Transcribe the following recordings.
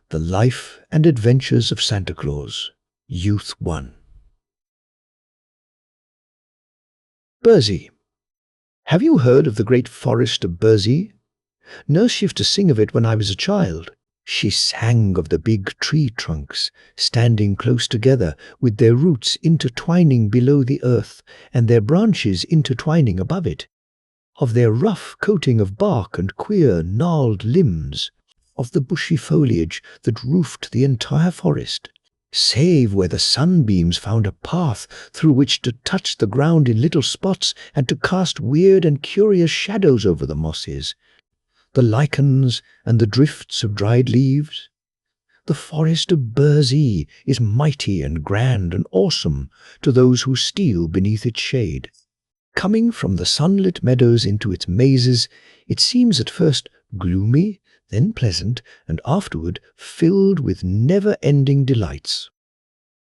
The Life and Adventures of Santa Claus, Youth 1. Burzee. Have you heard of the great forest of Burzee? Nurse used to sing of it when I was a child. She sang of the big tree trunks, standing close together, with their roots intertwining below the earth and their branches intertwining above it. Of their rough coating of bark and queer, gnarled limbs. Of the bushy foliage that roofed the entire forest, save where the sunbeams found a path through which to touch the ground in little spots and to cast weird and curious shadows over the mosses, the lichens and the drifts of dried leaves. The forest of Burzee is mighty and grand and awesome to those who steal beneath its shade. Coming from the sunlit meadows into its mazes, it seems at first gloomy, then pleasant, and afterward filled with never-ending delights.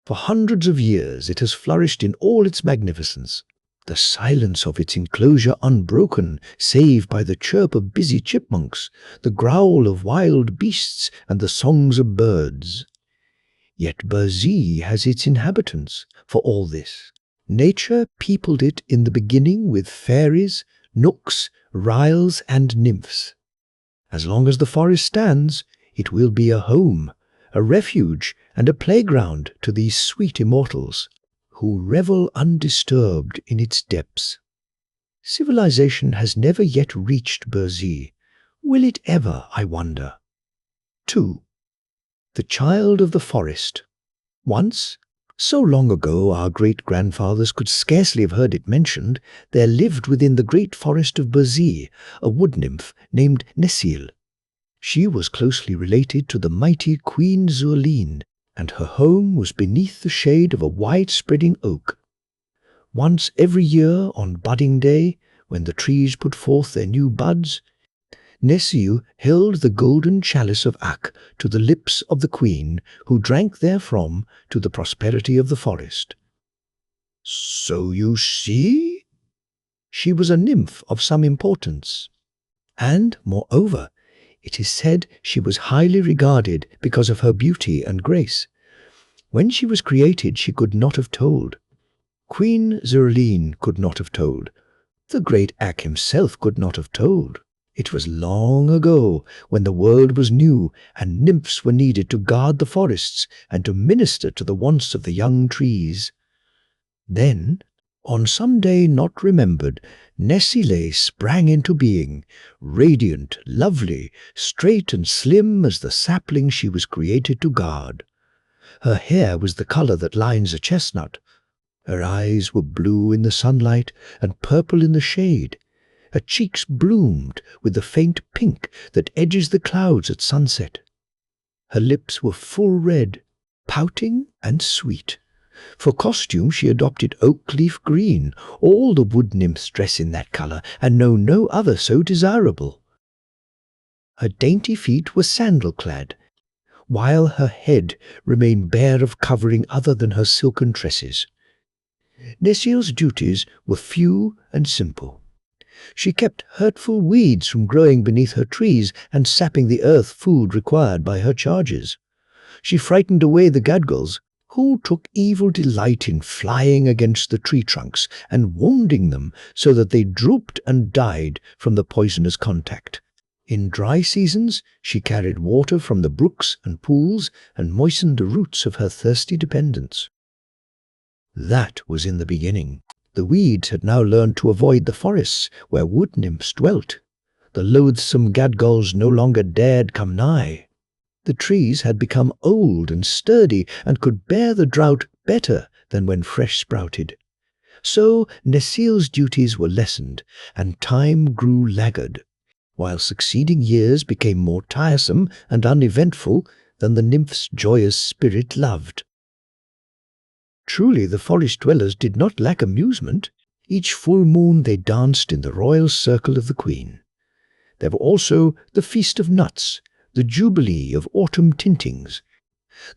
For hundreds of years it has flourished in all its magnificence, the silence of its enclosure unbroken save by the chirp of busy chipmunks, the growl of wild beasts, and the songs of birds. Yet Burzee has its inhabitants for all this. Nature peopled it in the beginning with fairies, knooks, ryls, and nymphs. As long as the forest stands, it will be a home, a refuge, and a playground to these sweet immortals, who revel undisturbed in its depths. Civilization has never yet reached Burzee. Will it ever, I wonder? 2. The Child of the Forest. Once, so long ago our great-grandfathers could scarcely have heard it mentioned, there lived within the great forest of Burzee a wood-nymph named Necile. She was closely related to the mighty Queen Zurline, and her home was beneath the shade of a wide-spreading oak. Once every year on budding day, when the trees put forth their new buds, Necile held the golden chalice of Ak to the lips of the queen, who drank therefrom to the prosperity of the forest. So you see, she was a nymph of some importance, and, moreover, it is said she was highly regarded because of her beauty and grace. When she was created she could not have told. Queen Zurline could not have told. The great Ak himself could not have told. It was long ago, when the world was new, and nymphs were needed to guard the forests and to minister to the wants of the young trees. Then, on some day not remembered, Necile sprang into being, radiant, lovely, straight and slim as the sapling she was created to guard. Her hair was the color that lines a chestnut. Her eyes were blue in the sunlight and purple in the shade. Her cheeks bloomed with the faint pink that edges the clouds at sunset. Her lips were full red, pouting and sweet. For costume she adopted oak leaf green. All the wood nymphs dress in that color, and know no other so desirable. Her dainty feet were sandal-clad, while her head remained bare of covering other than her silken tresses. Necile's duties were few and simple. She kept hurtful weeds from growing beneath her trees and sapping the earth food required by her charges. She frightened away the gadgulls, who took evil delight in flying against the tree trunks and wounding them so that they drooped and died from the poisonous contact. In dry seasons she carried water from the brooks and pools and moistened the roots of her thirsty dependents. That was in the beginning. The weeds had now learned to avoid the forests where wood nymphs dwelt. The loathsome gadgulls no longer dared come nigh. The trees had become old and sturdy and could bear the drought better than when fresh sprouted. So Necile's duties were lessened, and time grew laggard, while succeeding years became more tiresome and uneventful than the nymph's joyous spirit loved. Truly the forest dwellers did not lack amusement. Each full moon they danced in the royal circle of the queen. There were also the Feast of Nuts, the Jubilee of autumn tintings,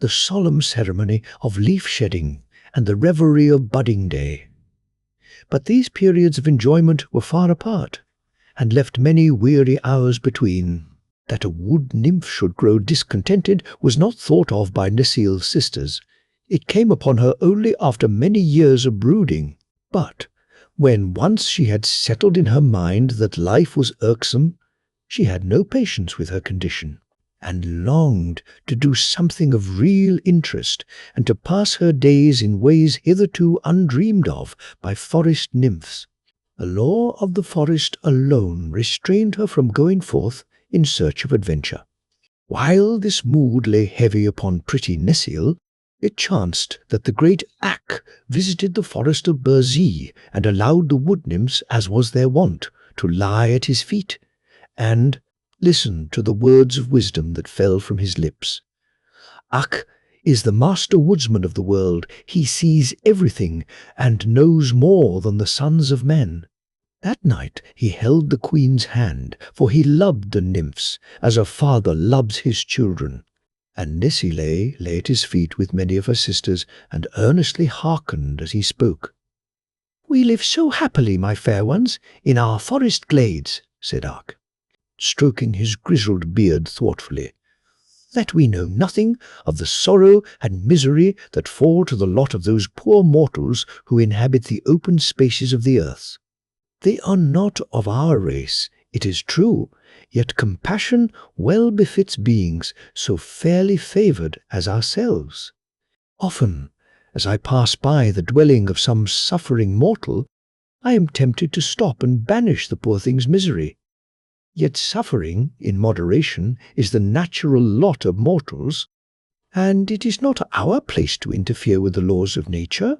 the solemn ceremony of leaf-shedding, and the revelry of budding day. But these periods of enjoyment were far apart, and left many weary hours between. That a wood nymph should grow discontented was not thought of by Nesile's sisters. It came upon her only after many years of brooding. But when once she had settled in her mind that life was irksome, she had no patience with her condition, and longed to do something of real interest and to pass her days in ways hitherto undreamed of by forest nymphs. The law of the forest alone restrained her from going forth in search of adventure. While this mood lay heavy upon pretty Nesile, it chanced that the great Ak visited the forest of Burzee and allowed the wood nymphs, as was their wont, to lie at his feet and listen to the words of wisdom that fell from his lips. Ak is the master woodsman of the world. He sees everything and knows more than the sons of men. That night he held the queen's hand, for he loved the nymphs as a father loves his children. And Nesile lay at his feet with many of her sisters and earnestly hearkened as he spoke. "We live so happily, my fair ones, in our forest glades," said Ak, stroking his grizzled beard thoughtfully, "that we know nothing of the sorrow and misery that fall to the lot of those poor mortals who inhabit the open spaces of the earth. They are not of our race, it is true, yet compassion well befits beings so fairly favored as ourselves. Often, as I pass by the dwelling of some suffering mortal, I am tempted to stop and banish the poor thing's misery. Yet suffering, in moderation, is the natural lot of mortals, and it is not our place to interfere with the laws of nature."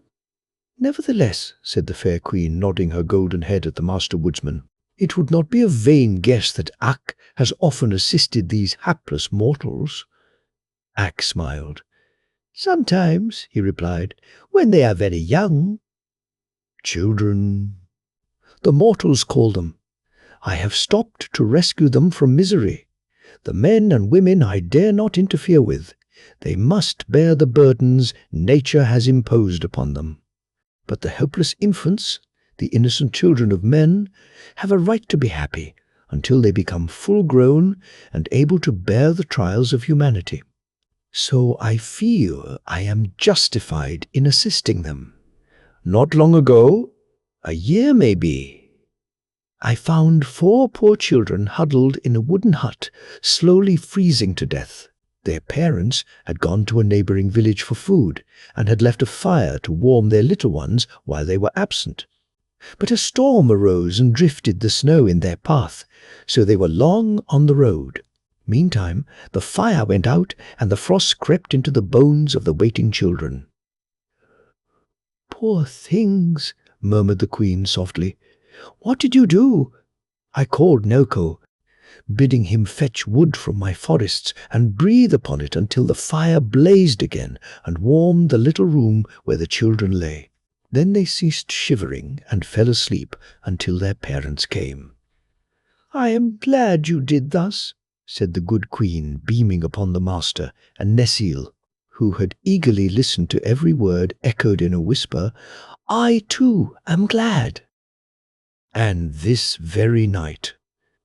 "Nevertheless," said the fair queen, nodding her golden head at the master woodsman, "it would not be a vain guess that Ak has often assisted these hapless mortals." Ak smiled. "Sometimes," he replied, "when they are very young." "Children," the mortals call them. I have stopped to rescue them from misery. The men and women I dare not interfere with. They must bear the burdens nature has imposed upon them. But the helpless infants, the innocent children of men, have a right to be happy until they become full-grown and able to bear the trials of humanity. So I feel I am justified in assisting them. Not long ago, a year maybe, I found 4 poor children huddled in a wooden hut, slowly freezing to death. Their parents had gone to a neighboring village for food and had left a fire to warm their little ones while they were absent. But a storm arose and drifted the snow in their path, so they were long on the road. Meantime, the fire went out and the frost crept into the bones of the waiting children. "Poor things," murmured the queen softly. "What did you do?" I called Noko, bidding him fetch wood from my forests and breathe upon it until the fire blazed again and warmed the little room where the children lay. Then they ceased shivering and fell asleep until their parents came. "I am glad you did thus," said the good queen, beaming upon the master, and Nesile, who had eagerly listened to every word, echoed in a whisper, "I too am glad." "And this very night,"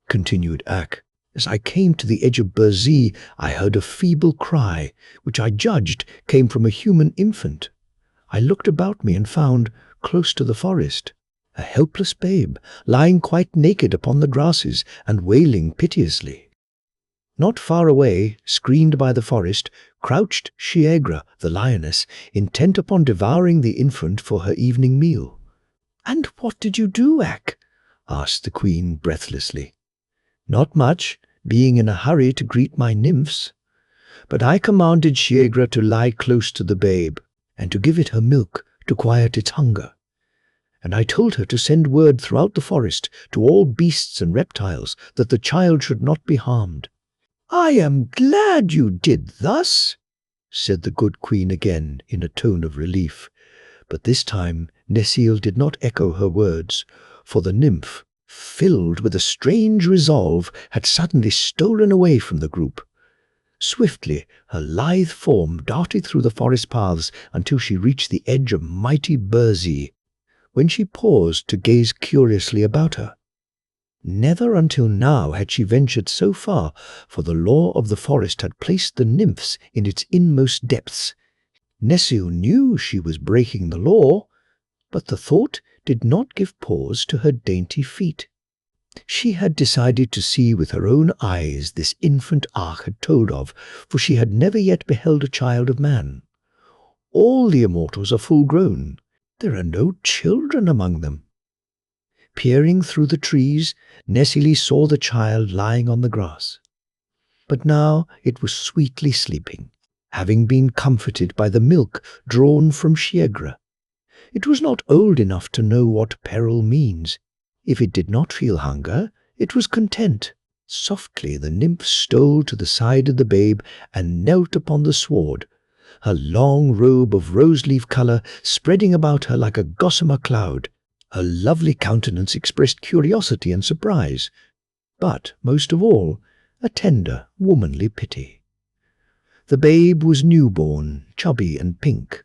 continued Ak, "as I came to the edge of Burzee, I heard a feeble cry, which I judged came from a human infant. I looked about me and found, close to the forest, a helpless babe lying quite naked upon the grasses and wailing piteously. Not far away, screened by the forest, crouched Shiegra, the lioness, intent upon devouring the infant for her evening meal. "And what did you do, Ak?" asked the queen breathlessly. "Not much, being in a hurry to greet my nymphs. But I commanded Shiegra to lie close to the babe, and to give it her milk to quiet its hunger. And I told her to send word throughout the forest to all beasts and reptiles that the child should not be harmed." "I am glad you did thus," said the good queen again in a tone of relief. But this time Nesile did not echo her words, for the nymph, filled with a strange resolve, had suddenly stolen away from the group. Swiftly her lithe form darted through the forest paths until she reached the edge of mighty Burzee, when she paused to gaze curiously about her. Never until now had she ventured so far, for the law of the forest had placed the nymphs in its inmost depths. Nessie knew she was breaking the law, but the thought did not give pause to her dainty feet. She had decided to see with her own eyes this infant Ark had told of, for she had never yet beheld a child of man. All the immortals are full-grown. There are no children among them. Peering through the trees, Nessie saw the child lying on the grass. But now it was sweetly sleeping, having been comforted by the milk drawn from Shiegra. It was not old enough to know what peril means. If it did not feel hunger, it was content. Softly the nymph stole to the side of the babe and knelt upon the sward, her long robe of rose-leaf colour spreading about her like a gossamer cloud. Her lovely countenance expressed curiosity and surprise, but, most of all, a tender, womanly pity. The babe was newborn, chubby and pink.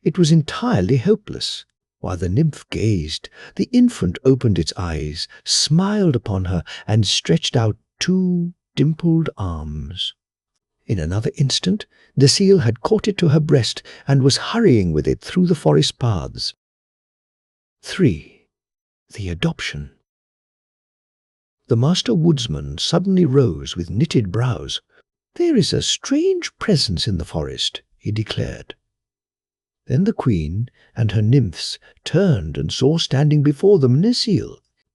It was entirely helpless. While the nymph gazed, the infant opened its eyes, smiled upon her, and stretched out 2 dimpled arms. In another instant, the seal had caught it to her breast and was hurrying with it through the forest paths. 3. The adoption. The master woodsman suddenly rose with knitted brows. "There is a strange presence in the forest," he declared. Then the queen and her nymphs turned and saw standing before them Nessie,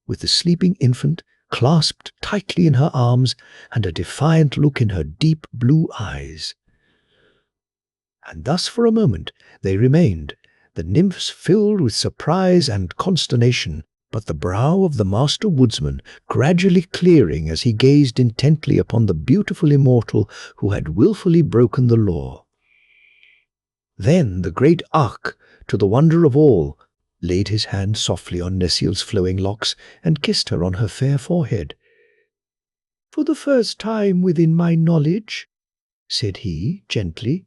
with the sleeping infant clasped tightly in her arms and a defiant look in her deep blue eyes. And thus for a moment they remained, the nymphs filled with surprise and consternation, but the brow of the master woodsman gradually clearing as he gazed intently upon the beautiful immortal who had wilfully broken the law. Then the great Ark, to the wonder of all, laid his hand softly on Nessie's flowing locks and kissed her on her fair forehead. "For the first time within my knowledge," said he gently,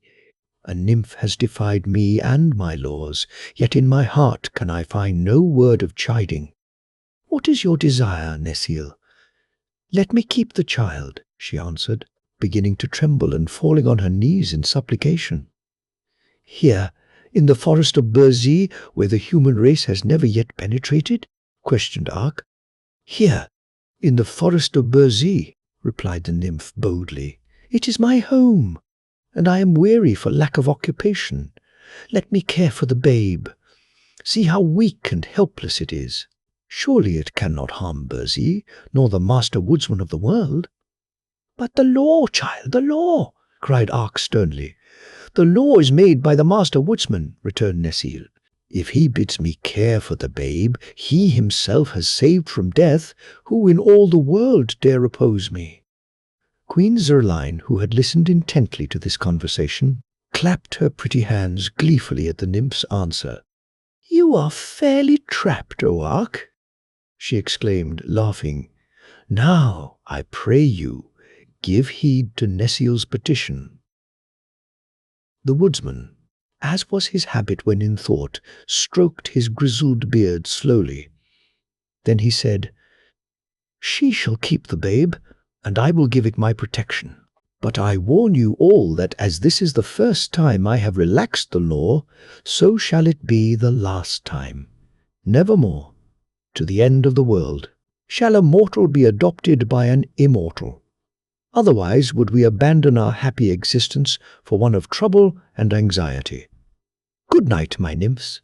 "a nymph has defied me and my laws, yet in my heart can I find no word of chiding. What is your desire, Nessie?" "Let me keep the child," she answered, beginning to tremble and falling on her knees in supplication. "Here, in the forest of Burzee, where the human race has never yet penetrated?" questioned Ark. "Here, in the forest of Burzee," replied the nymph boldly. "It is my home, and I am weary for lack of occupation. Let me care for the babe. See how weak and helpless it is. Surely it cannot harm Burzee, nor the master woodsman of the world." "But the law, child, the law!" cried Ark sternly. "The law is made by the master woodsman," returned Nessie. "If he bids me care for the babe he himself has saved from death, who in all the world dare oppose me?" Queen Zurline, who had listened intently to this conversation, clapped her pretty hands gleefully at the nymph's answer. "You are fairly trapped, O Ark," she exclaimed, laughing. "Now, I pray you, give heed to Nessie's petition." The woodsman, as was his habit when in thought, stroked his grizzled beard slowly. Then he said, "She shall keep the babe, and I will give it my protection. But I warn you all that as this is the first time I have relaxed the law, so shall it be the last time. Nevermore, to the end of the world, shall a mortal be adopted by an immortal. Otherwise would we abandon our happy existence for one of trouble and anxiety. Good night, my nymphs."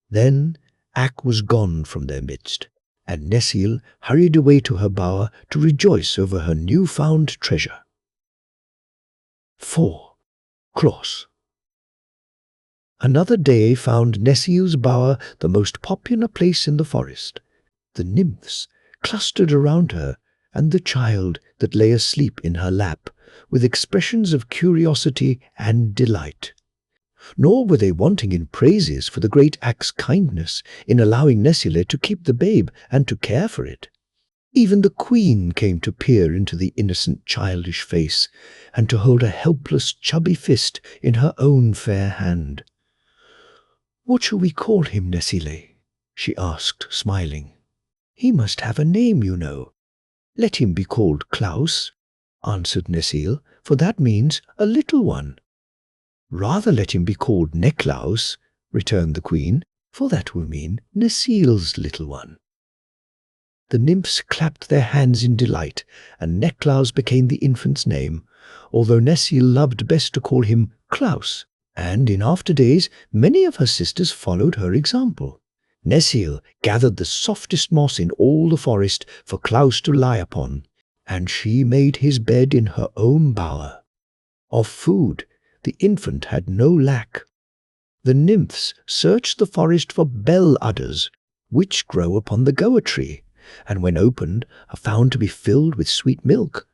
Then Ak was gone from their midst, and Nessie hurried away to her bower to rejoice over her new-found treasure. 4. Claus. Another day found Nessie's bower the most popular place in the forest. The nymphs clustered around her, and the child that lay asleep in her lap, with expressions of curiosity and delight. Nor were they wanting in praises for the great Ak's kindness in allowing Nessie to keep the babe and to care for it. Even the queen came to peer into the innocent childish face, and to hold a helpless chubby fist in her own fair hand. "What shall we call him, Nessie?" she asked, smiling. "He must have a name, you know." "Let him be called Claus," answered Necile, "for that means a little one." "Rather let him be called Necklaus," returned the queen, "for that will mean Necile's little one." The nymphs clapped their hands in delight, and Necklaus became the infant's name, although Necile loved best to call him Claus, and in after days many of her sisters followed her example. Necile gathered the softest moss in all the forest for Claus to lie upon, and she made his bed in her own bower. Of food the infant had no lack. The nymphs searched the forest for bell udders, which grow upon the goa tree, and when opened are found to be filled with sweet milk.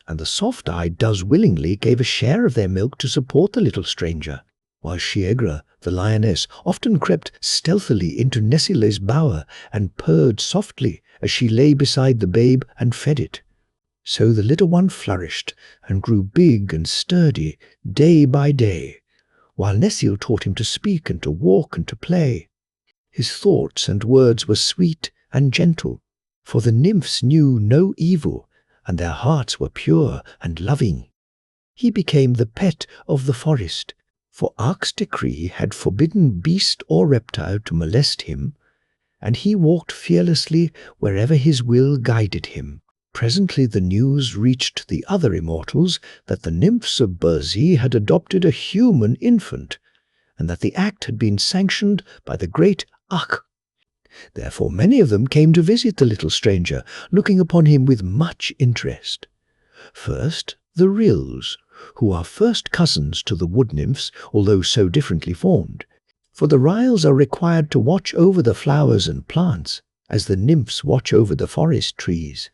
And the soft-eyed does willingly gave a share of their milk to support the little stranger, while Shiegra, the lioness, often crept stealthily into Nesile's bower and purred softly as she lay beside the babe and fed it. So the little one flourished and grew big and sturdy day by day, while Necile taught him to speak and to walk and to play. His thoughts and words were sweet and gentle, for the nymphs knew no evil, and their hearts were pure and loving. He became the pet of the forest, for Ark's decree had forbidden beast or reptile to molest him, and he walked fearlessly wherever his will guided him. Presently the news reached the other immortals that the nymphs of Burzee had adopted a human infant, and that the act had been sanctioned by the great Ak. Therefore many of them came to visit the little stranger, looking upon him with much interest. First, the Rills, who are first cousins to the wood nymphs, although so differently formed. For the Ryls are required to watch over the flowers and plants, as the nymphs watch over the forest trees.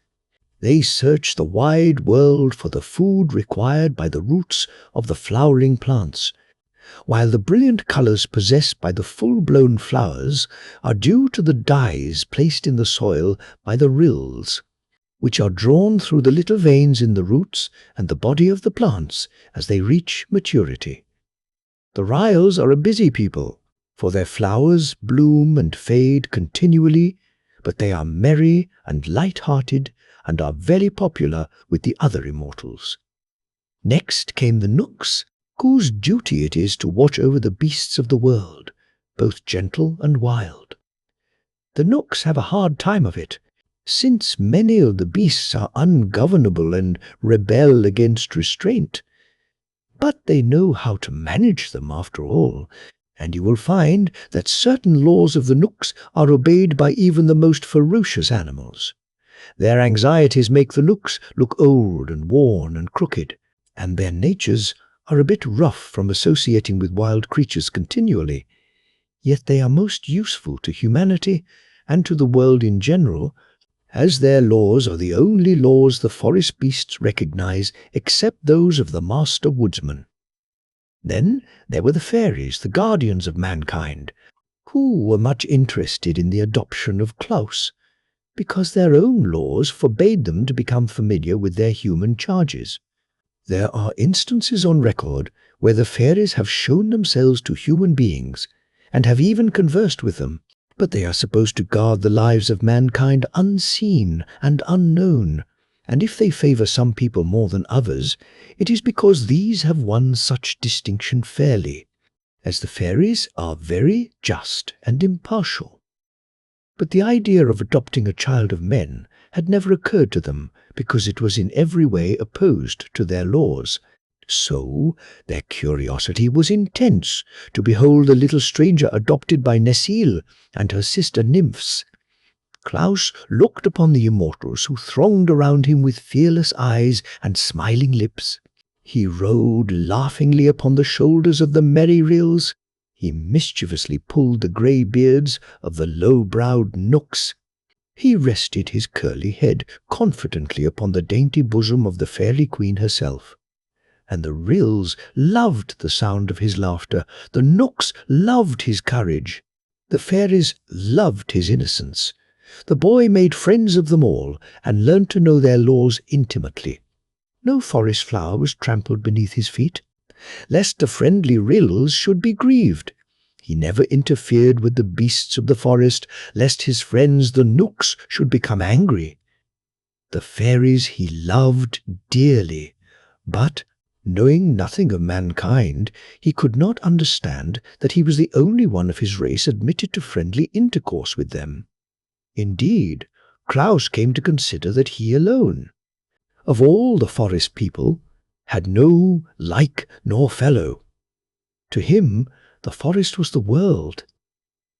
They search the wide world for the food required by the roots of the flowering plants, while the brilliant colors possessed by the full-blown flowers are due to the dyes placed in the soil by the rills, which are drawn through the little veins in the roots and the body of the plants as they reach maturity. The Ryls are a busy people, for their flowers bloom and fade continually, but they are merry and light-hearted and are very popular with the other immortals. Next came the Knooks, whose duty it is to watch over the beasts of the world, both gentle and wild. The Knooks have a hard time of it, since many of the beasts are ungovernable and rebel against restraint. But they know how to manage them after all, and you will find that certain laws of the Knooks are obeyed by even the most ferocious animals. Their anxieties make the Knooks look old and worn and crooked, and their natures are a bit rough from associating with wild creatures continually. Yet they are most useful to humanity and to the world in general, as their laws are the only laws the forest beasts recognize except those of the master woodsman. Then there were the fairies, the guardians of mankind, who were much interested in the adoption of Claus, because their own laws forbade them to become familiar with their human charges. There are instances on record where the fairies have shown themselves to human beings and have even conversed with them, but they are supposed to guard the lives of mankind unseen and unknown, and if they favor some people more than others, it is because these have won such distinction fairly, as the fairies are very just and impartial. But the idea of adopting a child of men had never occurred to them, because it was in every way opposed to their laws. So their curiosity was intense to behold the little stranger adopted by Necile and her sister nymphs. Claus looked upon the immortals who thronged around him with fearless eyes and smiling lips. He rode laughingly upon the shoulders of the merry rills. He mischievously pulled the grey beards of the low-browed Knooks. He rested his curly head confidently upon the dainty bosom of the fairy queen herself. And the rills loved the sound of his laughter. The Knooks loved his courage. The fairies loved his innocence. The boy made friends of them all and learned to know their laws intimately. No forest flower was trampled beneath his feet, lest the friendly rills should be grieved. He never interfered with the beasts of the forest, lest his friends the Knooks should become angry. The fairies he loved dearly, but, knowing nothing of mankind, he could not understand that he was the only one of his race admitted to friendly intercourse with them. Indeed, Claus came to consider that he alone, of all the forest people, had no like nor fellow. To him, the forest was the world.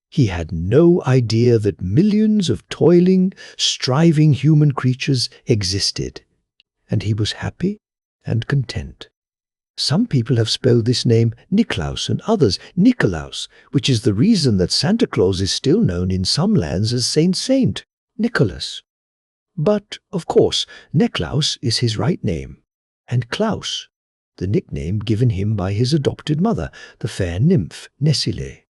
He had no idea that millions of toiling, striving human creatures existed, and he was happy and content. Some people have spelled this name Niklaus and others Nikolaus, which is the reason that Santa Claus is still known in some lands as Saint Nicholas. But, of course, Niklaus is his right name, and Klaus, the nickname given him by his adopted mother, the fair nymph Nesile.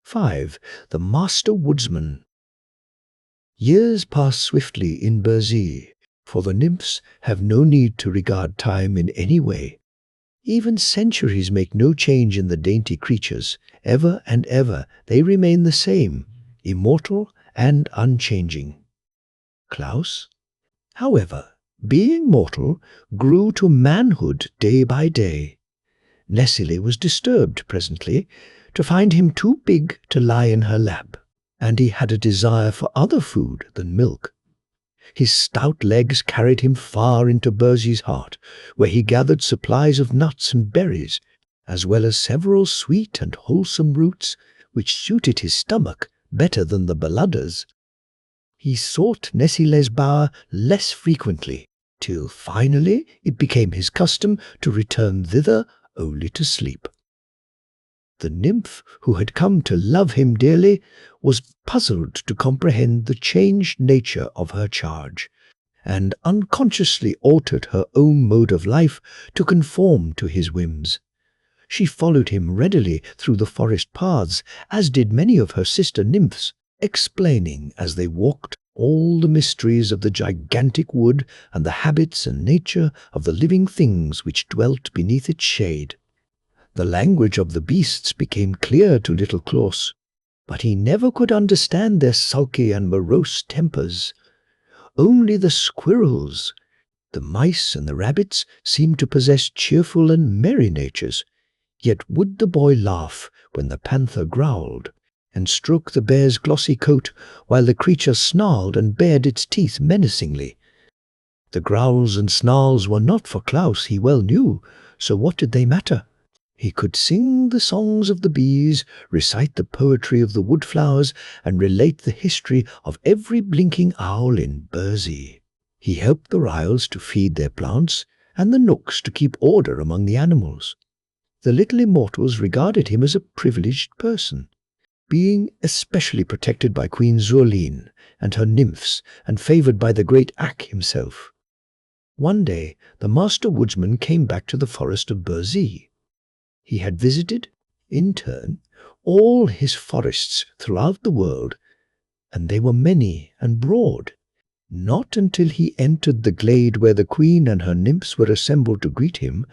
5. The Master Woodsman. Years pass swiftly in Berzee, for the nymphs have no need to regard time in any way. Even centuries make no change in the dainty creatures. Ever and ever they remain the same, immortal and unchanging. Claus, however, being mortal, grew to manhood day by day. Nesile was disturbed presently to find him too big to lie in her lap, and he had a desire for other food than milk. His stout legs carried him far into Berzee's heart, where he gathered supplies of nuts and berries, as well as several sweet and wholesome roots, which suited his stomach better than the Baladers. He sought Nesile's bower less frequently, till finally it became his custom to return thither only to sleep. The nymph, who had come to love him dearly, was puzzled to comprehend the changed nature of her charge, and unconsciously altered her own mode of life to conform to his whims. She followed him readily through the forest paths, as did many of her sister nymphs, explaining as they walked all the mysteries of the gigantic wood and the habits and nature of the living things which dwelt beneath its shade. The language of the beasts became clear to little Claus, but he never could understand their sulky and morose tempers. Only the squirrels, the mice and the rabbits seemed to possess cheerful and merry natures. Yet would the boy laugh when the panther growled, and stroke the bear's glossy coat while the creature snarled and bared its teeth menacingly. The growls and snarls were not for Claus, he well knew, so what did they matter? He could sing the songs of the bees, recite the poetry of the woodflowers, and relate the history of every blinking owl in Berzee. He helped the ryls to feed their plants, and the Knooks to keep order among the animals. The little immortals regarded him as a privileged person, being especially protected by Queen Zurline and her nymphs, and favoured by the great Ak himself. One day the Master Woodsman came back to the forest of Berzee. He had visited, in turn, all his forests throughout the world, and they were many and broad. Not until he entered the glade where the queen and her nymphs were assembled to greet him,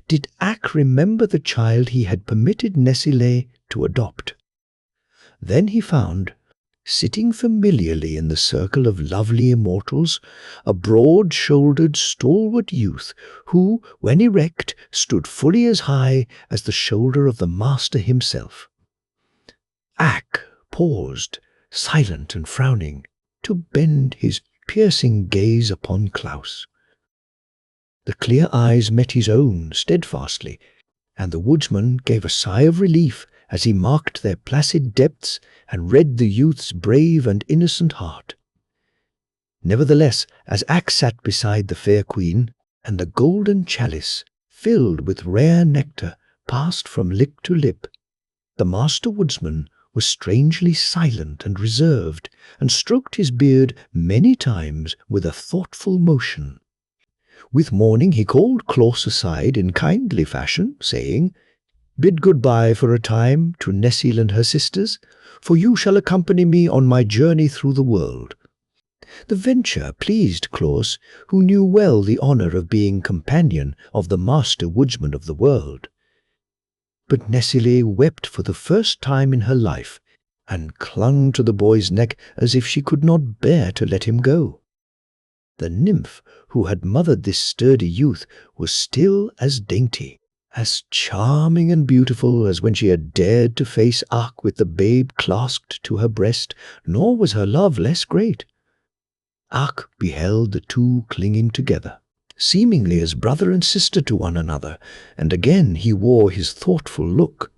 did Ak remember the child he had permitted Nesile to adopt. Then he found, sitting familiarly in the circle of lovely immortals, a broad-shouldered, stalwart youth who, when erect, stood fully as high as the shoulder of the master himself. Ak paused, silent and frowning, to bend his piercing gaze upon Claus. The clear eyes met his own steadfastly, and the woodsman gave a sigh of relief as he marked their placid depths and read the youth's brave and innocent heart. Nevertheless, as Ak sat beside the fair queen, and the golden chalice, filled with rare nectar, passed from lip to lip, the master woodsman was strangely silent and reserved, and stroked his beard many times with a thoughtful motion. With morning he called Claus aside in kindly fashion, saying, "Bid good-bye for a time to Nesile and her sisters, for you shall accompany me on my journey through the world." The venture pleased Claus, who knew well the honour of being companion of the Master Woodsman of the world. But Nestle wept for the first time in her life, and clung to the boy's neck as if she could not bear to let him go. The nymph who had mothered this sturdy youth was still as dainty, as charming and beautiful as when she had dared to face Arc with the babe clasped to her breast, nor was her love less great. Arc beheld the two clinging together, seemingly as brother and sister to one another, and again he wore his thoughtful look.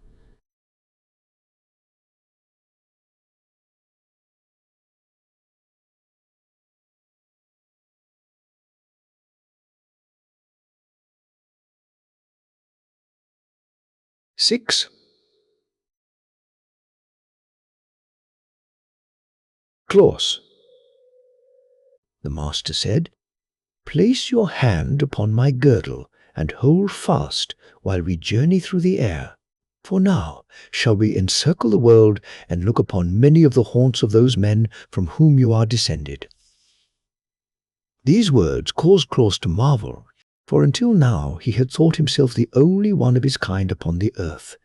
Six. Claus. The master said, "Place your hand upon my girdle and hold fast while we journey through the air. For now shall we encircle the world and look upon many of the haunts of those men from whom you are descended." These words caused Claus to marvel, for until now he had thought himself the only one of his kind upon the earth.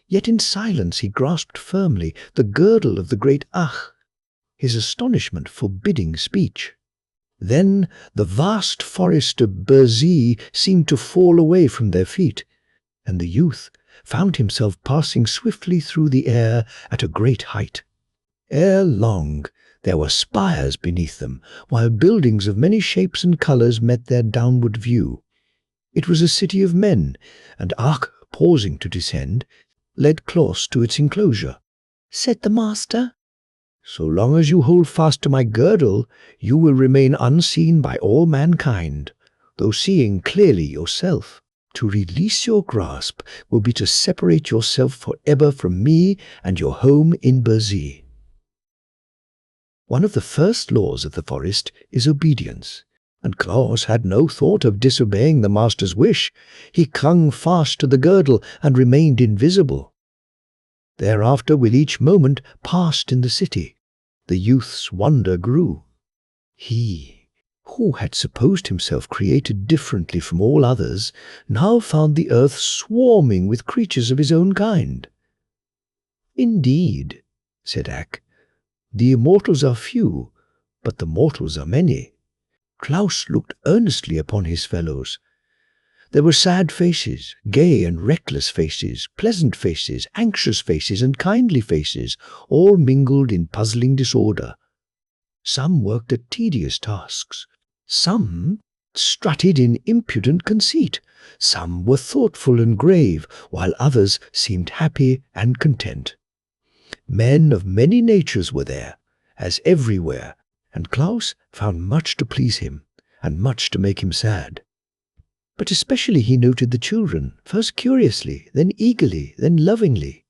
Yet in silence he grasped firmly the girdle of the great Ach, his astonishment forbidding speech. Then the vast forest of Berzy seemed to fall away from their feet, and the youth found himself passing swiftly through the air at a great height. Ere long there were spires beneath them, while buildings of many shapes and colours met their downward view. It was a city of men, and Arc, pausing to descend, led Claus to its enclosure. Said the master, "So long as you hold fast to my girdle, you will remain unseen by all mankind, though seeing clearly yourself. To release your grasp will be to separate yourself forever from me and your home in Berzy." One of the first laws of the forest is obedience, and Claus had no thought of disobeying the master's wish. He clung fast to the girdle and remained invisible. Thereafter, with each moment passed in the city, the youth's wonder grew. He, who had supposed himself created differently from all others, now found the earth swarming with creatures of his own kind. "Indeed," said Ak, "the immortals are few, but the mortals are many." Claus looked earnestly upon his fellows. There were sad faces, gay and reckless faces, pleasant faces, anxious faces, and kindly faces, all mingled in puzzling disorder. Some worked at tedious tasks. Some strutted in impudent conceit. Some were thoughtful and grave, while others seemed happy and content. Men of many natures were there, as everywhere, and Claus found much to please him, and much to make him sad. But especially he noted the children, first curiously, then eagerly, then lovingly.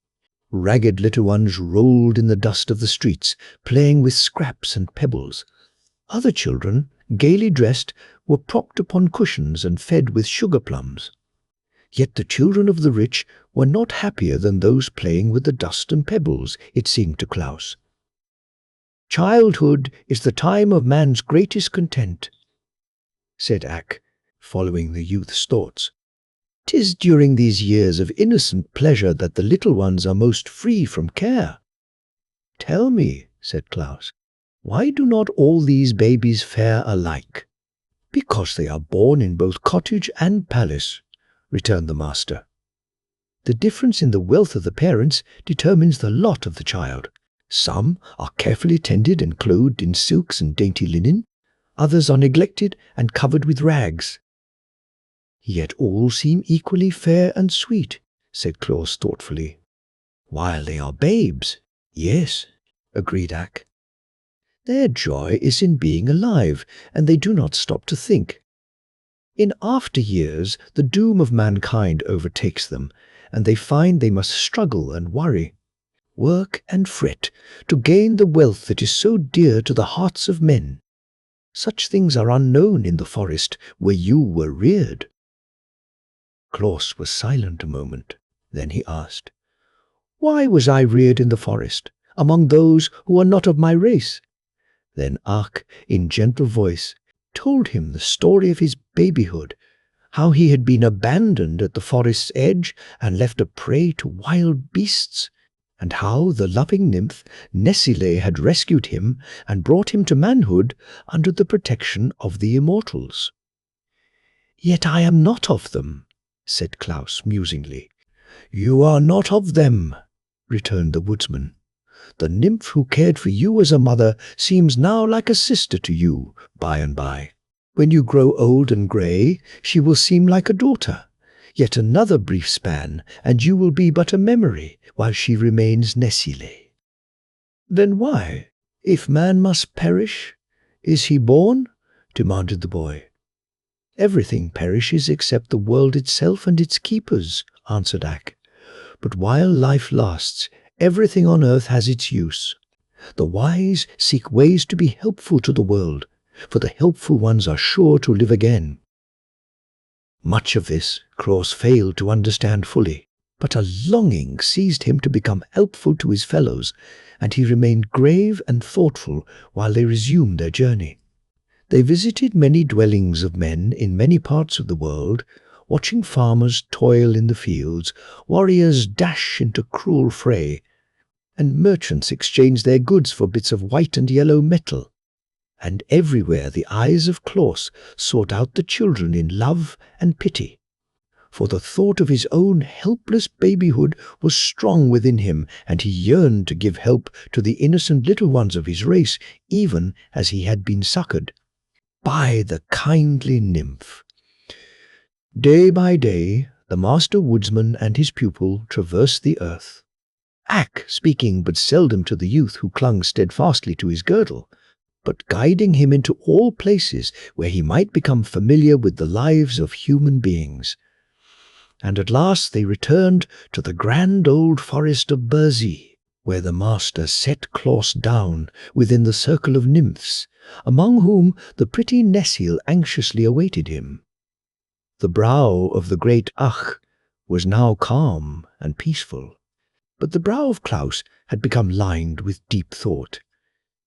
Ragged little ones rolled in the dust of the streets, playing with scraps and pebbles. Other children, gaily dressed, were propped upon cushions and fed with sugar plums. Yet the children of the rich were not happier than those playing with the dust and pebbles, it seemed to Claus. "Childhood is the time of man's greatest content," said Ak, following the youth's thoughts. "'Tis during these years of innocent pleasure that the little ones are most free from care." "Tell me," said Claus, "why do not all these babies fare alike?" "Because they are born in both cottage and palace," returned the master. "The difference in the wealth of the parents determines the lot of the child. Some are carefully tended and clothed in silks and dainty linen. Others are neglected and covered with rags." "Yet all seem equally fair and sweet," said Claus thoughtfully. "While they are babes, yes," agreed Ak. "Their joy is in being alive, and they do not stop to think. In after years, the doom of mankind overtakes them, and they find they must struggle and worry, work and fret, to gain the wealth that is so dear to the hearts of men. Such things are unknown in the forest where you were reared." Claus was silent a moment. Then he asked, "Why was I reared in the forest, among those who are not of my race?" Then Arc, in gentle voice, told him the story of his babyhood, how he had been abandoned at the forest's edge and left a prey to wild beasts, and how the loving nymph Nesile had rescued him and brought him to manhood under the protection of the immortals. "Yet I am not of them," said Claus musingly. "You are not of them," returned the woodsman. "The nymph who cared for you as a mother seems now like a sister to you by and by. When you grow old and grey, she will seem like a daughter. Yet another brief span, and you will be but a memory while she remains Nesile." "Then why, if man must perish, is he born?" demanded the boy. "Everything perishes except the world itself and its keepers," answered Ak. "But while life lasts, everything on earth has its use. The wise seek ways to be helpful to the world, for the helpful ones are sure to live again." Much of this Claus failed to understand fully, but a longing seized him to become helpful to his fellows, and he remained grave and thoughtful while they resumed their journey. They visited many dwellings of men in many parts of the world, watching farmers toil in the fields, warriors dash into cruel fray, and merchants exchange their goods for bits of white and yellow metal. And everywhere the eyes of Claus sought out the children in love and pity. For the thought of his own helpless babyhood was strong within him, and he yearned to give help to the innocent little ones of his race, even as he had been succored by the kindly nymph. Day by day, the master woodsman and his pupil traversed the earth, Ak speaking but seldom to the youth who clung steadfastly to his girdle, but guiding him into all places where he might become familiar with the lives of human beings. And at last they returned to the grand old forest of Burzee, where the master set Claus down within the circle of nymphs, among whom the pretty Nesile anxiously awaited him. The brow of the great Ach was now calm and peaceful, but the brow of Claus had become lined with deep thought.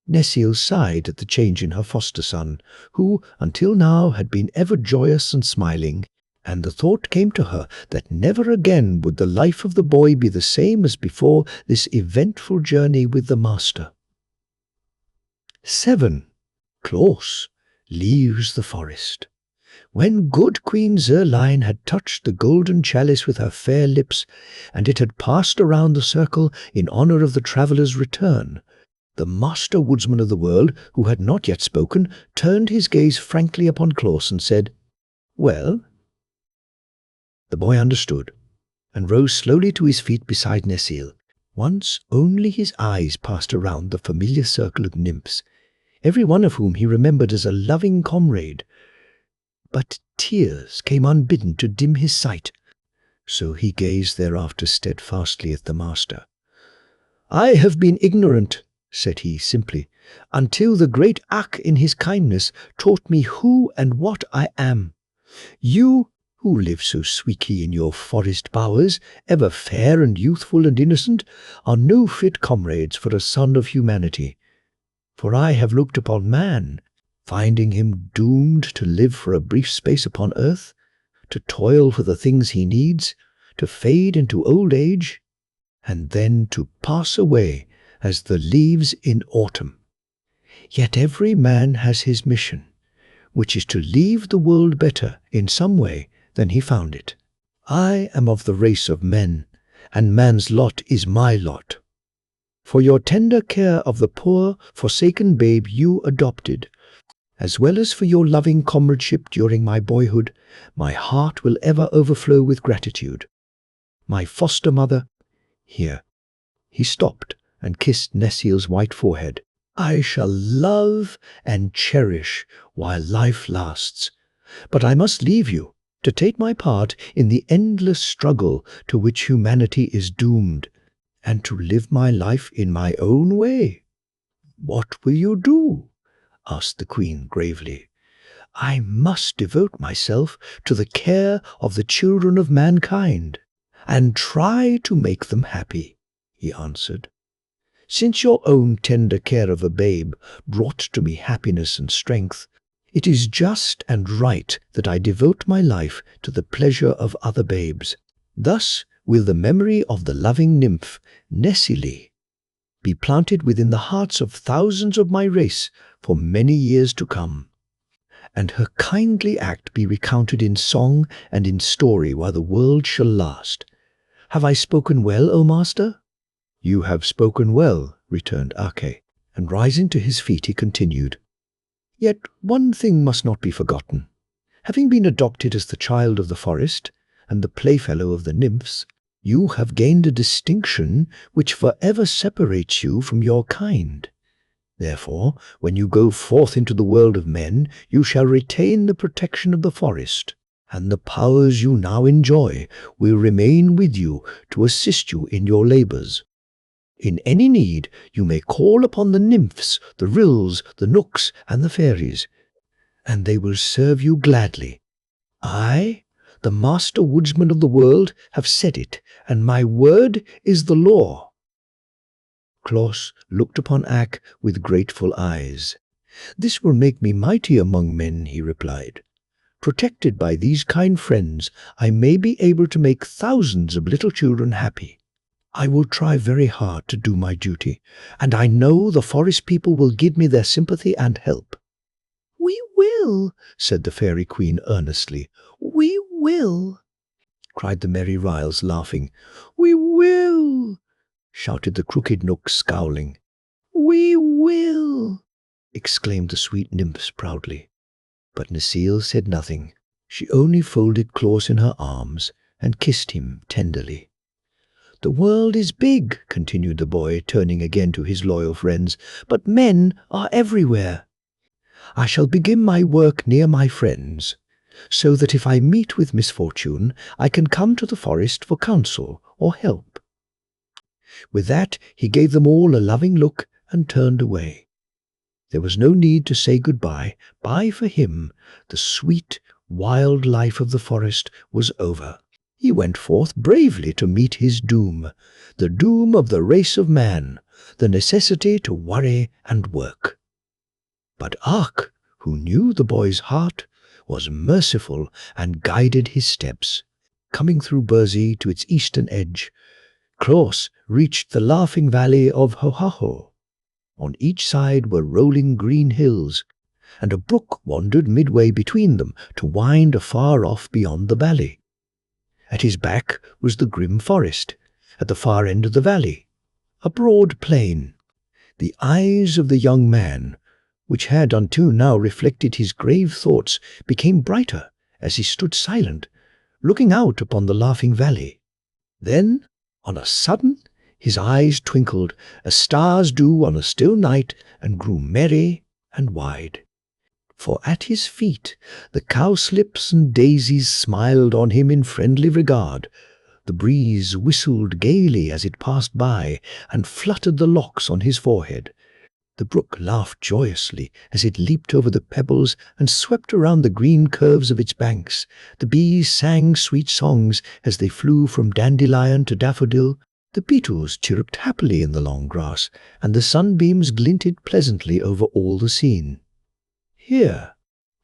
Nesile sighed at the change in her foster son, who until now had been ever joyous and smiling, and the thought came to her that never again would the life of the boy be the same as before this eventful journey with the master. 7. Claus leaves the forest. When good Queen Zerline had touched the golden chalice with her fair lips, and it had passed around the circle in honor of the traveller's return, the master woodsman of the world, who had not yet spoken, turned his gaze frankly upon Claus and said, "Well?" The boy understood, and rose slowly to his feet beside Nesile. Once only his eyes passed around the familiar circle of nymphs, every one of whom he remembered as a loving comrade. But tears came unbidden to dim his sight, so he gazed thereafter steadfastly at the master. "I have been ignorant," said he simply, "until the great Ak in his kindness taught me who and what I am. You, who live so sweetly in your forest bowers, ever fair and youthful and innocent, are no fit comrades for a son of humanity. For I have looked upon man, finding him doomed to live for a brief space upon earth, to toil for the things he needs, to fade into old age, and then to pass away as the leaves in autumn. Yet every man has his mission, which is to leave the world better in some way than he found it. I am of the race of men, and man's lot is my lot. For your tender care of the poor, forsaken babe you adopted, as well as for your loving comradeship during my boyhood, my heart will ever overflow with gratitude. My foster mother," here he stopped and kissed Nesile's white forehead, "I shall love and cherish while life lasts. But I must leave you to take my part in the endless struggle to which humanity is doomed, and to live my life in my own way." "What will you do?" asked the queen gravely. "I must devote myself to the care of the children of mankind, and try to make them happy," he answered. "Since your own tender care of a babe brought to me happiness and strength, It is just and right that I devote my life to the pleasure of other babes. Thus will the memory of the loving nymph, Nessie, be planted within the hearts of thousands of my race for many years to come, and her kindly act be recounted in song and in story while the world shall last. Have I spoken well, O master?" "You have spoken well," returned Ake, and rising to his feet he continued, "Yet one thing must not be forgotten. Having been adopted as the child of the forest and the playfellow of the nymphs, you have gained a distinction which forever separates you from your kind. Therefore, when you go forth into the world of men, you shall retain the protection of the forest, and the powers you now enjoy will remain with you to assist you in your labors. In any need, you may call upon the nymphs, the rills, the nooks, and the fairies, and they will serve you gladly. I, the master woodsman of the world, have said it, and my word is the law." Claus looked upon Ak with grateful eyes. "This will make me mighty among men," he replied. "Protected by these kind friends, I may be able to make thousands of little children happy. I will try very hard to do my duty, and I know the forest people will give me their sympathy and help." "We will," said the Fairy Queen earnestly. "We will," cried the merry Ryls, laughing. "We will," shouted the crooked Knooks, scowling. "We will," exclaimed the sweet nymphs proudly. But Necile said nothing. She only folded Claus in her arms and kissed him tenderly. "The world is big," continued the boy, turning again to his loyal friends, "but men are everywhere. I shall begin my work near my friends, so that if I meet with misfortune, I can come to the forest for counsel or help." With that, he gave them all a loving look and turned away. There was no need to say goodbye. Bye for him. The sweet, wild life of the forest was over. He went forth bravely to meet his doom, the doom of the race of man, the necessity to worry and work. But Ak, who knew the boy's heart, was merciful and guided his steps. Coming through Burzee to its eastern edge, Claus reached the laughing valley of Hohaho. On each side were rolling green hills, and a brook wandered midway between them to wind afar off beyond the valley. At his back was the grim forest, at the far end of the valley, a broad plain. The eyes of the young man, which had until now reflected his grave thoughts, became brighter as he stood silent, looking out upon the laughing valley. Then, on a sudden, his eyes twinkled, as stars do on a still night, and grew merry and wide. For at his feet the cowslips and daisies smiled on him in friendly regard. The breeze whistled gaily as it passed by, and fluttered the locks on his forehead. The brook laughed joyously as it leaped over the pebbles and swept around the green curves of its banks. The bees sang sweet songs as they flew from dandelion to daffodil. The beetles chirruped happily in the long grass, and the sunbeams glinted pleasantly over all the scene. "Here,"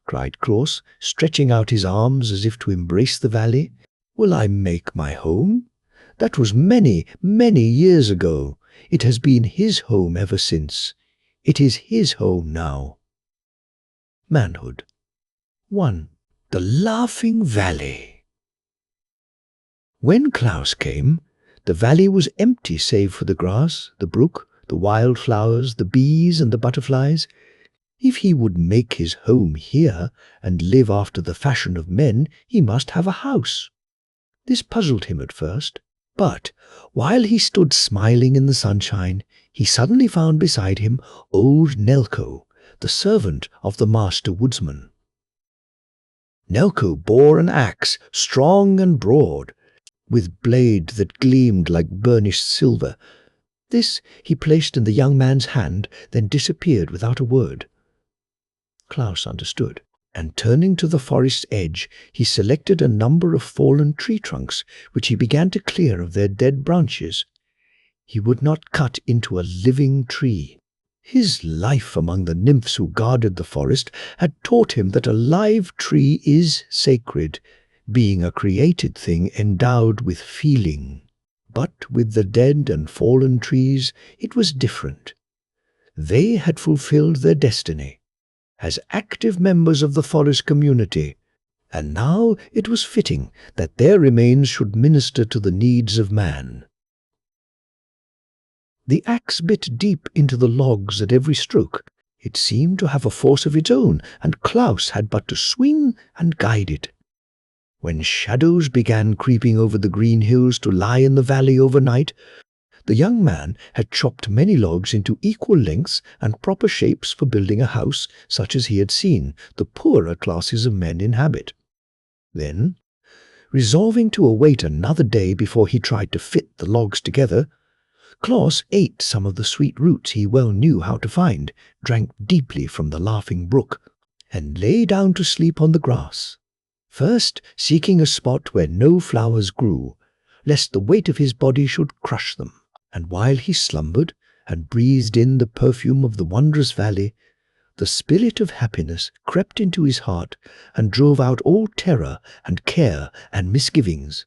cried Claus, stretching out his arms as if to embrace the valley, "will I make my home? That was many, many years ago. It has been his home ever since. It is his home now." Manhood. 1. The Laughing Valley. When Claus came, the valley was empty save for the grass, the brook, the wild flowers, the bees, and the butterflies. If he would make his home here and live after the fashion of men, he must have a house. This puzzled him at first, but while he stood smiling in the sunshine, he suddenly found beside him old Nelko, the servant of the master woodsman. Nelko bore an axe, strong and broad, with blade that gleamed like burnished silver. This he placed in the young man's hand, then disappeared without a word. Claus understood, and turning to the forest's edge, he selected a number of fallen tree trunks, which he began to clear of their dead branches. He would not cut into a living tree. His life among the nymphs who guarded the forest had taught him that a live tree is sacred, being a created thing endowed with feeling. But with the dead and fallen trees, it was different. They had fulfilled their destiny as active members of the forest community, and now it was fitting that their remains should minister to the needs of man. The axe bit deep into the logs at every stroke. It seemed to have a force of its own, and Claus had but to swing and guide it. When shadows began creeping over the green hills to lie in the valley overnight, the young man had chopped many logs into equal lengths and proper shapes for building a house such as he had seen the poorer classes of men inhabit. Then, resolving to await another day before he tried to fit the logs together, Claus ate some of the sweet roots he well knew how to find, drank deeply from the laughing brook, and lay down to sleep on the grass, first seeking a spot where no flowers grew, lest the weight of his body should crush them. And while he slumbered and breathed in the perfume of the wondrous valley, the spirit of happiness crept into his heart and drove out all terror and care and misgivings.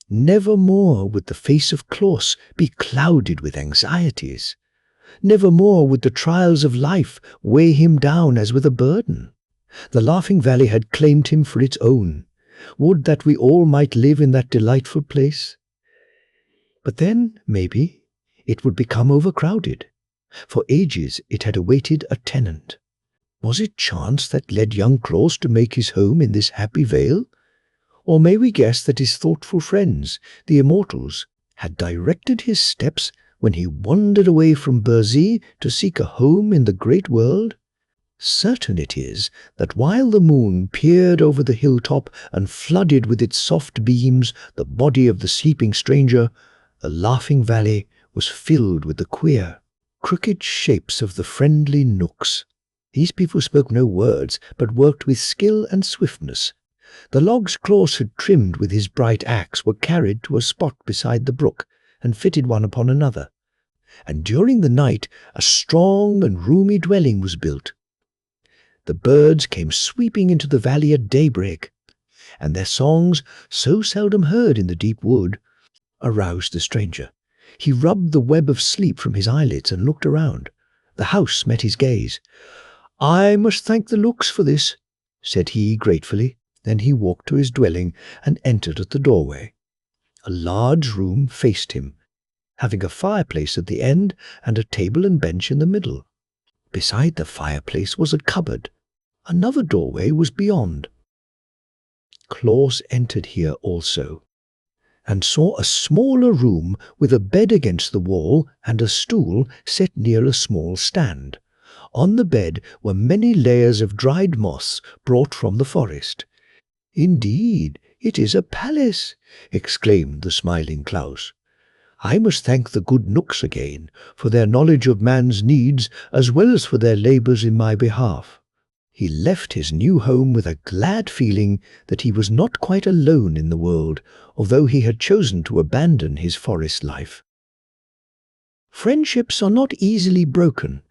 Never more would the face of Claus be clouded with anxieties. Never more would the trials of life weigh him down as with a burden. The Laughing Valley had claimed him for its own. Would that we all might live in that delightful place. But then, maybe, it would become overcrowded. For ages it had awaited a tenant. Was it chance that led young Claus to make his home in this happy vale? Or may we guess that his thoughtful friends, the immortals, had directed his steps when he wandered away from Burzee to seek a home in the great world? Certain it is that while the moon peered over the hilltop and flooded with its soft beams the body of the sleeping stranger, the Laughing Valley was filled with the queer, crooked shapes of the friendly nooks. These people spoke no words, but worked with skill and swiftness. The logs Claus had trimmed with his bright axe were carried to a spot beside the brook and fitted one upon another. And during the night a strong and roomy dwelling was built. The birds came sweeping into the valley at daybreak, and their songs, so seldom heard in the deep wood, aroused the stranger. He rubbed the web of sleep from his eyelids and looked around. The house met his gaze. "I must thank the looks for this," said he gratefully. Then he walked to his dwelling and entered at the doorway. A large room faced him, having a fireplace at the end and a table and bench in the middle. Beside the fireplace was a cupboard. Another doorway was beyond. Claus entered here also, and saw a smaller room with a bed against the wall and a stool set near a small stand. On the bed were many layers of dried moss brought from the forest. "Indeed, it is a palace," exclaimed the smiling Claus. "I must thank the good Knooks again for their knowledge of man's needs as well as for their labours in my behalf." He left his new home with a glad feeling that he was not quite alone in the world, although he had chosen to abandon his forest life. Friendships are not easily broken,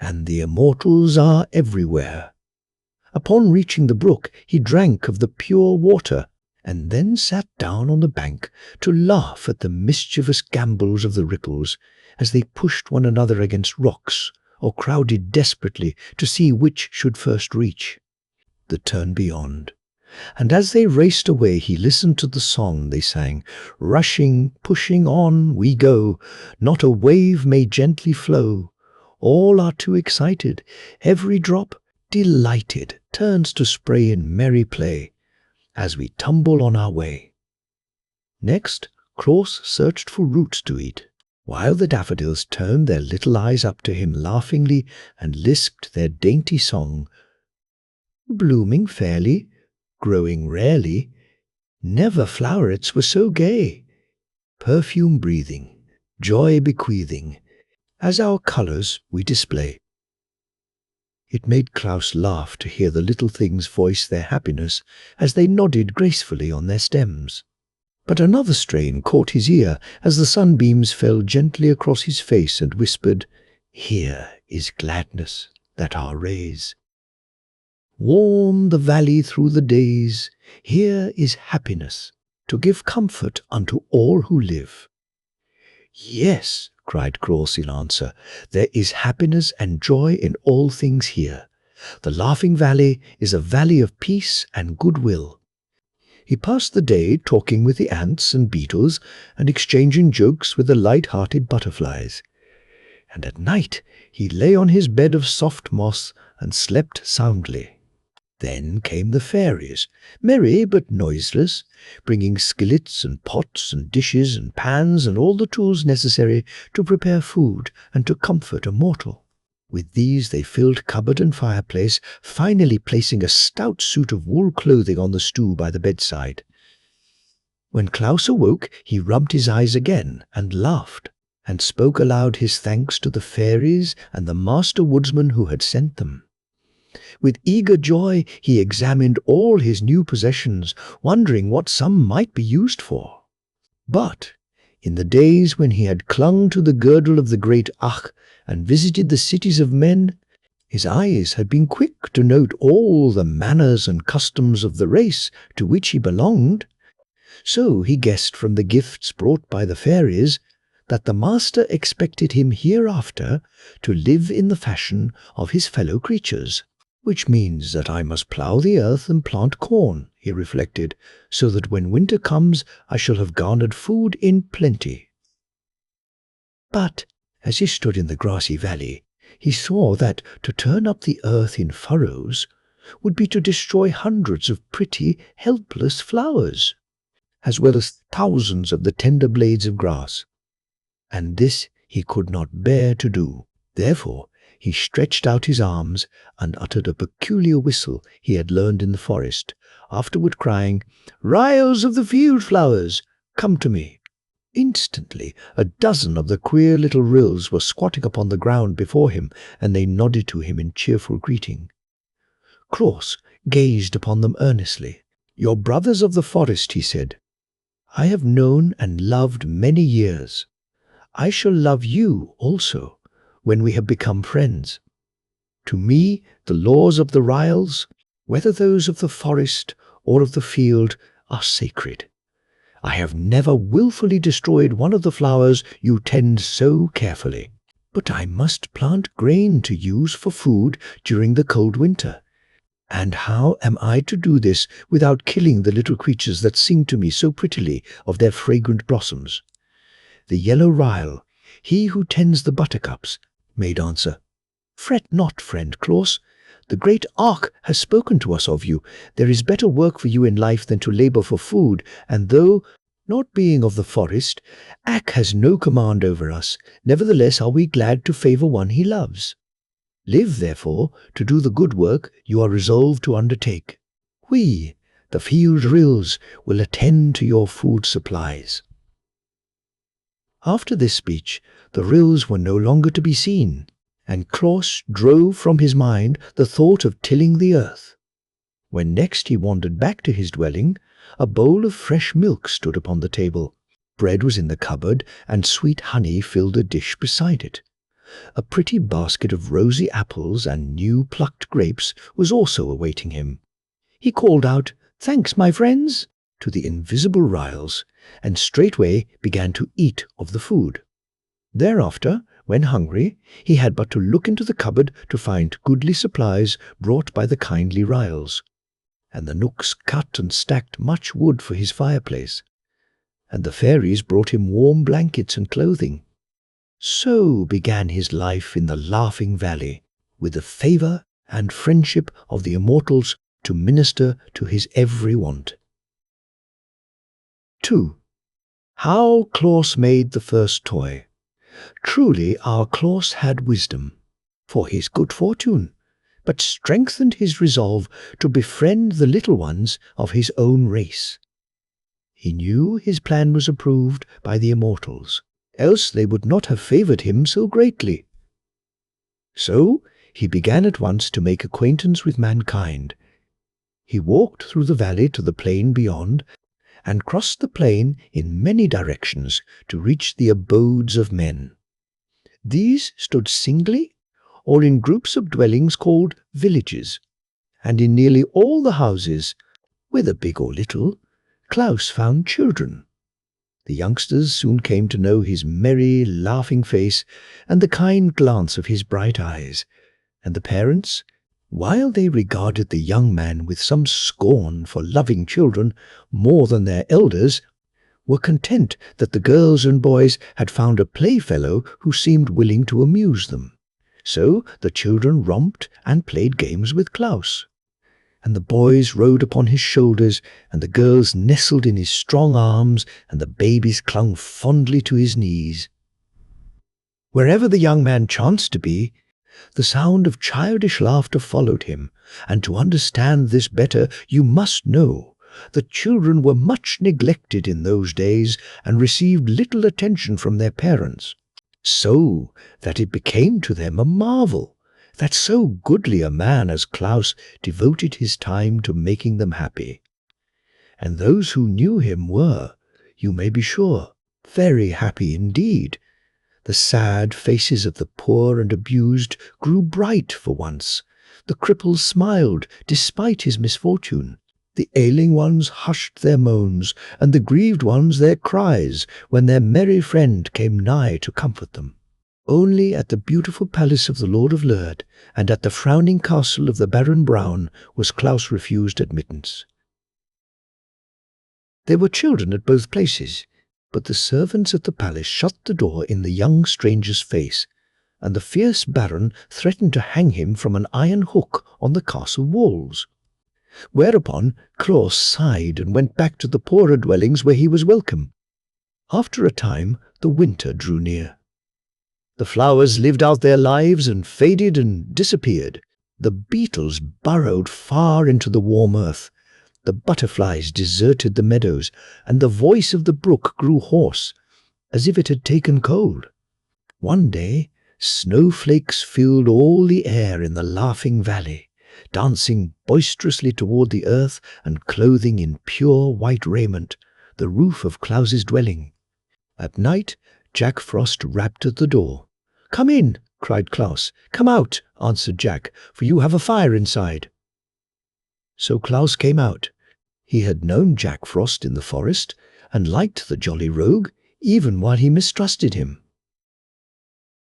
and the immortals are everywhere. Upon reaching the brook, he drank of the pure water, and then sat down on the bank to laugh at the mischievous gambols of the ripples as they pushed one another against rocks or crowded desperately to see which should first reach the turn beyond. And as they raced away, he listened to the song they sang. "Rushing, pushing on, we go. Not a wave may gently flow. All are too excited. Every drop, delighted, turns to spray in merry play as we tumble on our way." Next, Claus searched for roots to eat, while the daffodils turned their little eyes up to him laughingly and lisped their dainty song. Blooming fairly, growing rarely, never flowerets were so gay, perfume breathing, joy bequeathing, as our colours we display. It made Claus laugh to hear the little things voice their happiness as they nodded gracefully on their stems. But another strain caught his ear as the sunbeams fell gently across his face and whispered, "Here is gladness that our rays warm the valley through the days. Here is happiness to give comfort unto all who live. Yes, cried Claus in answer, there is happiness and joy in all things here. The Laughing Valley is a valley of peace and goodwill. He passed the day talking with the ants and beetles and exchanging jokes with the light-hearted butterflies. And at night he lay on his bed of soft moss and slept soundly. Then came the fairies, merry but noiseless, bringing skillets and pots and dishes and pans and all the tools necessary to prepare food and to comfort a mortal. With these they filled cupboard and fireplace, finally placing a stout suit of wool clothing on the stool by the bedside. When Claus awoke, he rubbed his eyes again and laughed, and spoke aloud his thanks to the fairies and the master woodsman who had sent them. With eager joy he examined all his new possessions, wondering what some might be used for. But in the days when he had clung to the girdle of the great Ach and visited the cities of men, his eyes had been quick to note all the manners and customs of the race to which he belonged. So he guessed from the gifts brought by the fairies that the master expected him hereafter to live in the fashion of his fellow creatures. Which means that I must plough the earth and plant corn, he reflected, so that when winter comes I shall have garnered food in plenty. But as he stood in the grassy valley, he saw that to turn up the earth in furrows would be to destroy hundreds of pretty, helpless flowers, as well as thousands of the tender blades of grass. And this he could not bear to do. Therefore he stretched out his arms and uttered a peculiar whistle he had learned in the forest, afterward crying, "Ryls of the field flowers, come to me." Instantly a dozen of the queer little rills were squatting upon the ground before him, and they nodded to him in cheerful greeting. Claus gazed upon them earnestly. "Your brothers of the forest," he said, "I have known and loved many years. I shall love you also when we have become friends. To me, the laws of the Ryls, whether those of the forest or of the field, are sacred. I have never wilfully destroyed one of the flowers you tend so carefully. But I must plant grain to use for food during the cold winter. And how am I to do this without killing the little creatures that sing to me so prettily of their fragrant blossoms? The yellow Ryl, he who tends the buttercups, made answer, "Fret not, friend Claus. The great Ark has spoken to us of you. There is better work for you in life than to labor for food, and though, not being of the forest, Ak has no command over us, nevertheless are we glad to favor one he loves. Live, therefore, to do the good work you are resolved to undertake. We, the field Ryls, will attend to your food supplies." After this speech, the Ryls were no longer to be seen, and Claus drove from his mind the thought of tilling the earth. When next he wandered back to his dwelling, a bowl of fresh milk stood upon the table. Bread was in the cupboard, and sweet honey filled a dish beside it. A pretty basket of rosy apples and new-plucked grapes was also awaiting him. He called out, "Thanks, my friends," to the invisible Ryls, and straightway began to eat of the food. Thereafter, when hungry, he had but to look into the cupboard to find goodly supplies brought by the kindly Ryls, and the Knooks cut and stacked much wood for his fireplace, and the fairies brought him warm blankets and clothing. So began his life in the Laughing Valley, with the favor and friendship of the immortals to minister to his every want. 2. How Claus made the first toy. Truly our Claus had wisdom, for his good fortune, but strengthened his resolve to befriend the little ones of his own race. He knew his plan was approved by the immortals, else they would not have favored him so greatly. So he began at once to make acquaintance with mankind. He walked through the valley to the plain beyond, and crossed the plain in many directions to reach the abodes of men. These stood singly or in groups of dwellings called villages. And in nearly all the houses, whether big or little, Claus found children. The youngsters soon came to know his merry, laughing face and the kind glance of his bright eyes, and the parents, while they regarded the young man with some scorn for loving children more than their elders, were content that the girls and boys had found a playfellow who seemed willing to amuse them. So the children romped and played games with Claus, and the boys rode upon his shoulders, and the girls nestled in his strong arms, and the babies clung fondly to his knees. Wherever the young man chanced to be, the sound of childish laughter followed him, and to understand this better you must know that children were much neglected in those days and received little attention from their parents, so that it became to them a marvel that so goodly a man as Claus devoted his time to making them happy. And those who knew him were, you may be sure, very happy indeed. The sad faces of the poor and abused grew bright for once. The cripples smiled despite his misfortune. The ailing ones hushed their moans, and the grieved ones their cries, when their merry friend came nigh to comfort them. Only at the beautiful palace of the Lord of Lurd, and at the frowning castle of the Baron Brown, was Claus refused admittance. There were children at both places, but the servants at the palace shut the door in the young stranger's face, and the fierce baron threatened to hang him from an iron hook on the castle walls. Whereupon Claus sighed and went back to the poorer dwellings where he was welcome. After a time the winter drew near. The flowers lived out their lives and faded and disappeared. The beetles burrowed far into the warm earth. The butterflies deserted the meadows, and the voice of the brook grew hoarse, as if it had taken cold. One day snowflakes filled all the air in the laughing valley, dancing boisterously toward the earth and clothing in pure white raiment the roof of Claus's dwelling. At night Jack Frost rapped at the door. "Come in," cried Claus. "Come out," answered Jack, "for you have a fire inside." So Claus came out. He had known Jack Frost in the forest, and liked the jolly rogue, even while he mistrusted him.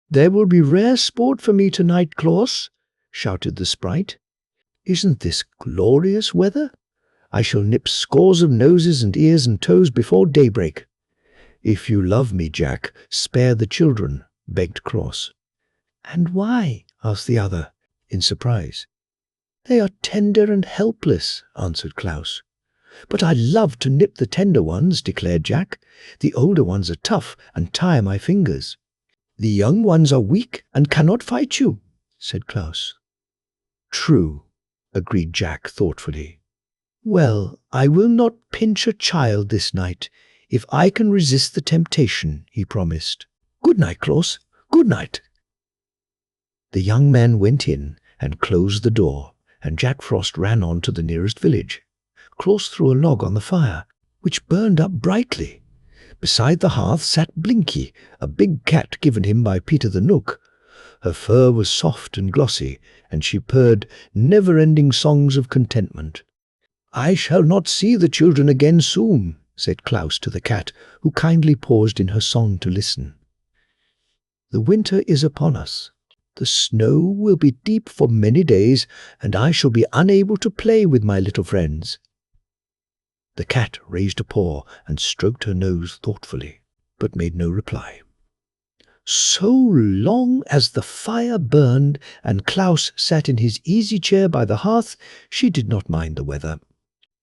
"There will be rare sport for me tonight, Claus," shouted the sprite. "Isn't this glorious weather? I shall nip scores of noses and ears and toes before daybreak." "If you love me, Jack, spare the children," begged Claus. "And why?" asked the other, in surprise. "They are tender and helpless," answered Claus. "But I love to nip the tender ones," declared Jack. "The older ones are tough and tire my fingers." "The young ones are weak and cannot fight you," said Claus. "True," agreed Jack thoughtfully. "Well, I will not pinch a child this night, if I can resist the temptation," he promised. "Good night, Claus. Good night." The young man went in and closed the door, and Jack Frost ran on to the nearest village. Claus threw a log on the fire, which burned up brightly. Beside the hearth sat Blinky, a big cat given him by Peter the Knook. Her fur was soft and glossy, and she purred never-ending songs of contentment. "I shall not see the children again soon," said Claus to the cat, who kindly paused in her song to listen. "The winter is upon us. The snow will be deep for many days, and I shall be unable to play with my little friends." The cat raised a paw and stroked her nose thoughtfully, but made no reply. So long as the fire burned and Claus sat in his easy chair by the hearth, she did not mind the weather.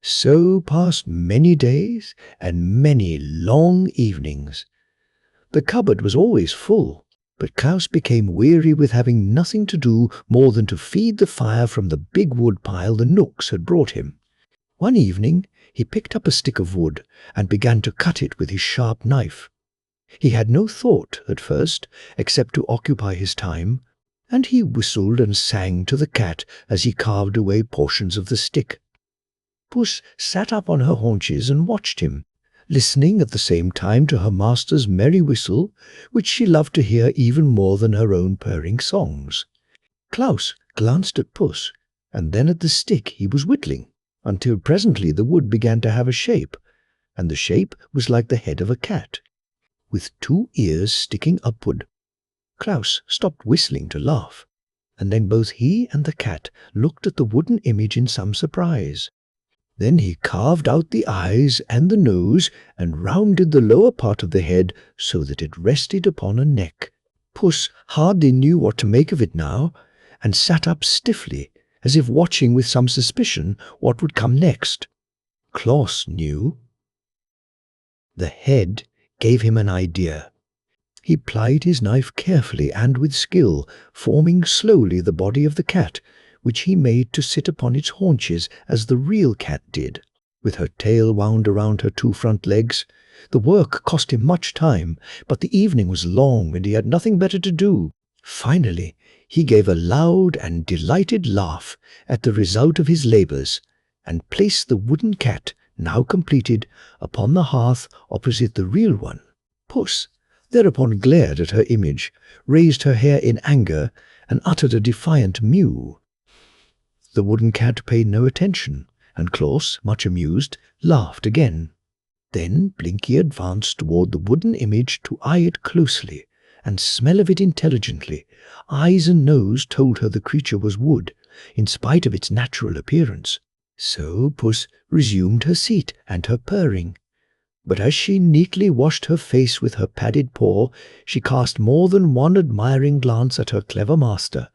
So passed many days and many long evenings. The cupboard was always full, but Claus became weary with having nothing to do more than to feed the fire from the big wood pile the Knooks had brought him. One evening he picked up a stick of wood and began to cut it with his sharp knife. He had no thought, at first, except to occupy his time, and he whistled and sang to the cat as he carved away portions of the stick. Puss sat up on her haunches and watched him, listening at the same time to her master's merry whistle, which she loved to hear even more than her own purring songs. Klaus glanced at Puss, and then at the stick he was whittling, until presently the wood began to have a shape, and the shape was like the head of a cat, with 2 ears sticking upward. Klaus stopped whistling to laugh, and then both he and the cat looked at the wooden image in some surprise. Then he carved out the eyes and the nose and rounded the lower part of the head so that it rested upon a neck. Puss hardly knew what to make of it now, and sat up stiffly, as if watching with some suspicion what would come next. Claus knew. The head gave him an idea. He plied his knife carefully and with skill, forming slowly the body of the cat, which he made to sit upon its haunches as the real cat did, with her tail wound around her 2 front legs. The work cost him much time, but the evening was long and he had nothing better to do. Finally, he gave a loud and delighted laugh at the result of his labours, and placed the wooden cat, now completed, upon the hearth opposite the real one. Puss thereupon glared at her image, raised her hair in anger, and uttered a defiant mew. The wooden cat paid no attention, and Claus, much amused, laughed again. Then Blinky advanced toward the wooden image to eye it closely, and smell of it intelligently. Eyes and nose told her the creature was wood, in spite of its natural appearance. So Puss resumed her seat and her purring. But as she neatly washed her face with her padded paw, she cast more than one admiring glance at her clever master.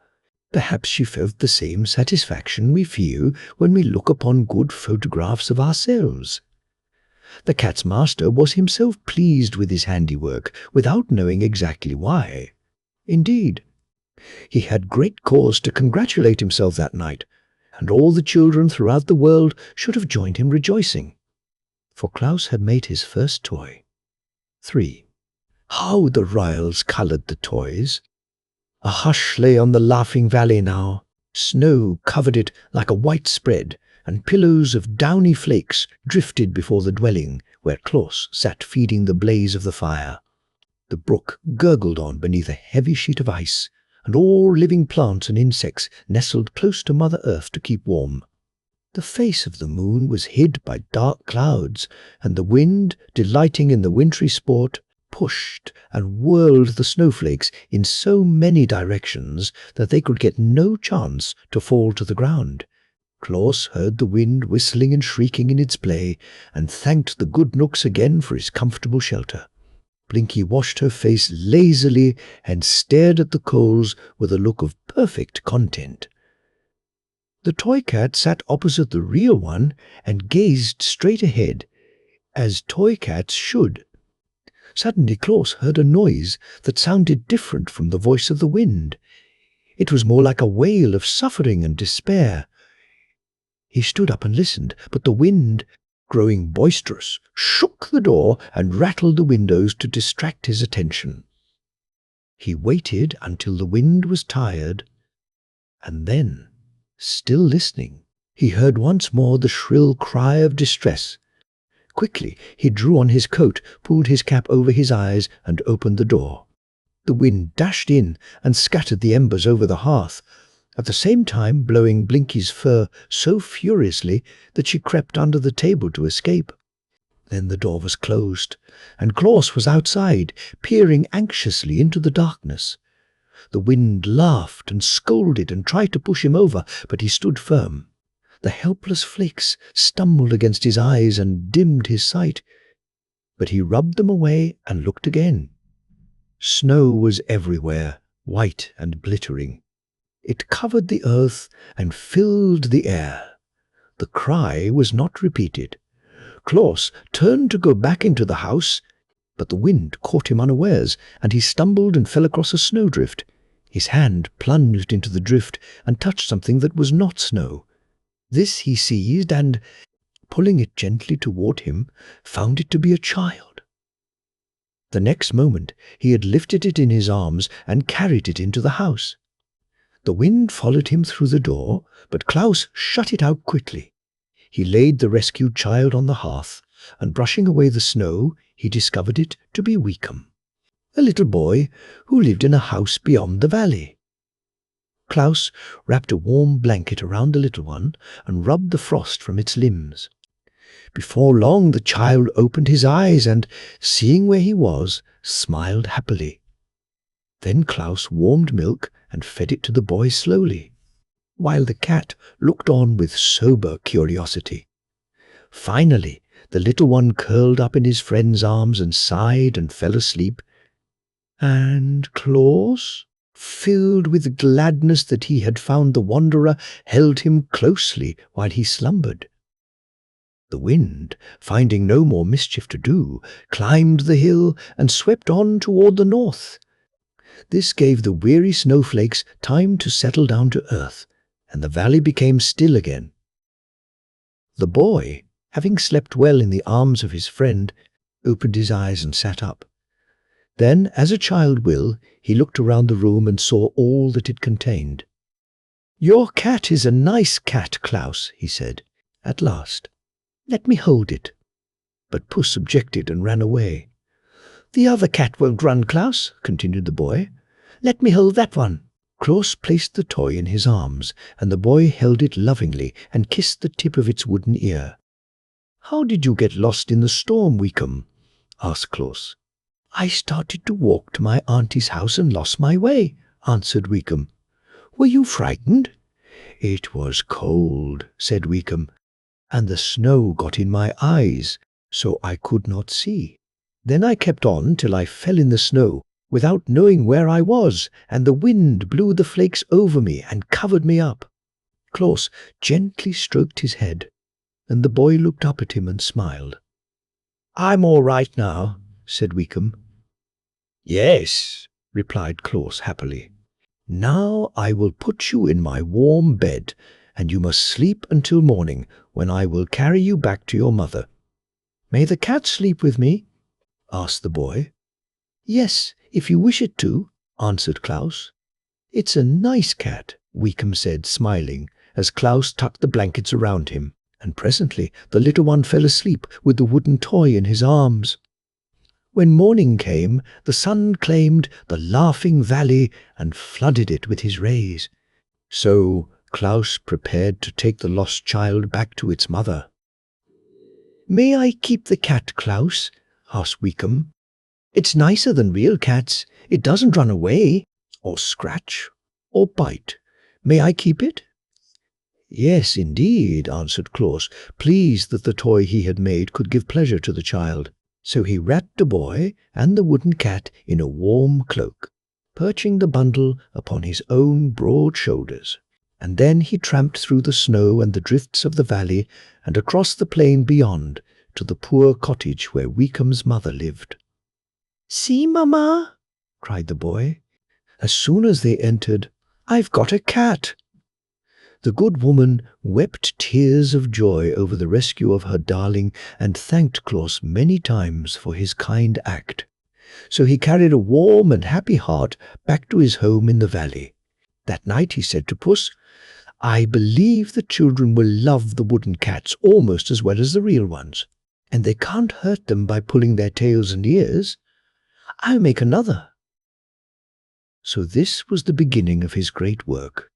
Perhaps she felt the same satisfaction we feel when we look upon good photographs of ourselves. The cat's master was himself pleased with his handiwork, without knowing exactly why. Indeed, he had great cause to congratulate himself that night, and all the children throughout the world should have joined him rejoicing. For Klaus had made his first toy. 3. How the royals coloured the toys! A hush lay on the laughing valley now. Snow covered it like a white spread, and pillows of downy flakes drifted before the dwelling where Claus sat feeding the blaze of the fire. The brook gurgled on beneath a heavy sheet of ice, and all living plants and insects nestled close to Mother Earth to keep warm. The face of the moon was hid by dark clouds, and the wind, delighting in the wintry sport, pushed and whirled the snowflakes in so many directions that they could get no chance to fall to the ground. Claus heard the wind whistling and shrieking in its play, and thanked the good Knooks again for his comfortable shelter. Blinky washed her face lazily and stared at the coals with a look of perfect content. The toy cat sat opposite the real one and gazed straight ahead, as toy cats should. Suddenly Claus heard a noise that sounded different from the voice of the wind. It was more like a wail of suffering and despair. He stood up and listened, but the wind, growing boisterous, shook the door and rattled the windows to distract his attention. He waited until the wind was tired, and then, still listening, he heard once more the shrill cry of distress. Quickly he drew on his coat, pulled his cap over his eyes, and opened the door. The wind dashed in and scattered the embers over the hearth, at the same time blowing Blinky's fur so furiously that she crept under the table to escape. Then the door was closed, and Claus was outside, peering anxiously into the darkness. The wind laughed and scolded and tried to push him over, but he stood firm. The helpless flakes stumbled against his eyes and dimmed his sight, but he rubbed them away and looked again. Snow was everywhere, white and glittering. It covered the earth and filled the air. The cry was not repeated. Claus turned to go back into the house, but the wind caught him unawares, and he stumbled and fell across a snowdrift. His hand plunged into the drift and touched something that was not snow. This he seized and, pulling it gently toward him, found it to be a child. The next moment he had lifted it in his arms and carried it into the house. The wind followed him through the door, but Klaus shut it out quickly. He laid the rescued child on the hearth, and brushing away the snow, he discovered it to be Weekum, a little boy who lived in a house beyond the valley. Klaus wrapped a warm blanket around the little one and rubbed the frost from its limbs. Before long the child opened his eyes and, seeing where he was, smiled happily. Then Klaus warmed milk and fed it to the boy slowly, while the cat looked on with sober curiosity. Finally, the little one curled up in his friend's arms and sighed and fell asleep. And Klaus, filled with gladness that he had found the wanderer, held him closely while he slumbered. The wind, finding no more mischief to do, climbed the hill and swept on toward the north. This gave the weary snowflakes time to settle down to earth, and the valley became still again. The boy, having slept well in the arms of his friend, opened his eyes and sat up. Then, as a child will, he looked around the room and saw all that it contained. "Your cat is a nice cat, Klaus," he said, at last. "Let me hold it." But Puss objected and ran away. "The other cat won't run, Klaus," continued the boy. "Let me hold that one." Klaus placed the toy in his arms, and the boy held it lovingly and kissed the tip of its wooden ear. "How did you get lost in the storm, Weekum?" asked Klaus. "I started to walk to my auntie's house and lost my way," answered Weekum. "Were you frightened?" "It was cold," said Weekum, "and the snow got in my eyes, so I could not see. Then I kept on till I fell in the snow, without knowing where I was, and the wind blew the flakes over me and covered me up." Klaus gently stroked his head, and the boy looked up at him and smiled. "I'm all right now," said Weekum. "Yes," replied Klaus happily. "Now I will put you in my warm bed, and you must sleep until morning, when I will carry you back to your mother." "May the cat sleep with me?" asked the boy. "Yes, if you wish it to," answered Klaus. "It's a nice cat," Weekum said, smiling, as Klaus tucked the blankets around him, and presently the little one fell asleep with the wooden toy in his arms. When morning came, the sun claimed the laughing valley and flooded it with his rays. So Klaus prepared to take the lost child back to its mother. "May I keep the cat, Klaus?" asked Weekum. "It's nicer than real cats. It doesn't run away, or scratch, or bite. May I keep it?" "Yes, indeed," answered Klaus, pleased that the toy he had made could give pleasure to the child. So he wrapped the boy and the wooden cat in a warm cloak, perching the bundle upon his own broad shoulders. And then he tramped through the snow and the drifts of the valley and across the plain beyond to the poor cottage where Weekum's mother lived. "See, Mamma!" cried the boy. As soon as they entered, "I've got a cat!" The good woman wept tears of joy over the rescue of her darling and thanked Klaus many times for his kind act. So he carried a warm and happy heart back to his home in the valley. That night he said to Puss, "I believe the children will love the wooden cats almost as well as the real ones, and they can't hurt them by pulling their tails and ears. I'll make another." So this was the beginning of his great work.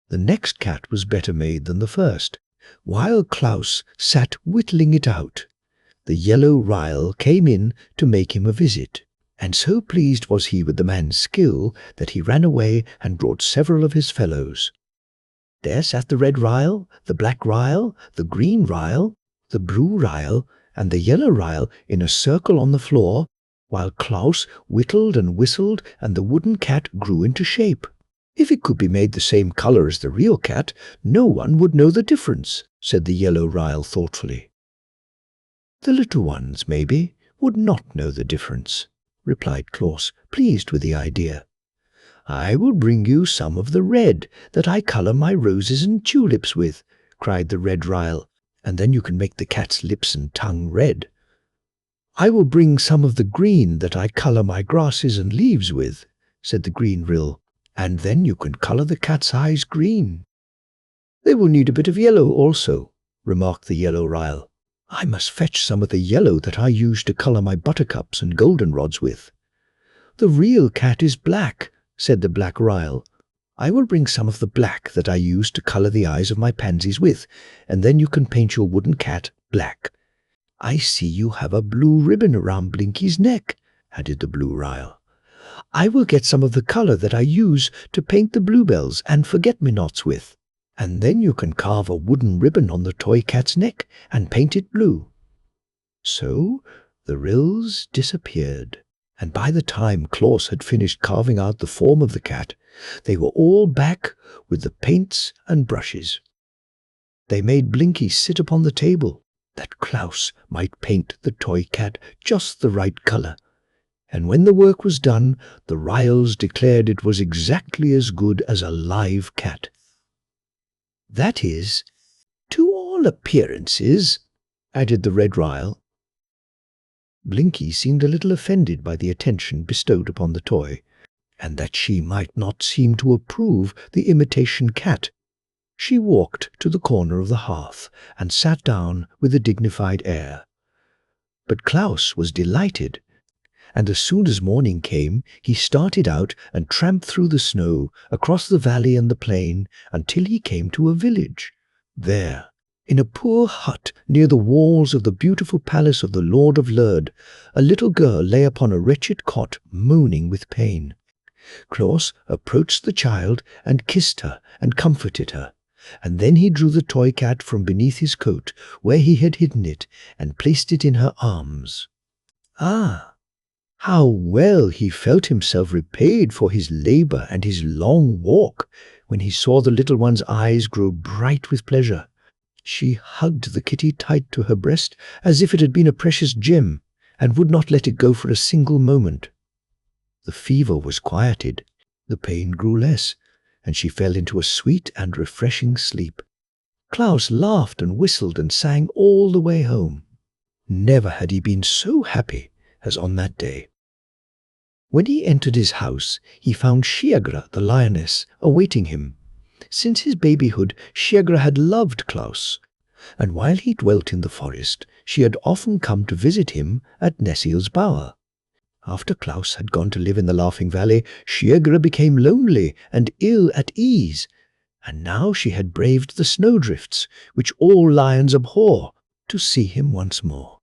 The next cat was better made than the first. While Klaus sat whittling it out, the yellow Ryle came in to make him a visit, and so pleased was he with the man's skill that he ran away and brought several of his fellows. There sat the red Ryle, the black Ryle, the green Ryle, the blue Ryle, and the yellow Ryle in a circle on the floor, while Klaus whittled and whistled and the wooden cat grew into shape. "If it could be made the same color as the real cat, no one would know the difference," said the yellow Ryle thoughtfully. "The little ones, maybe, would not know the difference," replied Klaus, pleased with the idea. "I will bring you some of the red that I color my roses and tulips with," cried the red Ryle, "and then you can make the cat's lips and tongue red." "I will bring some of the green that I color my grasses and leaves with," said the green Ryl, "and then you can color the cat's eyes green." "They will need a bit of yellow also," remarked the yellow Ryle. "I must fetch some of the yellow that I use to color my buttercups and goldenrods with." "The real cat is black," said the black Ryle. I will bring some of the black that I used to color the eyes of my pansies with, and then you can paint your wooden cat black. I see you have a blue ribbon around Blinky's neck, added the blue Ryle. I will get some of the color that I use to paint the bluebells and forget-me-nots with, and then you can carve a wooden ribbon on the toy cat's neck and paint it blue. So the Ryls disappeared, and by the time Claus had finished carving out the form of the cat, they were all back with the paints and brushes. They made Blinky sit upon the table, that Claus might paint the toy cat just the right color, and when the work was done, the Ryls declared it was exactly as good as a live cat. That is, to all appearances, added the red Ryle. Blinky seemed a little offended by the attention bestowed upon the toy, and that she might not seem to approve the imitation cat. She walked to the corner of the hearth and sat down with a dignified air. But Claus was delighted, and as soon as morning came, he started out and tramped through the snow, across the valley and the plain, until he came to a village. There, in a poor hut near the walls of the beautiful palace of the Lord of Lurd, a little girl lay upon a wretched cot, moaning with pain. Claus approached the child and kissed her and comforted her, and then he drew the toy cat from beneath his coat, where he had hidden it, and placed it in her arms. Ah! How well he felt himself repaid for his labor and his long walk when he saw the little one's eyes grow bright with pleasure. She hugged the kitty tight to her breast as if it had been a precious gem, and would not let it go for a single moment. The fever was quieted, the pain grew less, and she fell into a sweet and refreshing sleep. Claus laughed and whistled and sang all the way home. Never had he been so happy as on that day. When he entered his house, he found Shiegra, the lioness, awaiting him. Since his babyhood, Shiegra had loved Claus, and while he dwelt in the forest, she had often come to visit him at Nessiel's bower. After Claus had gone to live in the Laughing Valley, Shiegra became lonely and ill at ease, and now she had braved the snowdrifts, which all lions abhor, to see him once more.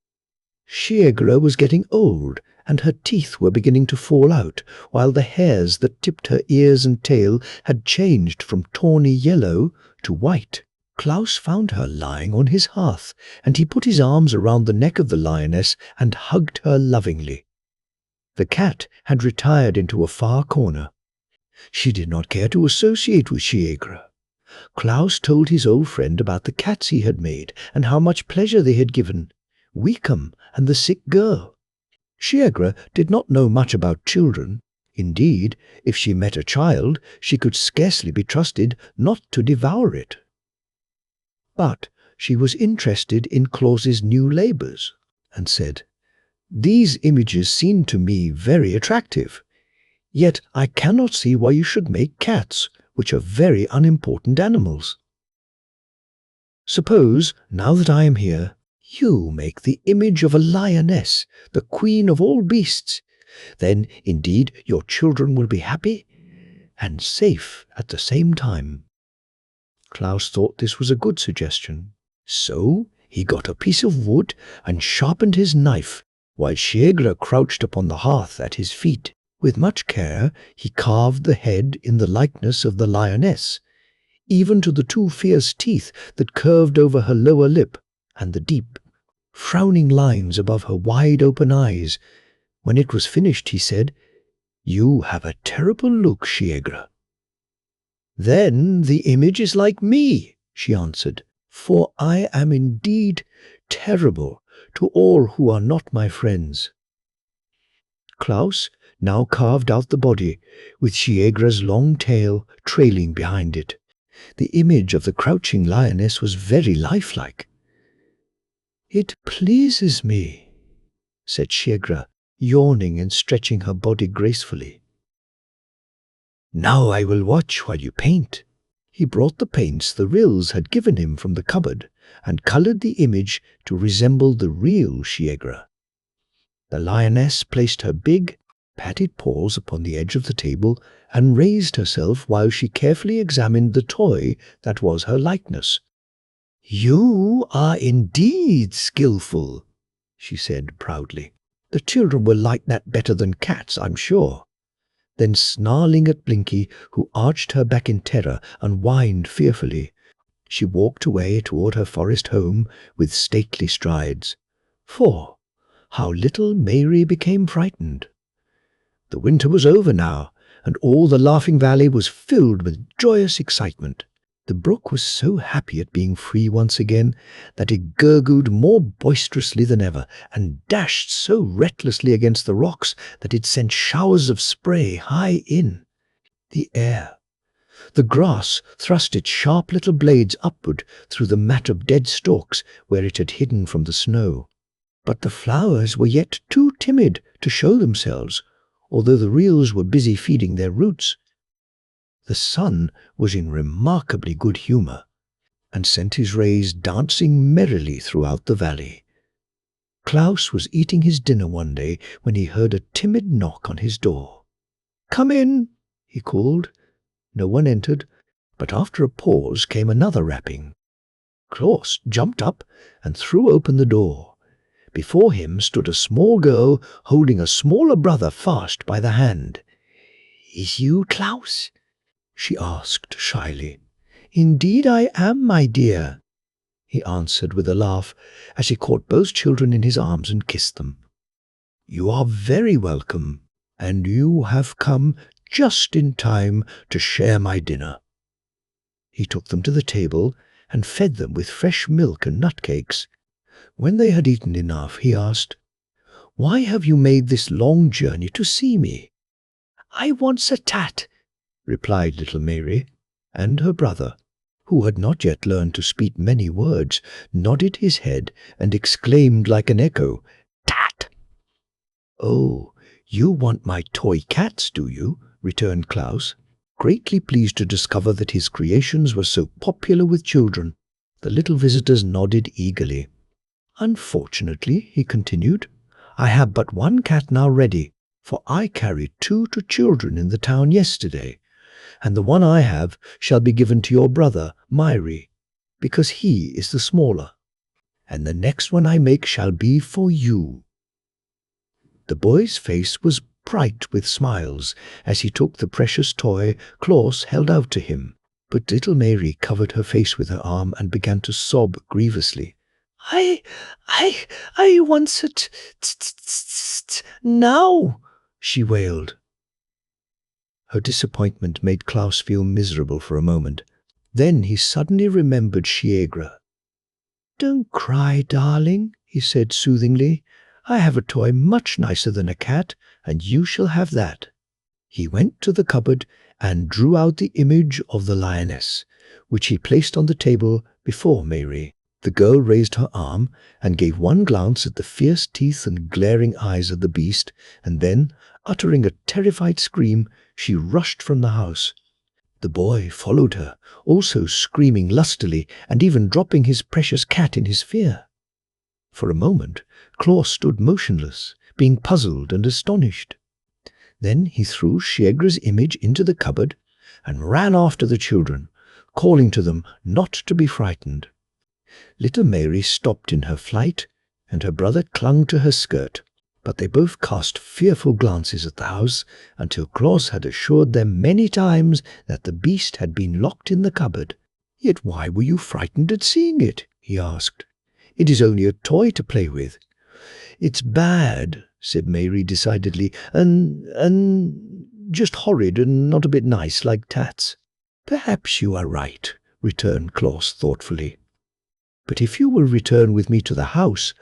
Shiegra was getting old, and her teeth were beginning to fall out, while the hairs that tipped her ears and tail had changed from tawny yellow to white. Claus found her lying on his hearth, and he put his arms around the neck of the lioness and hugged her lovingly. The cat had retired into a far corner. She did not care to associate with Shiegra. Claus told his old friend about the cats he had made and how much pleasure they had given Weekum and the sick girl. Shiegra did not know much about children. Indeed, if she met a child, she could scarcely be trusted not to devour it. But she was interested in Claus's new labors, and said, "These images seem to me very attractive. Yet I cannot see why you should make cats, which are very unimportant animals. Suppose, now that I am here, you make the image of a lioness, the queen of all beasts. Then, indeed, your children will be happy and safe at the same time." Claus thought this was a good suggestion. So he got a piece of wood and sharpened his knife, while Shiegra crouched upon the hearth at his feet. With much care he carved the head in the likeness of the lioness, even to the two fierce teeth that curved over her lower lip, and the deep, frowning lines above her wide-open eyes. When it was finished, he said, "You have a terrible look, Shiegra." "Then the image is like me," she answered, "for I am indeed terrible to all who are not my friends." Claus now carved out the body, with Shiegra's long tail trailing behind it. The image of the crouching lioness was very lifelike. "It pleases me," said Shiegra, yawning and stretching her body gracefully. "Now I will watch while you paint." He brought the paints the Ryls had given him from the cupboard, and colored the image to resemble the real Shiegra. The lioness placed her big, patted paws upon the edge of the table, and raised herself while she carefully examined the toy that was her likeness. "You are indeed skillful," she said proudly. "The children will like that better than cats, I'm sure." Then snarling at Blinky, who arched her back in terror and whined fearfully, she walked away toward her forest home with stately strides. For how little Mary became frightened. The winter was over now, and all the Laughing Valley was filled with joyous excitement. The brook was so happy at being free once again that it gurgled more boisterously than ever, and dashed so recklessly against the rocks that it sent showers of spray high in the air. The grass thrust its sharp little blades upward through the mat of dead stalks where it had hidden from the snow. But the flowers were yet too timid to show themselves, although the reels were busy feeding their roots. The sun was in remarkably good humor, and sent his rays dancing merrily throughout the valley. Claus was eating his dinner one day when he heard a timid knock on his door. "Come in," he called. No one entered, but after a pause came another rapping. Claus jumped up and threw open the door. Before him stood a small girl holding a smaller brother fast by the hand. "Is you Claus?" she asked shyly. "Indeed I am, my dear," he answered with a laugh as he caught both children in his arms and kissed them. "You are very welcome, and you have come just in time to share my dinner." He took them to the table and fed them with fresh milk and nut cakes. When they had eaten enough, he asked, "Why have you made this long journey to see me?" "I wants a tat," replied little Mary, and her brother, who had not yet learned to speak many words, nodded his head and exclaimed like an echo, "Tat!" "Oh, you want my toy cats, do you?" returned Claus, greatly pleased to discover that his creations were so popular with children. The little visitors nodded eagerly. "Unfortunately," he continued, "I have but one cat now ready, for I carried 2 to children in the town yesterday, and the one I have shall be given to your brother, Myri, because he is the smaller, and the next one I make shall be for you." The boy's face was bright with smiles as he took the precious toy Claus held out to him, but little Mary covered her face with her arm and began to sob grievously. I want it now," she wailed. Her disappointment made Claus feel miserable for a moment. Then he suddenly remembered Shiegra. "Don't cry, darling," he said soothingly. "I have a toy much nicer than a cat, and you shall have that." He went to the cupboard and drew out the image of the lioness, which he placed on the table before Mary. The girl raised her arm and gave one glance at the fierce teeth and glaring eyes of the beast, and then, uttering a terrified scream, she rushed from the house. The boy followed her, also screaming lustily and even dropping his precious cat in his fear. For a moment, Claus stood motionless, being puzzled and astonished. Then he threw Shiegra's image into the cupboard and ran after the children, calling to them not to be frightened. Little Mary stopped in her flight, and her brother clung to her skirt, but they both cast fearful glances at the house until Claus had assured them many times that the beast had been locked in the cupboard. "Yet why were you frightened at seeing it?" he asked. "It is only a toy to play with." "It's bad," said Mary decidedly, and just horrid and not a bit nice like tats." "Perhaps you are right," returned Claus thoughtfully. "But if you will return with me to the house,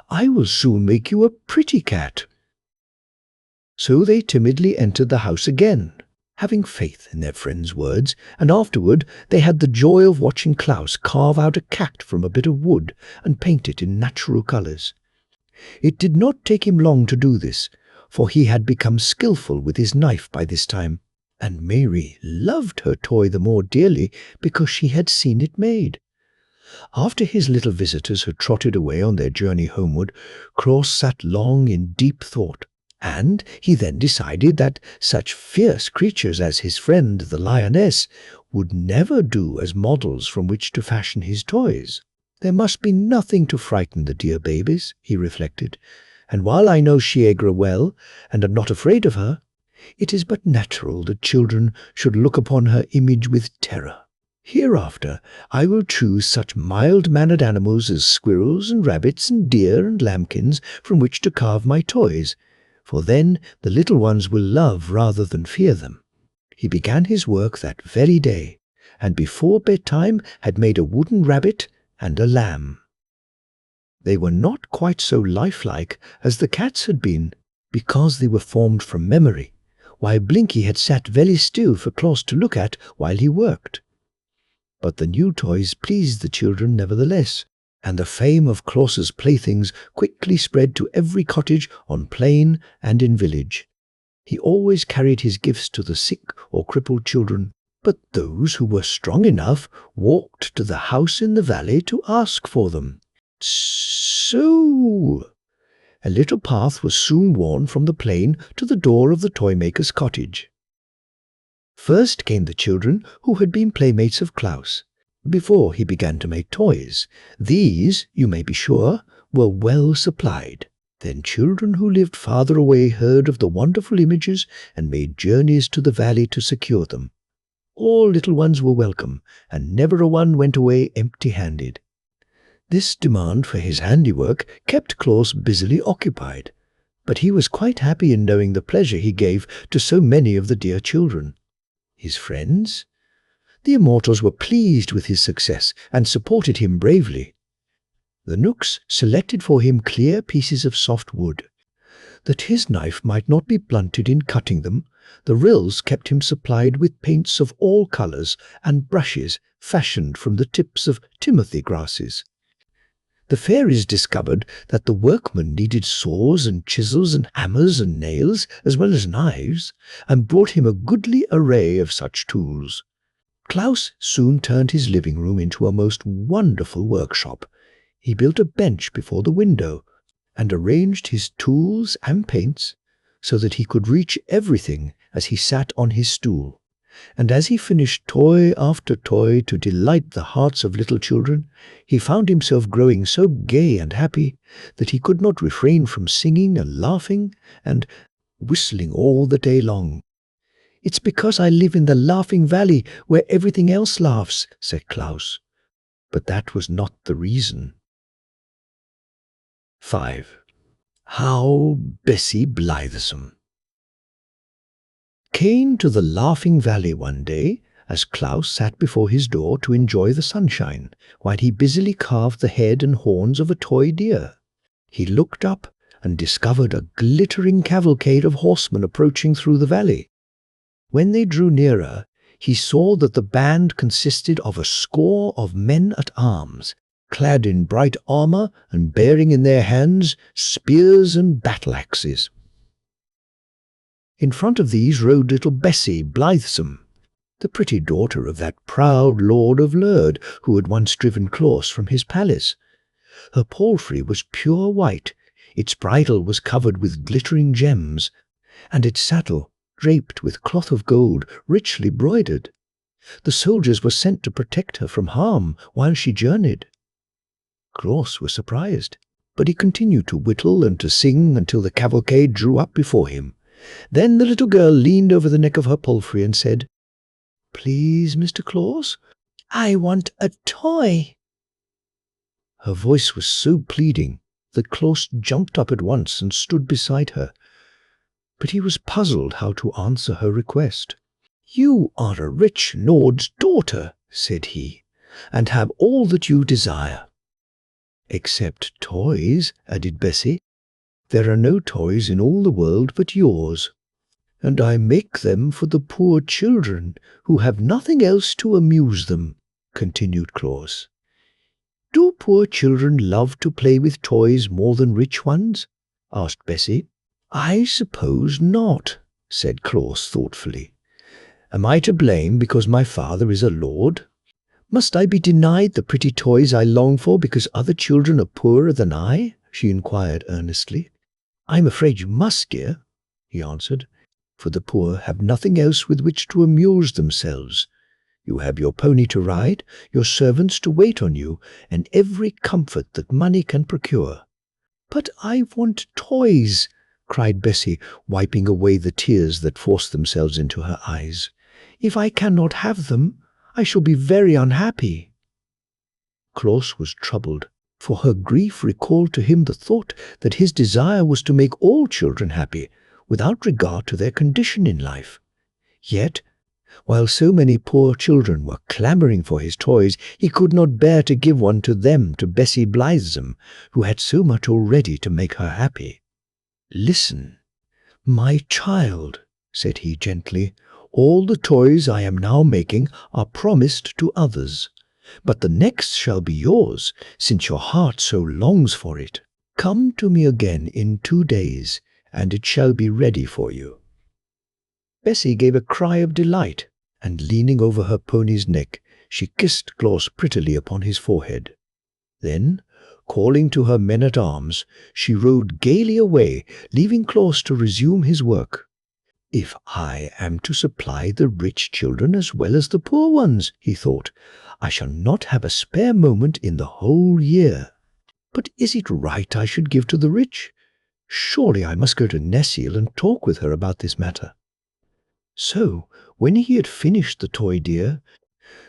I will soon make you a pretty cat." So they timidly entered the house again, having faith in their friend's words, and afterward they had the joy of watching Claus carve out a cat from a bit of wood and paint it in natural colors. It did not take him long to do this, for he had become skillful with his knife by this time, and Mary loved her toy the more dearly because she had seen it made. After his little visitors had trotted away on their journey homeward, Claus sat long in deep thought, And he then decided that such fierce creatures as his friend the lioness would never do as models from which to fashion his toys. There must be nothing to frighten the dear babies, he reflected, and while I know Shiegra well and am not afraid of her, it is but natural that children should look upon her image with terror. Hereafter I will choose such mild-mannered animals as squirrels and rabbits and deer and lambkins from which to carve my toys, for then the little ones will love rather than fear them. He began his work that very day, and before bedtime had made a wooden rabbit and a lamb. They were not quite so lifelike as the cats had been, because they were formed from memory, while Blinky had sat very still for Claus to look at while he worked. But the new toys pleased the children nevertheless, and the fame of Claus's playthings quickly spread to every cottage on plain and in village. He always carried his gifts to the sick or crippled children, but those who were strong enough walked to the house in the valley to ask for them. So a little path was soon worn from the plain to the door of the toy-maker's cottage. First came the children who had been playmates of Claus before he began to make toys. These, you may be sure, were well supplied. Then children who lived farther away heard of the wonderful images and made journeys to the valley to secure them. All little ones were welcome, and never a one went away empty-handed. This demand for his handiwork kept Claus busily occupied, but he was quite happy in knowing the pleasure he gave to so many of the dear children. His friends? The immortals were pleased with his success and supported him bravely. The Knooks selected for him clear pieces of soft wood. That his knife might not be blunted in cutting them, the Ryls kept him supplied with paints of all colours and brushes fashioned from the tips of timothy grasses. The fairies discovered that the workmen needed saws and chisels and hammers and nails as well as knives, and brought him a goodly array of such tools. Claus soon turned his living room into a most wonderful workshop. He built a bench before the window and arranged his tools and paints so that he could reach everything as he sat on his stool. And as he finished toy after toy to delight the hearts of little children, he found himself growing so gay and happy that he could not refrain from singing and laughing and whistling all the day long. "It's because I live in the laughing valley where everything else laughs," said Claus. But that was not the reason. 5. How Bessie Blithesome came to the Laughing Valley one day as Claus sat before his door to enjoy the sunshine, while he busily carved the head and horns of a toy deer. He looked up and discovered a glittering cavalcade of horsemen approaching through the valley. When they drew nearer, he saw that the band consisted of a score of men-at-arms, clad in bright armour and bearing in their hands spears and battle-axes. In front of these rode little Bessie Blithesome, the pretty daughter of that proud Lord of Lurd who had once driven Claus from his palace. Her palfrey was pure white, its bridle was covered with glittering gems, and its saddle draped with cloth of gold richly broidered. The soldiers were sent to protect her from harm while she journeyed. Claus was surprised, but he continued to whittle and to sing until the cavalcade drew up before him. Then the little girl leaned over the neck of her palfrey and said, "Please, Mr. Claus, I want a toy." Her voice was so pleading that Claus jumped up at once and stood beside her. But he was puzzled how to answer her request. "You are a rich lord's daughter," said he, "and have all that you desire." "Except toys," added Bessie. "There are no toys in all the world but yours, and I make them for the poor children who have nothing else to amuse them," continued Claus. "Do poor children love to play with toys more than rich ones?" asked Bessie. "I suppose not," said Claus thoughtfully. "Am I to blame because my father is a lord? Must I be denied the pretty toys I long for because other children are poorer than I?" she inquired earnestly. "I'm afraid you must, dear," he answered, "for the poor have nothing else with which to amuse themselves. You have your pony to ride, your servants to wait on you, and every comfort that money can procure." "But I want toys," cried Bessie, wiping away the tears that forced themselves into her eyes. "If I cannot have them, I shall be very unhappy." Claus was troubled, for her grief recalled to him the thought that his desire was to make all children happy, without regard to their condition in life. Yet, while so many poor children were clamoring for his toys, he could not bear to give one to them, to Bessie Blithesome, who had so much already to make her happy. "Listen, my child," said he gently, "all the toys I am now making are promised to others, but the next shall be yours, since your heart so longs for it. Come to me again in 2 days, and it shall be ready for you." Bessie gave a cry of delight, and leaning over her pony's neck, she kissed Claus prettily upon his forehead. Then, calling to her men-at-arms, she rode gaily away, leaving Claus to resume his work. "If I am to supply the rich children as well as the poor ones," he thought, "I shall not have a spare moment in the whole year. But is it right I should give to the rich? Surely I must go to Nessie and talk with her about this matter." So, when he had finished the toy deer,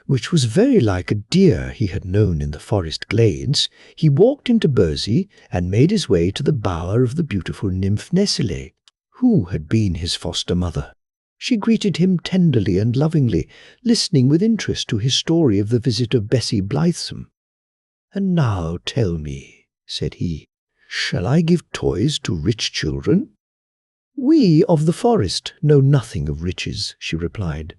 which was very like a deer he had known in the forest glades, he walked into Burzee and made his way to the bower of the beautiful nymph Nesile, who had been his foster mother. She greeted him tenderly and lovingly, listening with interest to his story of the visit of Bessie Blithesome. "And now tell me," said he, "shall I give toys to rich children?" "We of the forest know nothing of riches," she replied.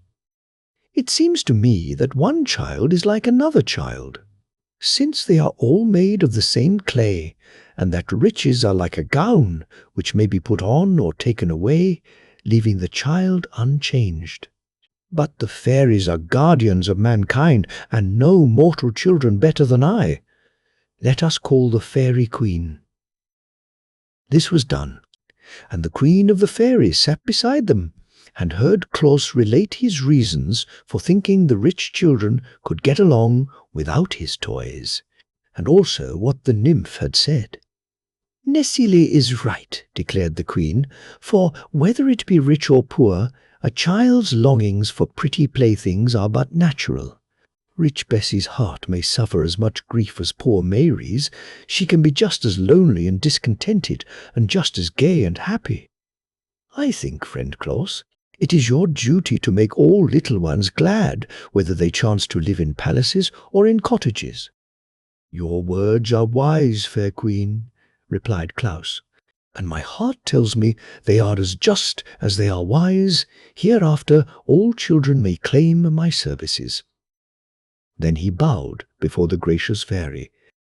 "It seems to me that one child is like another child, since they are all made of the same clay, and that riches are like a gown, which may be put on or taken away, leaving the child unchanged. But the fairies are guardians of mankind, and know mortal children better than I. Let us call the fairy queen." This was done, and the queen of the fairies sat beside them, and heard Claus relate his reasons for thinking the rich children could get along without his toys, and also what the nymph had said. "Nesile is right," declared the queen, "for whether it be rich or poor, a child's longings for pretty playthings are but natural. Rich Bessie's heart may suffer as much grief as poor Mary's. She can be just as lonely and discontented, and just as gay and happy. I think, friend Claus, it is your duty to make all little ones glad, whether they chance to live in palaces or in cottages." "Your words are wise, fair queen," replied Claus, "and my heart tells me they are as just as they are wise. Hereafter all children may claim my services." Then he bowed before the gracious fairy,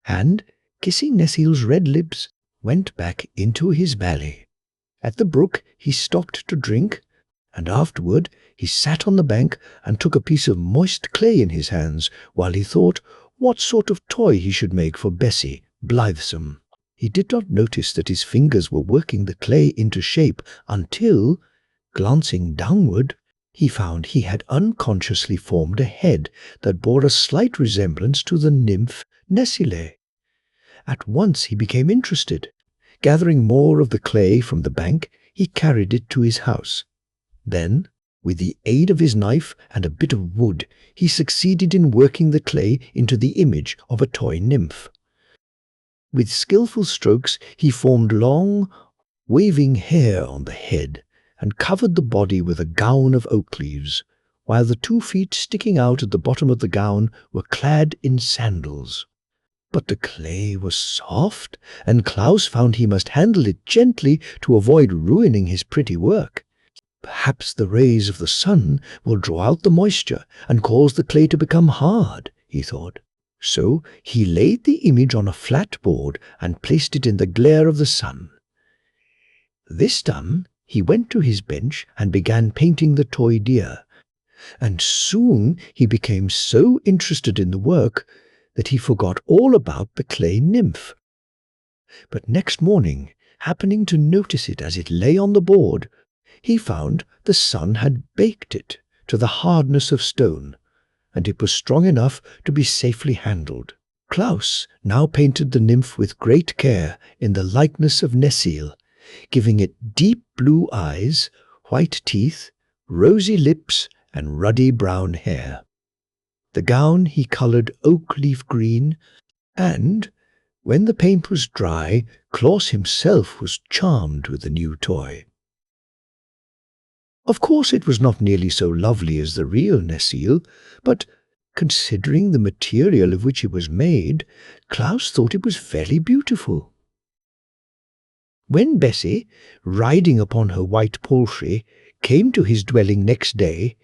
and, kissing Nessile's red lips, went back into his valley. At the brook he stopped to drink, and afterward he sat on the bank and took a piece of moist clay in his hands, while he thought what sort of toy he should make for Bessie Blithesome. He did not notice that his fingers were working the clay into shape until, glancing downward, he found he had unconsciously formed a head that bore a slight resemblance to the nymph Nesile. At once he became interested. Gathering more of the clay from the bank, he carried it to his house. Then, with the aid of his knife and a bit of wood, he succeeded in working the clay into the image of a toy nymph. With skillful strokes he formed long, waving hair on the head, and covered the body with a gown of oak leaves, while the 2 feet sticking out at the bottom of the gown were clad in sandals. But the clay was soft, and Claus found he must handle it gently to avoid ruining his pretty work. "Perhaps the rays of the sun will draw out the moisture and cause the clay to become hard," he thought. So he laid the image on a flat board and placed it in the glare of the sun. This done, he went to his bench and began painting the toy deer, and soon he became so interested in the work that he forgot all about the clay nymph. But next morning, happening to notice it as it lay on the board, he found the sun had baked it to the hardness of stone, and it was strong enough to be safely handled. Claus now painted the nymph with great care in the likeness of Nessie, giving it deep blue eyes, white teeth, rosy lips, and ruddy brown hair. The gown he coloured oak leaf green, and, when the paint was dry, Claus himself was charmed with the new toy. Of course it was not nearly so lovely as the real Nessie, but, considering the material of which it was made, Claus thought it was very beautiful. When Bessie, riding upon her white palfrey, came to his dwelling next day,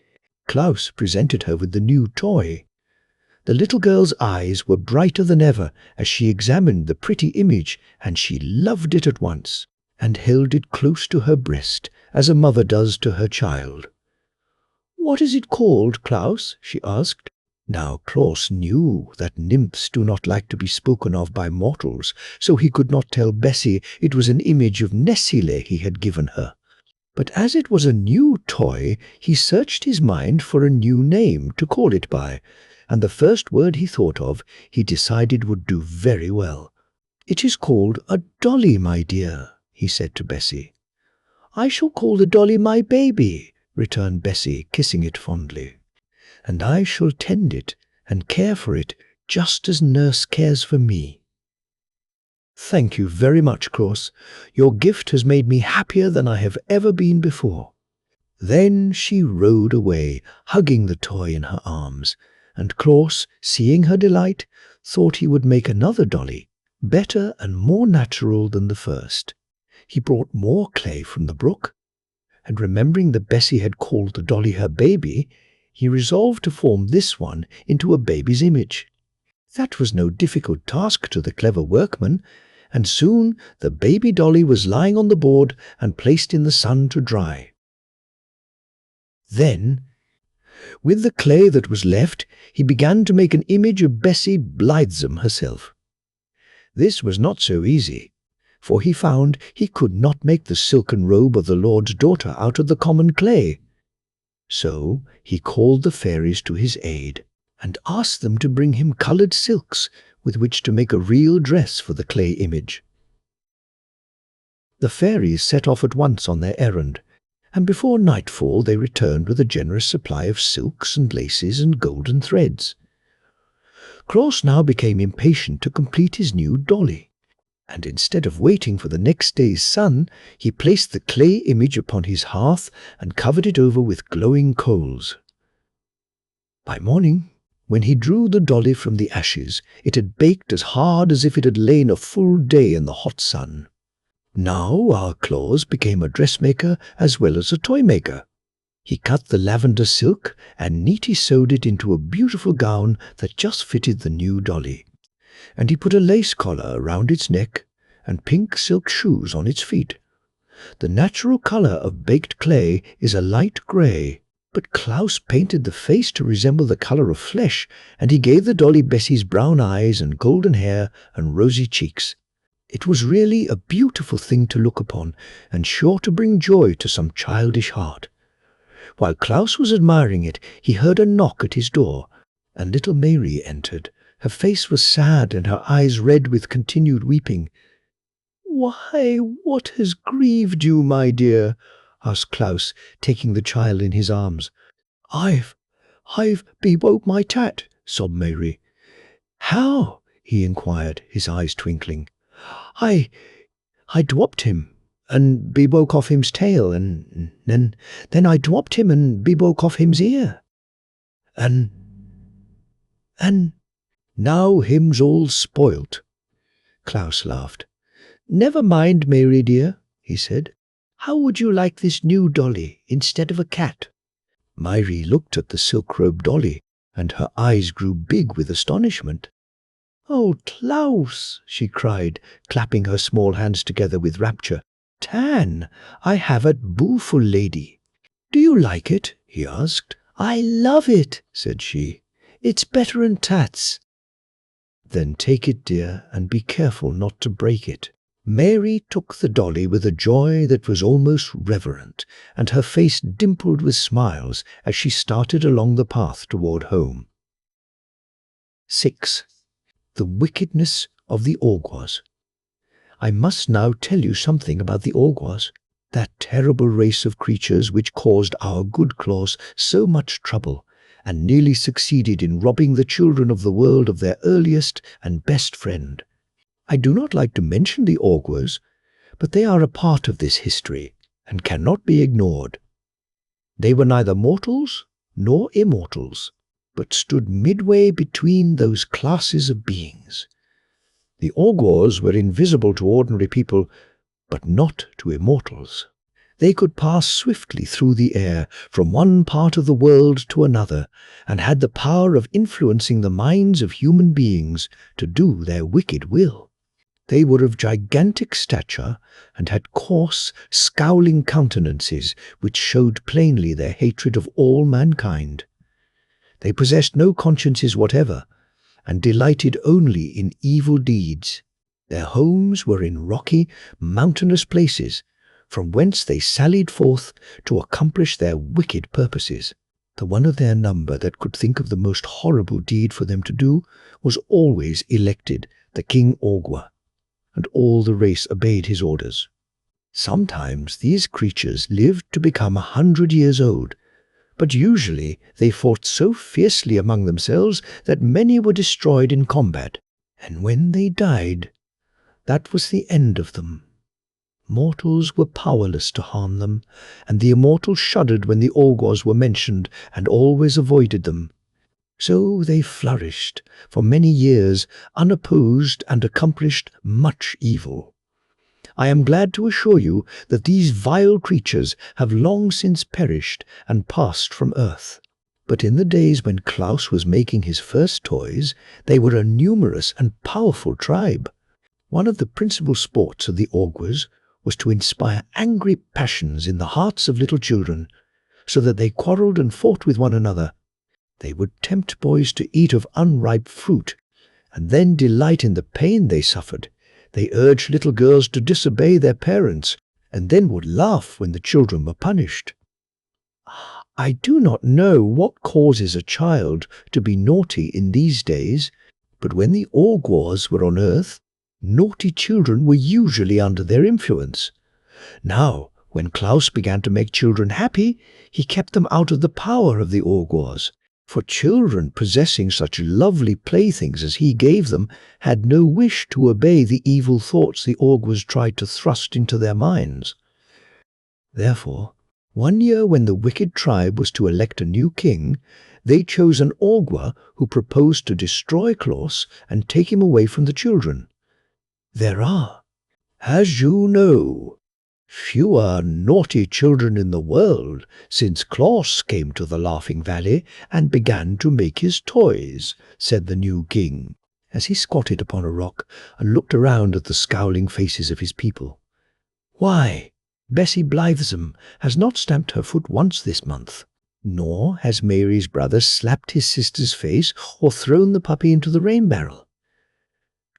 Claus presented her with the new toy. The little girl's eyes were brighter than ever as she examined the pretty image, and she loved it at once, and held it close to her breast, as a mother does to her child. "What is it called, Claus?" she asked. Now Claus knew that nymphs do not like to be spoken of by mortals, so he could not tell Bessie it was an image of Nessie he had given her. But as it was a new toy, he searched his mind for a new name to call it by, and the first word he thought of he decided would do very well. "It is called a dolly, my dear," he said to Bessie. "I shall call the dolly my baby," returned Bessie, kissing it fondly. "And I shall tend it and care for it just as nurse cares for me." "Thank you very much, Claus. Your gift has made me happier than I have ever been before." Then she rode away, hugging the toy in her arms, and Claus, seeing her delight, thought he would make another dolly, better and more natural than the first. He brought more clay from the brook, and remembering that Bessie had called the dolly her baby, he resolved to form this one into a baby's image. That was no difficult task to the clever workman, and soon the baby dolly was lying on the board and placed in the sun to dry. Then, with the clay that was left, he began to make an image of Bessie Blithesome herself. This was not so easy, for he found he could not make the silken robe of the Lord's daughter out of the common clay. So he called the fairies to his aid, and asked them to bring him coloured silks with which to make a real dress for the clay image. The fairies set off at once on their errand, and before nightfall they returned with a generous supply of silks and laces and golden threads. Claus now became impatient to complete his new dolly, and instead of waiting for the next day's sun, he placed the clay image upon his hearth and covered it over with glowing coals. By morning, when he drew the dolly from the ashes, it had baked as hard as if it had lain a full day in the hot sun. Now our Claus became a dressmaker as well as a toy-maker. He cut the lavender silk and neatly sewed it into a beautiful gown that just fitted the new dolly, and he put a lace collar around its neck and pink silk shoes on its feet. The natural colour of baked clay is a light grey, but Claus painted the face to resemble the colour of flesh, and he gave the dolly Bessie's brown eyes and golden hair and rosy cheeks. It was really a beautiful thing to look upon, and sure to bring joy to some childish heart. While Claus was admiring it, he heard a knock at his door, and little Mary entered. Her face was sad and her eyes red with continued weeping. "Why, what has grieved you, my dear?" asked Claus, taking the child in his arms. I've bewoke my tat," sobbed Mary. "How?" he inquired, his eyes twinkling. I dropped him, and bewoke off him's tail, and then I dropped him and bewoke off him's ear. And now him's all spoilt." Claus laughed. "Never mind, Mary dear," he said. "How would you like this new dolly instead of a cat?" Mary looked at the silk-robed dolly, and her eyes grew big with astonishment. "Oh, Claus!" she cried, clapping her small hands together with rapture. "Tan, I have it bullful lady." "Do you like it?" he asked. "I love it," said she. "It's better'n tats." "Then take it, dear, and be careful not to break it." Mary took the dolly with a joy that was almost reverent, and her face dimpled with smiles as she started along the path toward home. 6. The wickedness of the Awgwas. I must now tell you something about the Awgwas, that terrible race of creatures which caused our good Claus so much trouble, and nearly succeeded in robbing the children of the world of their earliest and best friend. I do not like to mention the Awgwas, but they are a part of this history, and cannot be ignored. They were neither mortals nor immortals, but stood midway between those classes of beings. The Awgwas were invisible to ordinary people, but not to immortals. They could pass swiftly through the air from one part of the world to another, and had the power of influencing the minds of human beings to do their wicked will. They were of gigantic stature, and had coarse, scowling countenances which showed plainly their hatred of all mankind. They possessed no consciences whatever, and delighted only in evil deeds. Their homes were in rocky, mountainous places, from whence they sallied forth to accomplish their wicked purposes. The one of their number that could think of the most horrible deed for them to do was always elected the King Awgwa, and all the race obeyed his orders. Sometimes these creatures lived to become 100 years old, but usually they fought so fiercely among themselves that many were destroyed in combat, and when they died, that was the end of them. Mortals were powerless to harm them, and the immortals shuddered when the Awgwas were mentioned and always avoided them. So they flourished for many years, unopposed, and accomplished much evil. I am glad to assure you that these vile creatures have long since perished and passed from earth. But in the days when Claus was making his first toys, they were a numerous and powerful tribe. One of the principal sports of the Awgwas was to inspire angry passions in the hearts of little children, so that they quarreled and fought with one another. They would tempt boys to eat of unripe fruit, and then delight in the pain they suffered. They urged little girls to disobey their parents, and then would laugh when the children were punished. I do not know what causes a child to be naughty in these days, but when the Awgwas were on earth, naughty children were usually under their influence. Now, when Claus began to make children happy, he kept them out of the power of the Awgwas. For children possessing such lovely playthings as he gave them had no wish to obey the evil thoughts the Awgwas tried to thrust into their minds. Therefore, one year when the wicked tribe was to elect a new king, they chose an Awgwa who proposed to destroy Claus and take him away from the children. There are, as you know, fewer naughty children in the world since Claus came to the Laughing Valley and began to make his toys, said the new king, as he squatted upon a rock and looked around at the scowling faces of his people. Why, Bessie Blithesome has not stamped her foot once this month, nor has Mary's brother slapped his sister's face or thrown the puppy into the rain barrel.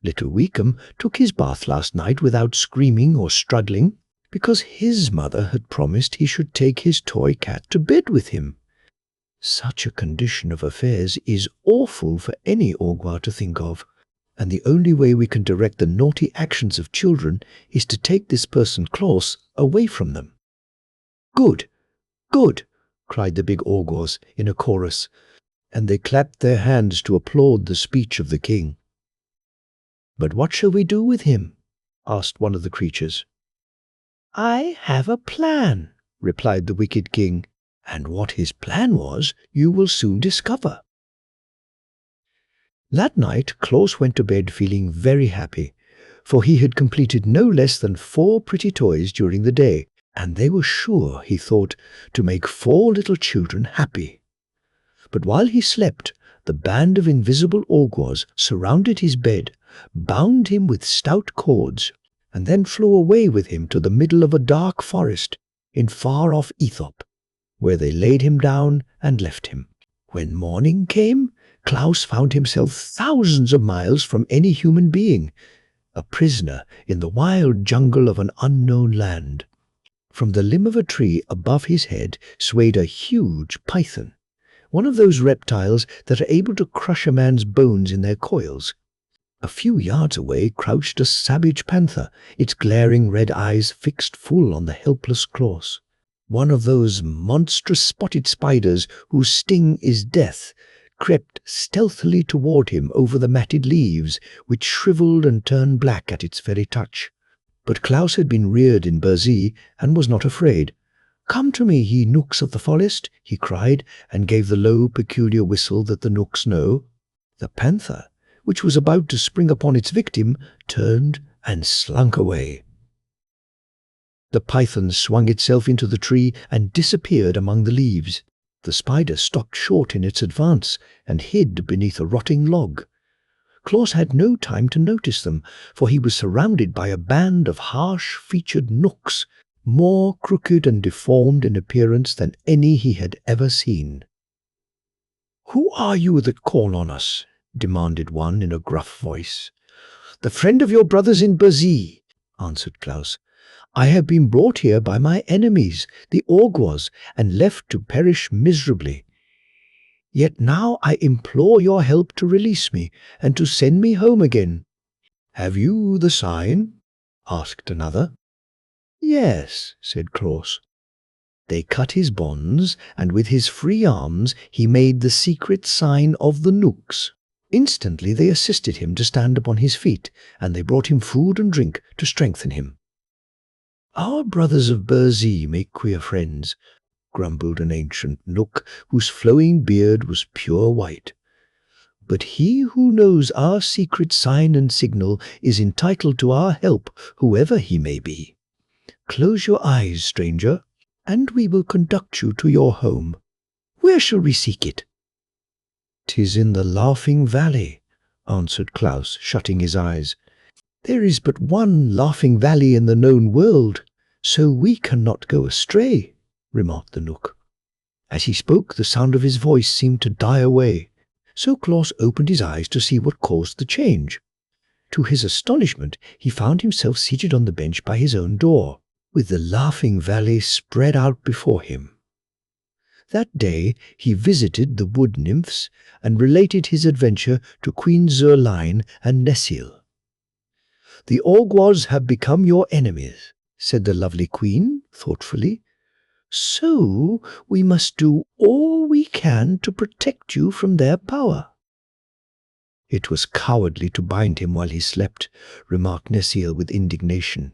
Little Weekum took his bath last night without screaming or struggling, because his mother had promised he should take his toy cat to bed with him. Such a condition of affairs is awful for any Awgwa to think of, and the only way we can direct the naughty actions of children is to take this person Claus away from them. Good, good, cried the big Awgwas in a chorus, and they clapped their hands to applaud the speech of the king. But what shall we do with him? Asked one of the creatures. I have a plan, replied the wicked king, and what his plan was you will soon discover. That night Claus went to bed feeling very happy, for he had completed no less than 4 pretty toys during the day, and they were sure, he thought, to make 4 little children happy. But while he slept, the band of invisible Awgwas surrounded his bed, bound him with stout cords, and then flew away with him to the middle of a dark forest in far-off Aethop, where they laid him down and left him. When morning came, Claus found himself thousands of miles from any human being, a prisoner in the wild jungle of an unknown land. From the limb of a tree above his head swayed a huge python, one of those reptiles that are able to crush a man's bones in their coils. A few yards away crouched a savage panther, its glaring red eyes fixed full on the helpless Claus. One of those monstrous spotted spiders whose sting is death crept stealthily toward him over the matted leaves, which shriveled and turned black at its very touch. But Claus had been reared in Burzee and was not afraid. "Come to me, ye nooks of the forest," he cried, and gave the low, peculiar whistle that the nooks know. The panther, which was about to spring upon its victim, turned and slunk away. The python swung itself into the tree and disappeared among the leaves. The spider stopped short in its advance and hid beneath a rotting log. Claus had no time to notice them, for he was surrounded by a band of harsh-featured nooks, more crooked and deformed in appearance than any he had ever seen. "Who are you that call on us?" demanded one in a gruff voice. "The friend of your brothers in Burzee," answered Claus. "I have been brought here by my enemies, the Orgwas, and left to perish miserably. Yet now I implore your help to release me and to send me home again." "Have you the sign?" asked another. "Yes," said Claus. They cut his bonds, and with his free arms he made the secret sign of the nooks. Instantly they assisted him to stand upon his feet, and they brought him food and drink to strengthen him. "Our brothers of Burzee make queer friends," grumbled an ancient nook whose flowing beard was pure white. "But he who knows our secret sign and signal is entitled to our help, whoever he may be. Close your eyes, stranger, and we will conduct you to your home. Where shall we seek it?" "'Tis in the Laughing Valley," answered Claus, shutting his eyes. "There is but one Laughing Valley in the known world, so we cannot go astray," remarked the nook. As he spoke, the sound of his voice seemed to die away, so Claus opened his eyes to see what caused the change. To his astonishment, he found himself seated on the bench by his own door, with the Laughing Valley spread out before him. That day he visited the wood nymphs and related his adventure to Queen Zurline and Nessil. "The Orgwas have become your enemies," said the lovely queen thoughtfully. "So we must do all we can to protect you from their power." "It was cowardly to bind him while he slept," remarked Nessil with indignation.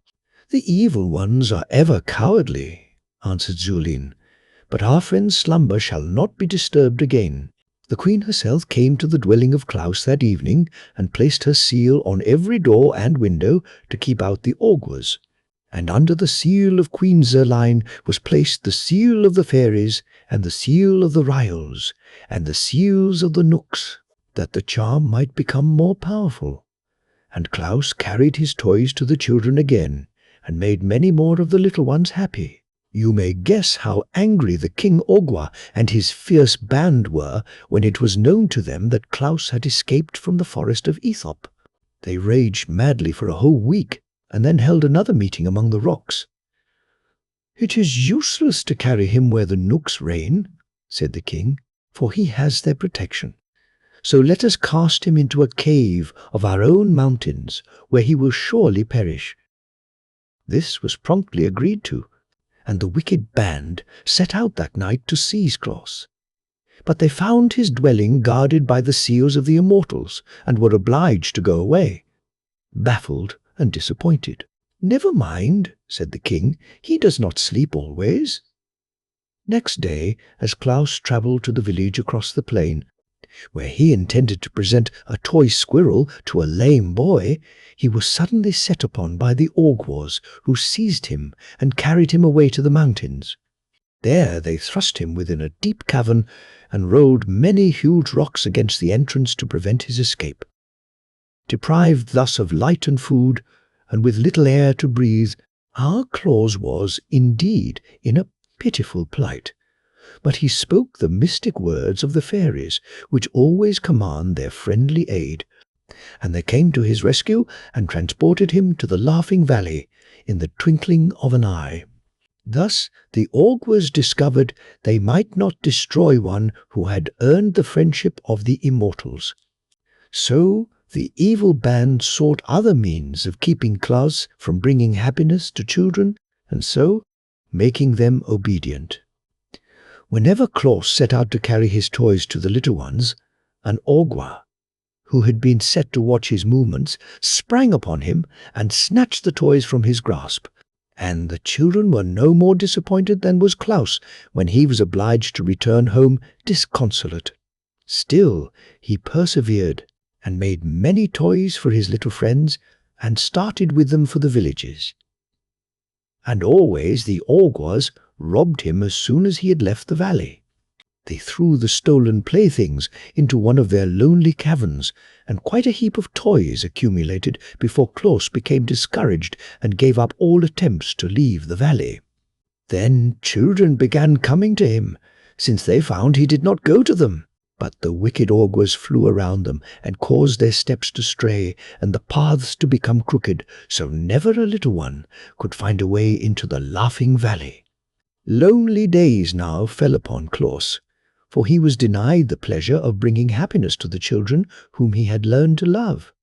"The evil ones are ever cowardly," answered Zulin. "But our friend's slumber shall not be disturbed again." The queen herself came to the dwelling of Claus that evening and placed her seal on every door and window to keep out the Orgwas. And under the seal of Queen Zurline was placed the seal of the fairies and the seal of the Ryls and the seals of the nooks, that the charm might become more powerful. And Claus carried his toys to the children again and made many more of the little ones happy. You may guess how angry the King Orgwa and his fierce band were when it was known to them that Claus had escaped from the forest of Aethop. They raged madly for a whole week, and then held another meeting among the rocks. "It is useless to carry him where the nooks reign," said the king, "for he has their protection. So let us cast him into a cave of our own mountains, where he will surely perish." This was promptly agreed to, and the wicked band set out that night to seize Claus. But they found his dwelling guarded by the seals of the immortals, and were obliged to go away, baffled and disappointed. "Never mind," said the king, "he does not sleep always." Next day, as Claus travelled to the village across the plain, where he intended to present a toy squirrel to a lame boy, he was suddenly set upon by the Orgwas, who seized him and carried him away to the mountains. There they thrust him within a deep cavern and rolled many huge rocks against the entrance to prevent his escape. Deprived thus of light and food, and with little air to breathe, our Claus was, indeed, in a pitiful plight. But he spoke the mystic words of the fairies, which always command their friendly aid, and they came to his rescue and transported him to the Laughing Valley in the twinkling of an eye. Thus the augurs discovered they might not destroy one who had earned the friendship of the immortals. So the evil band sought other means of keeping Claus from bringing happiness to children, and so making them obedient. Whenever Claus set out to carry his toys to the little ones, an augur, who had been set to watch his movements, sprang upon him and snatched the toys from his grasp, and the children were no more disappointed than was Claus when he was obliged to return home disconsolate. Still he persevered and made many toys for his little friends and started with them for the villages. And always the augurs robbed him as soon as he had left the valley. They threw the stolen playthings into one of their lonely caverns, and quite a heap of toys accumulated before Claus became discouraged and gave up all attempts to leave the valley. Then children began coming to him, since they found he did not go to them. But the wicked augurs flew around them and caused their steps to stray and the paths to become crooked, so never a little one could find a way into the Laughing Valley. Lonely days now fell upon Claus, for he was denied the pleasure of bringing happiness to the children whom he had learned to love.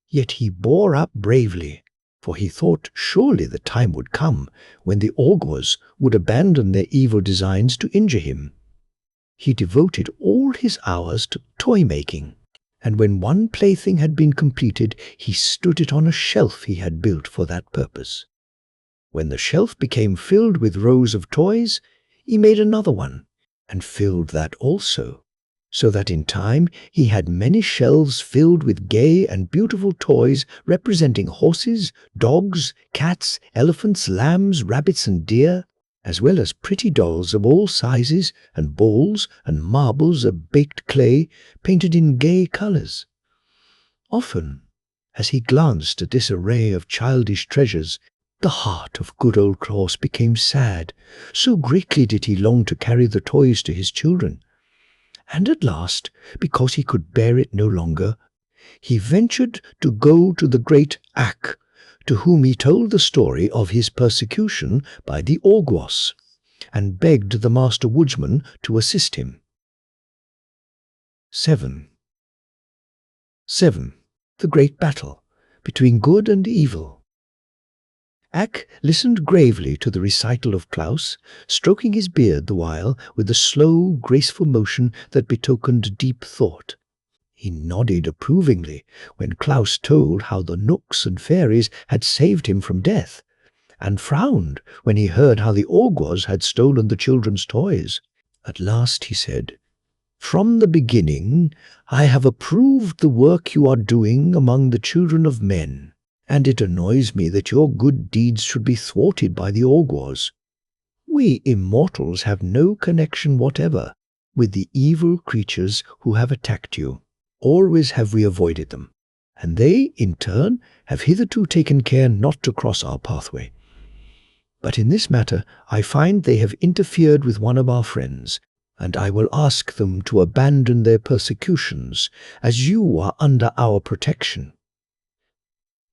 Yet he bore up bravely, for he thought surely the time would come when the augurs would abandon their evil designs to injure him. He devoted all his hours to toy-making, and when one plaything had been completed, he stood it on a shelf he had built for that purpose. When the shelf became filled with rows of toys, he made another one, and filled that also, so that in time he had many shelves filled with gay and beautiful toys representing horses, dogs, cats, elephants, lambs, rabbits, and deer, as well as pretty dolls of all sizes, and balls and marbles of baked clay painted in gay colors. Often, as he glanced at this array of childish treasures, the heart of good old Claus became sad, so greatly did he long to carry the toys to his children. And at last, because he could bear it no longer, he ventured to go to the great Ak, to whom he told the story of his persecution by the augurs, and begged the master woodsman to assist him. 7. The Great Battle between Good and Evil. Ak listened gravely to the recital of Claus, stroking his beard the while with a slow, graceful motion that betokened deep thought. He nodded approvingly when Claus told how the Knooks and fairies had saved him from death, and frowned when he heard how the augurs had stolen the children's toys. At last he said, "From the beginning I have approved the work you are doing among the children of men, and it annoys me that your good deeds should be thwarted by the augurs. We immortals have no connection whatever with the evil creatures who have attacked you. Always have we avoided them, and they, in turn, have hitherto taken care not to cross our pathway. But in this matter I find they have interfered with one of our friends, and I will ask them to abandon their persecutions, as you are under our protection."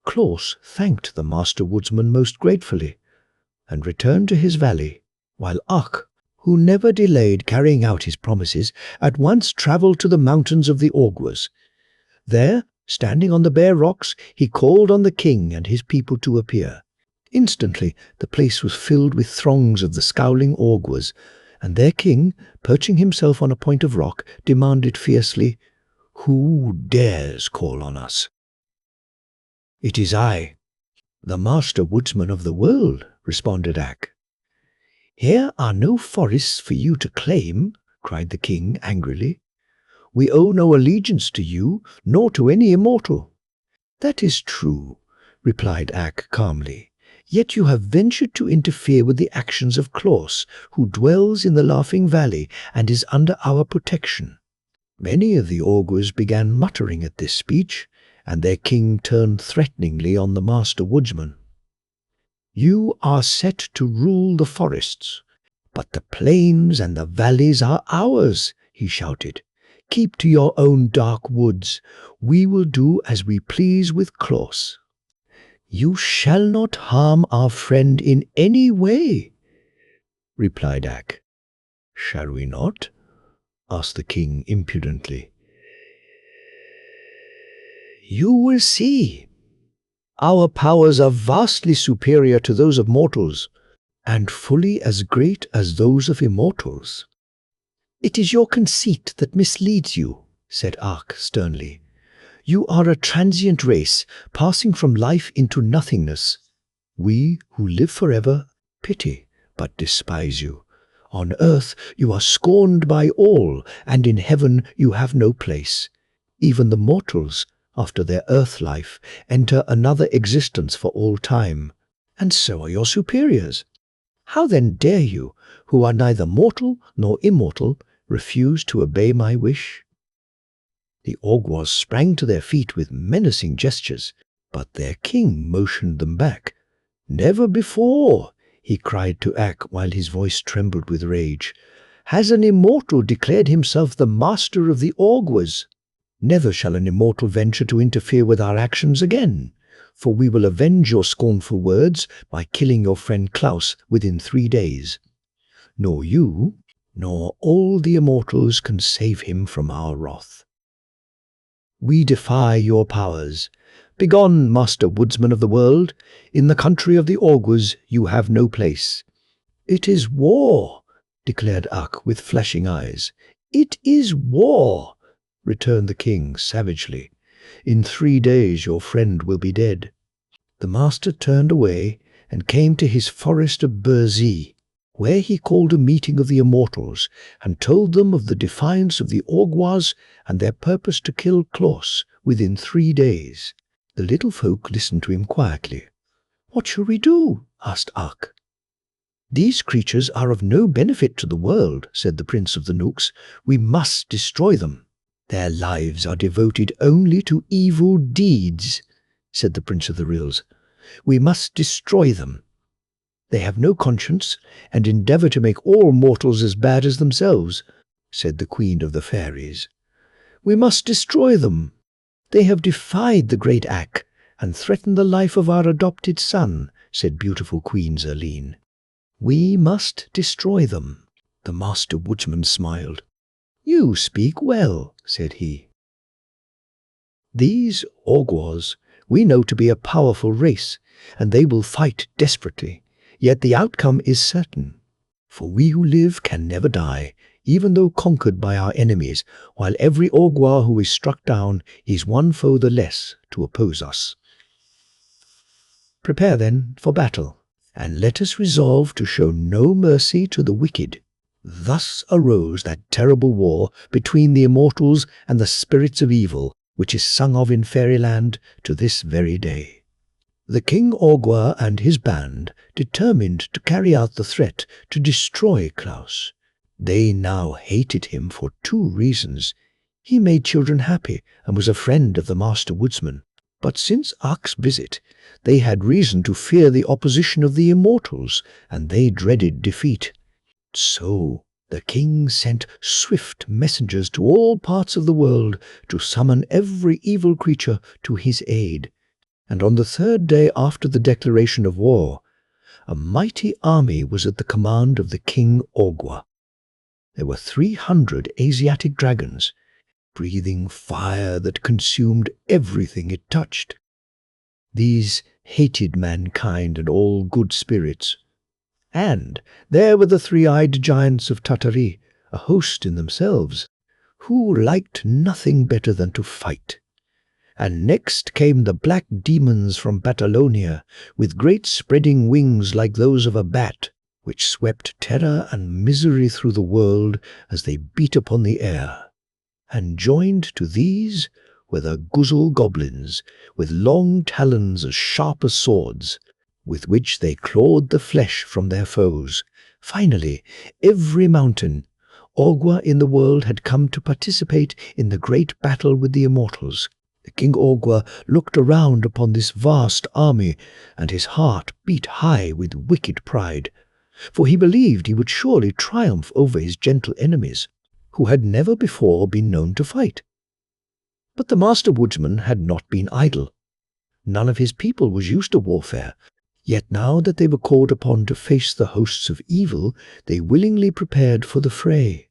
Claus thanked the master woodsman most gratefully, and returned to his valley, while Ak, who never delayed carrying out his promises, at once travelled to the mountains of the augurs. There, standing on the bare rocks, he called on the king and his people to appear. Instantly the place was filled with throngs of the scowling augurs, and their king, perching himself on a point of rock, demanded fiercely, "Who dares call on us?" "It is I, the master woodsman of the world," responded Ak. "Here are no forests for you to claim," cried the king angrily. "We owe no allegiance to you, nor to any immortal." "That is true," replied Ak calmly. "Yet you have ventured to interfere with the actions of Claus, who dwells in the Laughing Valley and is under our protection." Many of the augurs began muttering at this speech, and their king turned threateningly on the master woodsman. "You are set to rule the forests, but the plains and the valleys are ours," he shouted. keep to your own dark woods. We will do as we please with Claus. You shall not harm our friend in any way, replied Ak. Shall we not? Asked the king impudently. You will see. Our powers are vastly superior to those of mortals, and fully as great as those of immortals. It is your conceit that misleads you, said Ak sternly. You are a transient race, passing from life into nothingness. We who live forever pity but despise you. On earth you are scorned by all, and in heaven you have no place. Even the mortals, after their earth life, enter another existence for all time. And so are your superiors. How then dare you, who are neither mortal nor immortal, refuse to obey my wish? The Awgwas sprang to their feet with menacing gestures, but their king motioned them back. Never before, he cried to Ak while his voice trembled with rage, has an immortal declared himself the master of the Awgwas. Never shall an immortal venture to interfere with our actions again, for we will avenge your scornful words by killing your friend Claus within 3 days. Nor you, nor all the immortals can save him from our wrath. We defy your powers. Begone, master woodsman of the world. In the country of the Awgwas you have no place. It is war, declared Ak with flashing eyes. It is war, returned the king savagely. In 3 days your friend will be dead. The master turned away and came to his forest of Burzee, where he called a meeting of the immortals and told them of the defiance of the Awgwas and their purpose to kill Claus within 3 days. The little folk listened to him quietly. What shall we do? Asked Ak. These creatures are of no benefit to the world, said the prince of the Nooks. We must destroy them. Their lives are devoted only to evil deeds, said the prince of the Rills. We must destroy them. They have no conscience, and endeavour to make all mortals as bad as themselves, said the queen of the fairies. We must destroy them. They have defied the great Ak, and threatened the life of our adopted son, said beautiful Queen Zerline. We must destroy them. The master woodsman smiled. You speak well, said he. These Awgwas we know to be a powerful race, and they will fight desperately. Yet the outcome is certain. For we who live can never die, even though conquered by our enemies, while every Awgwa who is struck down is one foe the less to oppose us. Prepare then for battle, and let us resolve to show no mercy to the wicked. Thus arose that terrible war between the immortals and the spirits of evil, which is sung of in fairyland to this very day. The King Awgwa and his band determined to carry out the threat to destroy Claus. They now hated him for 2 reasons. He made children happy and was a friend of the master woodsman. But since Ak's visit, they had reason to fear the opposition of the immortals, and they dreaded defeat. So the king sent swift messengers to all parts of the world to summon every evil creature to his aid. And on the 3rd day after the declaration of war, a mighty army was at the command of the King Awgwa. There were 300 Asiatic dragons, breathing fire that consumed everything it touched. These hated mankind and all good spirits. And there were the 3-eyed giants of Tartary, a host in themselves, who liked nothing better than to fight. And next came the black demons from Babylonia, with great spreading wings like those of a bat, which swept terror and misery through the world as they beat upon the air. And joined to these were the Guzzle goblins, with long talons as sharp as swords, with which they clawed the flesh from their foes. Finally, every mountain Awgwa in the world had come to participate in the great battle with the immortals. The King Awgwa looked around upon this vast army, and his heart beat high with wicked pride, for he believed he would surely triumph over his gentle enemies, who had never before been known to fight. But the master woodsman had not been idle. None of his people was used to warfare, yet now that they were called upon to face the hosts of evil, they willingly prepared for the fray.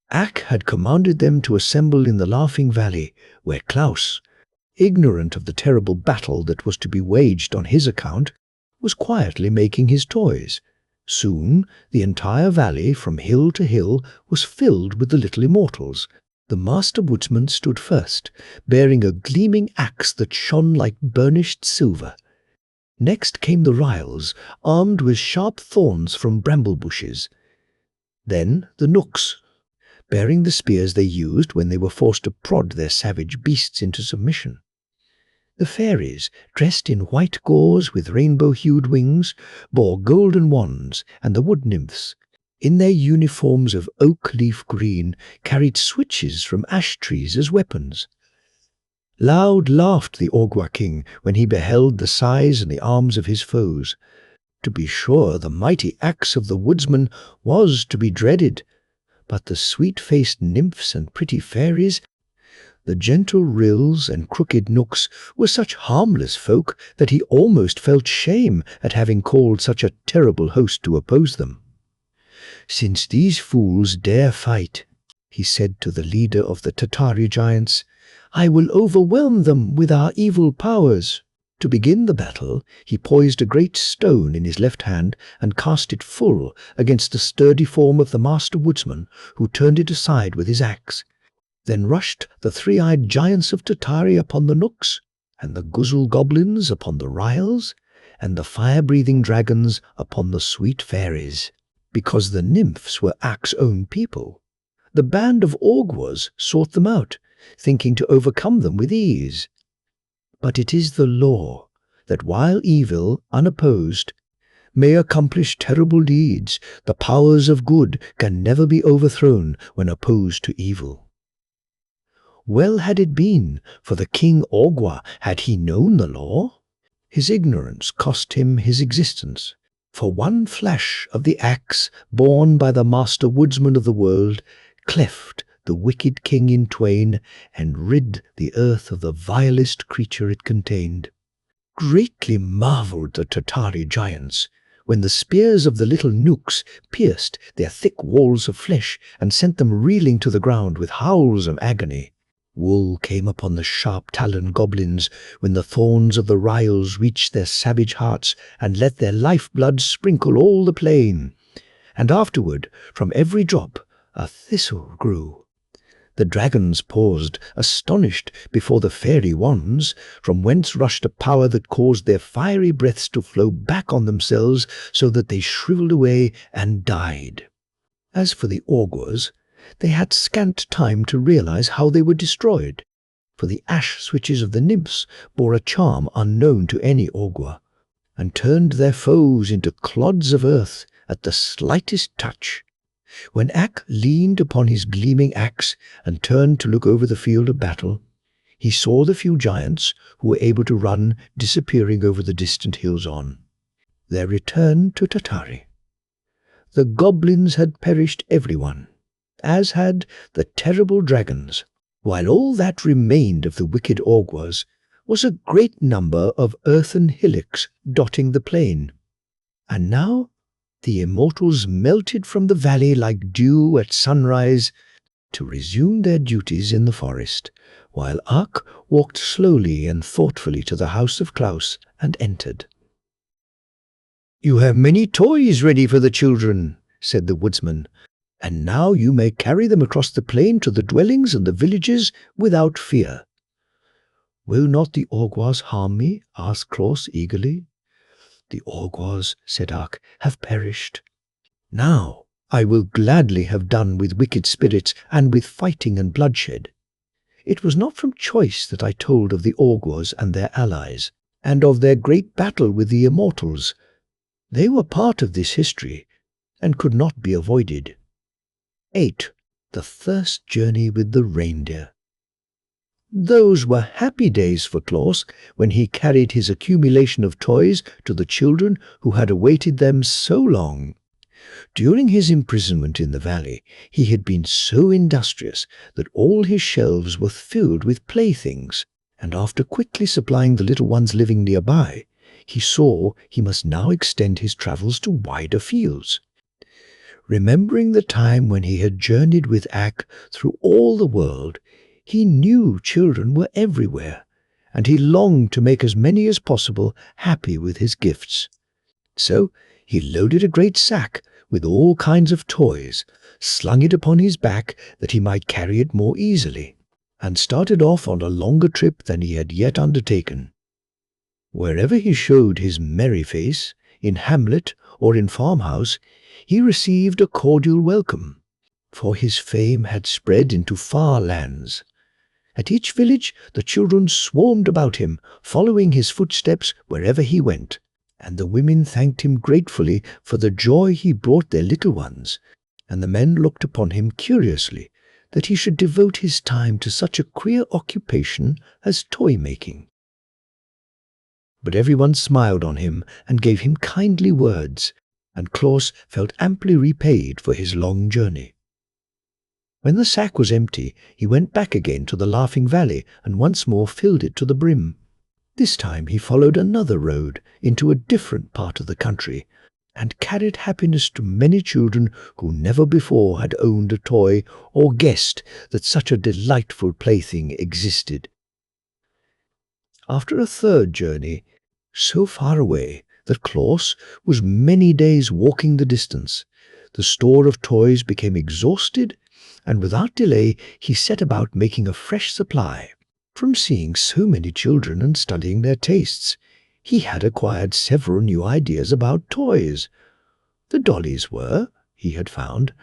Ak had commanded them to assemble in the Laughing Valley, where Claus, ignorant of the terrible battle that was to be waged on his account, was quietly making his toys. Soon the entire valley, from hill to hill, was filled with the little immortals. The master woodsman stood first, bearing a gleaming axe that shone like burnished silver. Next came the Ryls, armed with sharp thorns from bramble bushes. Then the Knooks, bearing the spears they used when they were forced to prod their savage beasts into submission. The fairies, dressed in white gauze with rainbow-hued wings, bore golden wands, and the wood nymphs, in their uniforms of oak-leaf green, carried switches from ash trees as weapons. Loud laughed the Orgwa king when he beheld the size and the arms of his foes. To be sure, the mighty axe of the woodsman was to be dreaded, but the sweet-faced nymphs and pretty fairies, the gentle rills and crooked nooks, were such harmless folk that he almost felt shame at having called such a terrible host to oppose them. "Since these fools dare fight," he said to the leader of the Tatari giants, "I will overwhelm them with our evil powers." To begin the battle, he poised a great stone in his left hand and cast it full against the sturdy form of the master woodsman, who turned it aside with his axe. Then rushed the three-eyed giants of Tatari upon the Knooks, and the Guzzle goblins upon the Ryls, and the fire-breathing dragons upon the sweet fairies. Because the nymphs were Ak's own people, the band of Orgwas sought them out, thinking to overcome them with ease. But it is the law that while evil, unopposed, may accomplish terrible deeds, the powers of good can never be overthrown when opposed to evil. Well had it been for the King Orgwa had he known the law. His ignorance cost him his existence, for one flash of the axe borne by the master woodsman of the world cleft the wicked king in twain and rid the earth of the vilest creature it contained. Greatly marvelled the Tatari giants when the spears of the little Knooks pierced their thick walls of flesh and sent them reeling to the ground with howls of agony. Woe came upon the sharp-taloned goblins when the thorns of the Ryls reached their savage hearts and let their life-blood sprinkle all the plain. And afterward, from every drop, a thistle grew. The dragons paused, astonished, before the fairy wands, from whence rushed a power that caused their fiery breaths to flow back on themselves so that they shriveled away and died. As for the Orgwas, they had scant time to realize how they were destroyed, for the ash switches of the nymphs bore a charm unknown to any Orgwa, and turned their foes into clods of earth at the slightest touch. When Ak leaned upon his gleaming axe and turned to look over the field of battle, he saw the few giants who were able to run disappearing over the distant hills on their return to Tatari. The goblins had perished everyone, as had the terrible dragons, while all that remained of the wicked Orgwas was a great number of earthen hillocks dotting the plain. And now the immortals melted from the valley like dew at sunrise to resume their duties in the forest, while Ak walked slowly and thoughtfully to the house of Claus and entered. "You have many toys ready for the children," said the woodsman, "and now you may carry them across the plain to the dwellings and the villages without fear." "Will not the Orgwas harm me?" asked Claus eagerly. "The Orgwas," said Ak, "have perished. Now I will gladly have done with wicked spirits and with fighting and bloodshed. It was not from choice that I told of the Orgwas and their allies, and of their great battle with the immortals. They were part of this history, and could not be avoided." 8. The First Journey with the Reindeer. Those were happy days for Claus when he carried his accumulation of toys to the children who had awaited them so long. During his imprisonment in the valley, he had been so industrious that all his shelves were filled with playthings, and after quickly supplying the little ones living nearby, he saw he must now extend his travels to wider fields. Remembering the time when he had journeyed with Ak through all the world, he knew children were everywhere, and he longed to make as many as possible happy with his gifts. So he loaded a great sack with all kinds of toys, slung it upon his back that he might carry it more easily, and started off on a longer trip than he had yet undertaken. Wherever he showed his merry face, in hamlet or in farmhouse, he received a cordial welcome, for his fame had spread into far lands. At each village the children swarmed about him, following his footsteps wherever he went, and the women thanked him gratefully for the joy he brought their little ones, and the men looked upon him curiously that he should devote his time to such a queer occupation as toy-making. But everyone smiled on him and gave him kindly words, and Claus felt amply repaid for his long journey. When the sack was empty, he went back again to the Laughing Valley and once more filled it to the brim. This time he followed another road into a different part of the country, and carried happiness to many children who never before had owned a toy or guessed that such a delightful plaything existed. After a third journey, so far away that Claus was many days walking the distance, the store of toys became exhausted, and without delay he set about making a fresh supply. From seeing so many children and studying their tastes, he had acquired several new ideas about toys. The dollies were, he had found,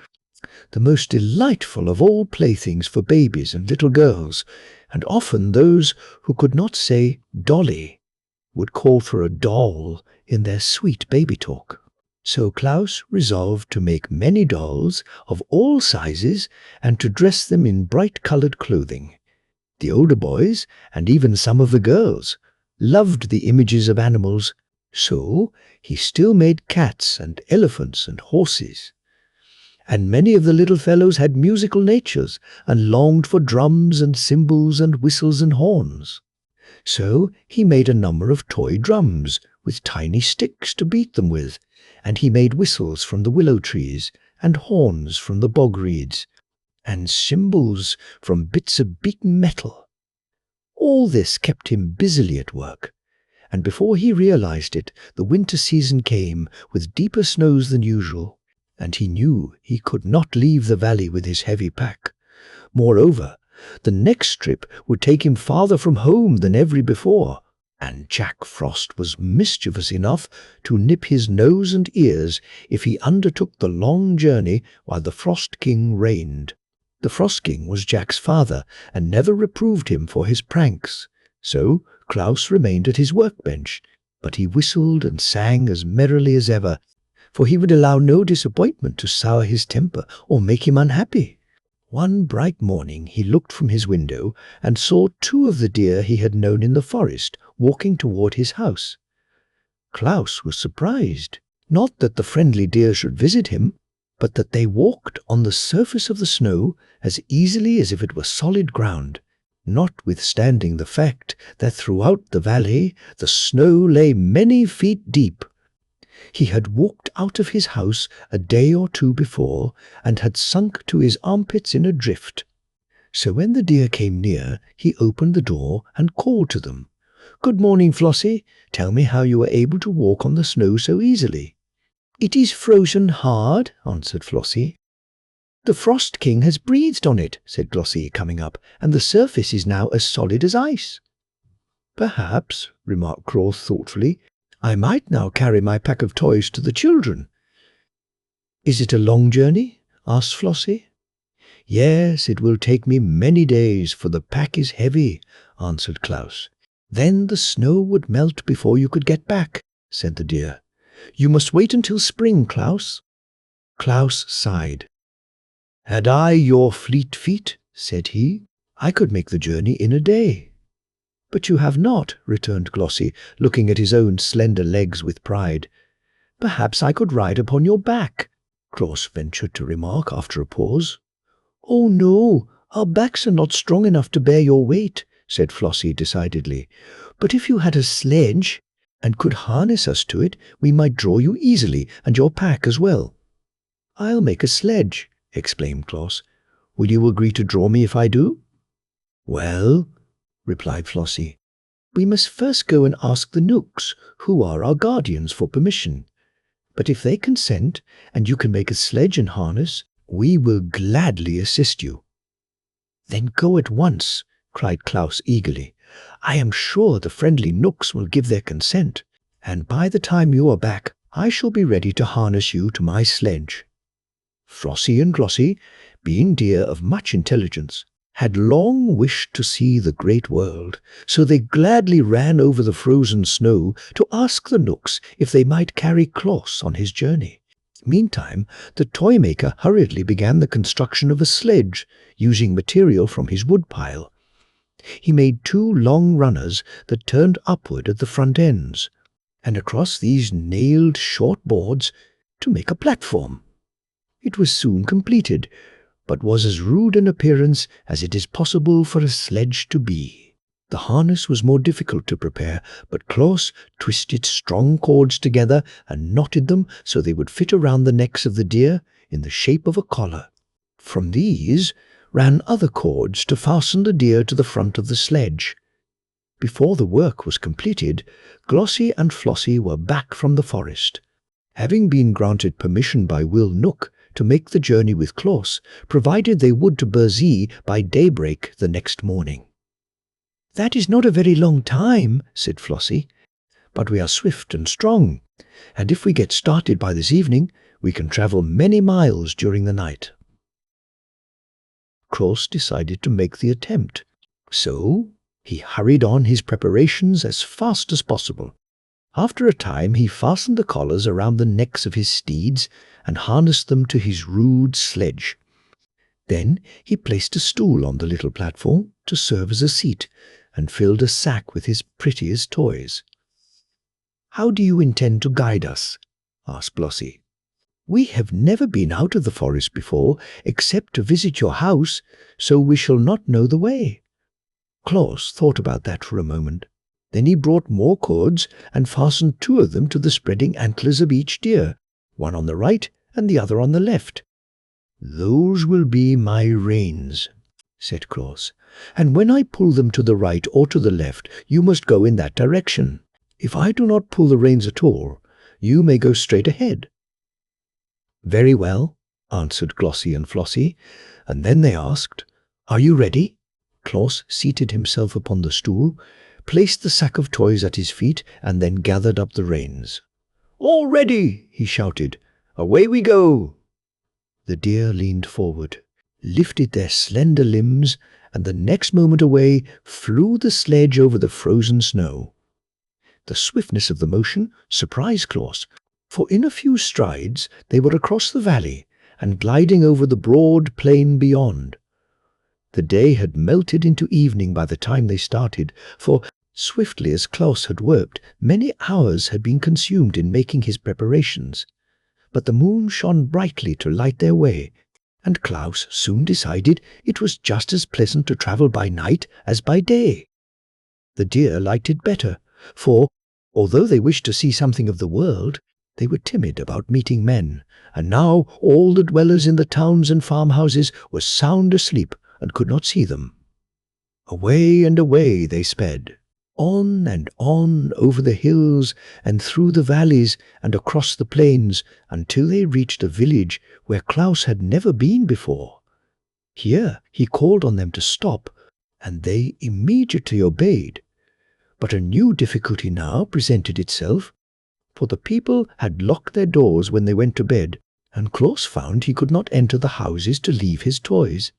the most delightful of all playthings for babies and little girls, and often those who could not say dolly would call for a doll in their sweet baby talk. So Claus resolved to make many dolls of all sizes and to dress them in bright-colored clothing. The older boys, and even some of the girls, loved the images of animals, so he still made cats and elephants and horses. And many of the little fellows had musical natures and longed for drums and cymbals and whistles and horns. So he made a number of toy drums with tiny sticks to beat them with, and he made whistles from the willow trees and horns from the bog reeds, and cymbals from bits of beaten metal. All this kept him busily at work, and before he realized it, the winter season came with deeper snows than usual, and he knew he could not leave the valley with his heavy pack. Moreover, the next trip would take him farther from home than ever before, and Jack Frost was mischievous enough to nip his nose and ears if he undertook the long journey while the Frost King reigned. The Frost King was Jack's father, and never reproved him for his pranks. So Claus remained at his workbench, but he whistled and sang as merrily as ever, for he would allow no disappointment to sour his temper or make him unhappy. One bright morning he looked from his window and saw two of the deer he had known in the forest walking toward his house. Claus was surprised, not that the friendly deer should visit him, but that they walked on the surface of the snow as easily as if it were solid ground, notwithstanding the fact that throughout the valley the snow lay many feet deep. He had walked out of his house a day or two before, and had sunk to his armpits in a drift. So when the deer came near, he opened the door and called to them. "Good morning, Flossie. Tell me how you were able to walk on the snow so easily." "It is frozen hard," answered Flossie. "The Frost King has breathed on it," said Glossie, coming up, "and the surface is now as solid as ice." "Perhaps," remarked Claus thoughtfully, "I might now carry my pack of toys to the children." "Is it a long journey?" asked Flossie. "Yes, it will take me many days, for the pack is heavy," answered Claus. "Then the snow would melt before you could get back," said the deer. "You must wait until spring, Claus." Claus sighed. "Had I your fleet feet," said he, "I could make the journey in a day." "But you have not," returned Glossie, looking at his own slender legs with pride. "Perhaps I could ride upon your back." Claus ventured to remark after a pause. "Oh no, our backs are not strong enough to bear your weight," said Flossie decidedly. "But if you had a sledge and could harness us to it, we might draw you easily and your pack as well." "I'll make a sledge," exclaimed Claus. "Will you agree to draw me if I do?" "Well," replied Flossie, "we must first go and ask the Knooks, who are our guardians, for permission. But if they consent, and you can make a sledge and harness, we will gladly assist you." "Then go at once," cried Claus eagerly. "I am sure the friendly Knooks will give their consent, and by the time you are back, I shall be ready to harness you to my sledge." Flossie and Glossie, being deer of much intelligence, had long wished to see the great world, so they gladly ran over the frozen snow to ask the Knooks if they might carry Claus on his journey. Meantime, the toy-maker hurriedly began the construction of a sledge, using material from his woodpile. He made 2 long runners that turned upward at the front ends, and across these nailed short boards to make a platform. It was soon completed, but was as rude in appearance as it is possible for a sledge to be. The harness was more difficult to prepare, but Claus twisted strong cords together and knotted them so they would fit around the necks of the deer in the shape of a collar. From these ran other cords to fasten the deer to the front of the sledge. Before the work was completed, Glossie and Flossie were back from the forest. Having been granted permission by Will Knook to make the journey with Claus, provided they would to Burzee by daybreak the next morning. "That is not a very long time," said Flossie, "but we are swift and strong, and if we get started by this evening, we can travel many miles during the night." Claus decided to make the attempt, so he hurried on his preparations as fast as possible. After a time he fastened the collars around the necks of his steeds and harnessed them to his rude sledge. Then he placed a stool on the little platform to serve as a seat and filled a sack with his prettiest toys. "How do you intend to guide us?" asked Glossie. "We have never been out of the forest before, except to visit your house, so we shall not know the way." Claus thought about that for a moment. Then he brought more cords and fastened 2 of them to the spreading antlers of each deer, one on the right and the other on the left. "Those will be my reins," said Claus, "and when I pull them to the right or to the left, you must go in that direction. If I do not pull the reins at all, you may go straight ahead." "Very well," answered Glossie and Flossie, and then they asked, "Are you ready?" Claus seated himself upon the stool, placed the sack of toys at his feet, and then gathered up the reins. "All ready!" he shouted. "Away we go!" The deer leaned forward, lifted their slender limbs, and the next moment away flew the sledge over the frozen snow. The swiftness of the motion surprised Claus, for in a few strides they were across the valley and gliding over the broad plain beyond. The day had melted into evening by the time they started, for, swiftly as Claus had worked, many hours had been consumed in making his preparations. But the moon shone brightly to light their way, and Claus soon decided it was just as pleasant to travel by night as by day. The deer liked it better, for, although they wished to see something of the world, they were timid about meeting men, and now all the dwellers in the towns and farmhouses were sound asleep and could not see them. Away and away they sped, on and on over the hills and through the valleys and across the plains, until they reached a village where Claus had never been before. Here he called on them to stop, and they immediately obeyed. But a new difficulty now presented itself, for the people had locked their doors when they went to bed, and Claus found he could not enter the houses to leave his toys.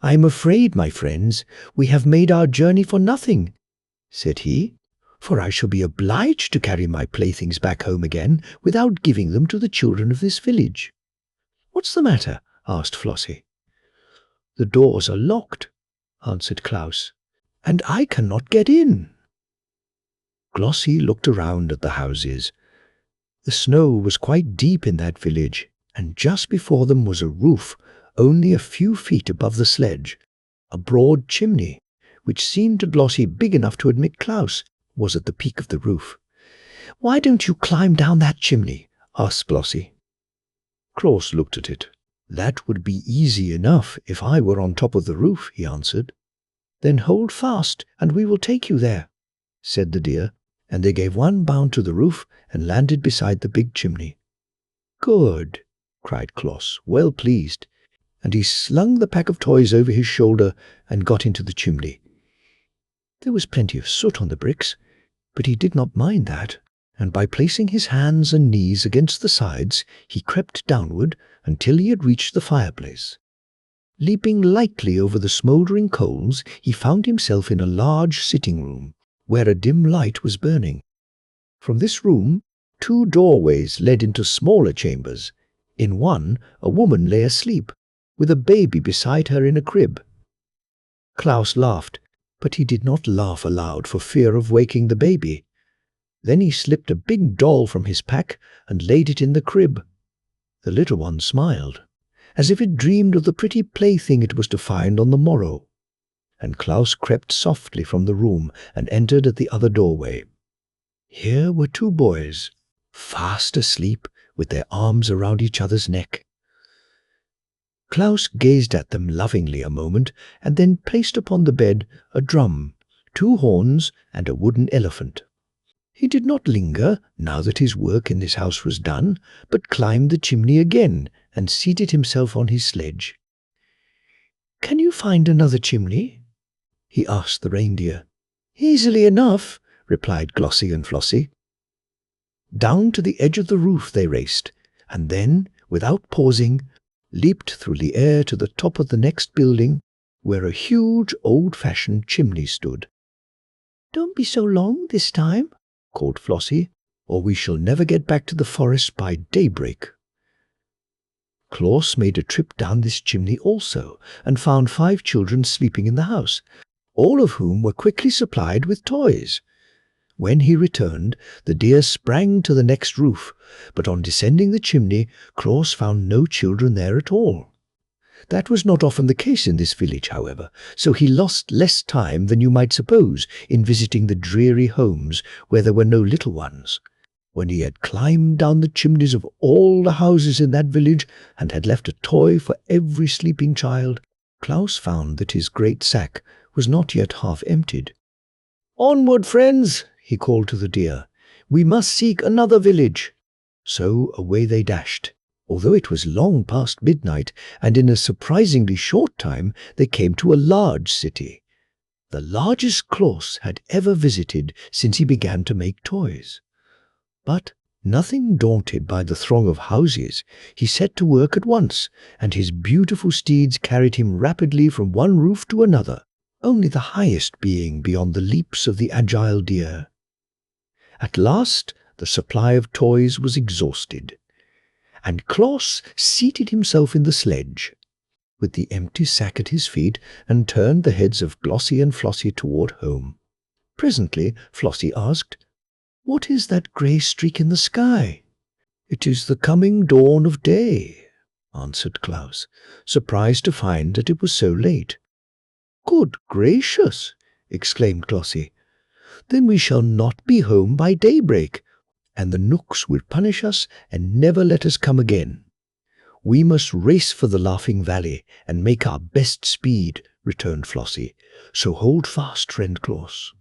"I am afraid, my friends, we have made our journey for nothing," said he, "for I shall be obliged to carry my playthings back home again without giving them to the children of this village." "What's the matter?" asked Flossie. "The doors are locked," answered Claus, "and I cannot get in." Glossie looked around at the houses. The snow was quite deep in that village, and just before them was a roof only a few feet above the sledge. A broad chimney, which seemed to Glossie big enough to admit Claus, was at the peak of the roof. "Why don't you climb down that chimney?" asked Glossie. Claus looked at it. "That would be easy enough if I were on top of the roof," he answered. "Then hold fast, and we will take you there," said the deer, and they gave one bound to the roof and landed beside the big chimney. "Good," cried Claus, well pleased, and he slung the pack of toys over his shoulder and got into the chimney. There was plenty of soot on the bricks, but he did not mind that, and by placing his hands and knees against the sides, he crept downward until he had reached the fireplace. Leaping lightly over the smouldering coals, he found himself in a large sitting room, where a dim light was burning. From this room, 2 doorways led into smaller chambers. In one, a woman lay asleep, with a baby beside her in a crib. Claus laughed, but he did not laugh aloud for fear of waking the baby. Then he slipped a big doll from his pack and laid it in the crib. The little one smiled, as if it dreamed of the pretty plaything it was to find on the morrow. And Claus crept softly from the room and entered at the other doorway. Here were 2 boys, fast asleep with their arms around each other's neck. Claus gazed at them lovingly a moment and then placed upon the bed a drum, 2 horns, and a wooden elephant. He did not linger, now that his work in this house was done, but climbed the chimney again and seated himself on his sledge. "Can you find another chimney?" he asked the reindeer. "Easily enough," replied Glossie and Flossie. Down to the edge of the roof they raced, and then, without pausing, leaped through the air to the top of the next building, where a huge old-fashioned chimney stood. "Don't be so long this time," called Flossie, "or we shall never get back to the forest by daybreak." Claus made a trip down this chimney also, and found 5 children sleeping in the house, all of whom were quickly supplied with toys. When he returned, the deer sprang to the next roof, but on descending the chimney, Claus found no children there at all. That was not often the case in this village, however, so he lost less time than you might suppose in visiting the dreary homes where there were no little ones. When he had climbed down the chimneys of all the houses in that village and had left a toy for every sleeping child, Claus found that his great sack was not yet half emptied. "Onward, friends!" he called to the deer. "We must seek another village." So away they dashed, although it was long past midnight, and in a surprisingly short time they came to a large city, the largest Claus had ever visited since he began to make toys. But, nothing daunted by the throng of houses, he set to work at once, and his beautiful steeds carried him rapidly from one roof to another, only the highest being beyond the leaps of the agile deer. At last the supply of toys was exhausted, and Claus seated himself in the sledge, with the empty sack at his feet, and turned the heads of Glossie and Flossie toward home. Presently Flossie asked, "What is that grey streak in the sky?" "It is the coming dawn of day," answered Claus, surprised to find that it was so late. "Good gracious!" exclaimed Glossie. "Then we shall not be home by daybreak, and the Knooks will punish us and never let us come again." "We must race for the Laughing Valley and make our best speed," returned Flossie. "So hold fast, friend Claus."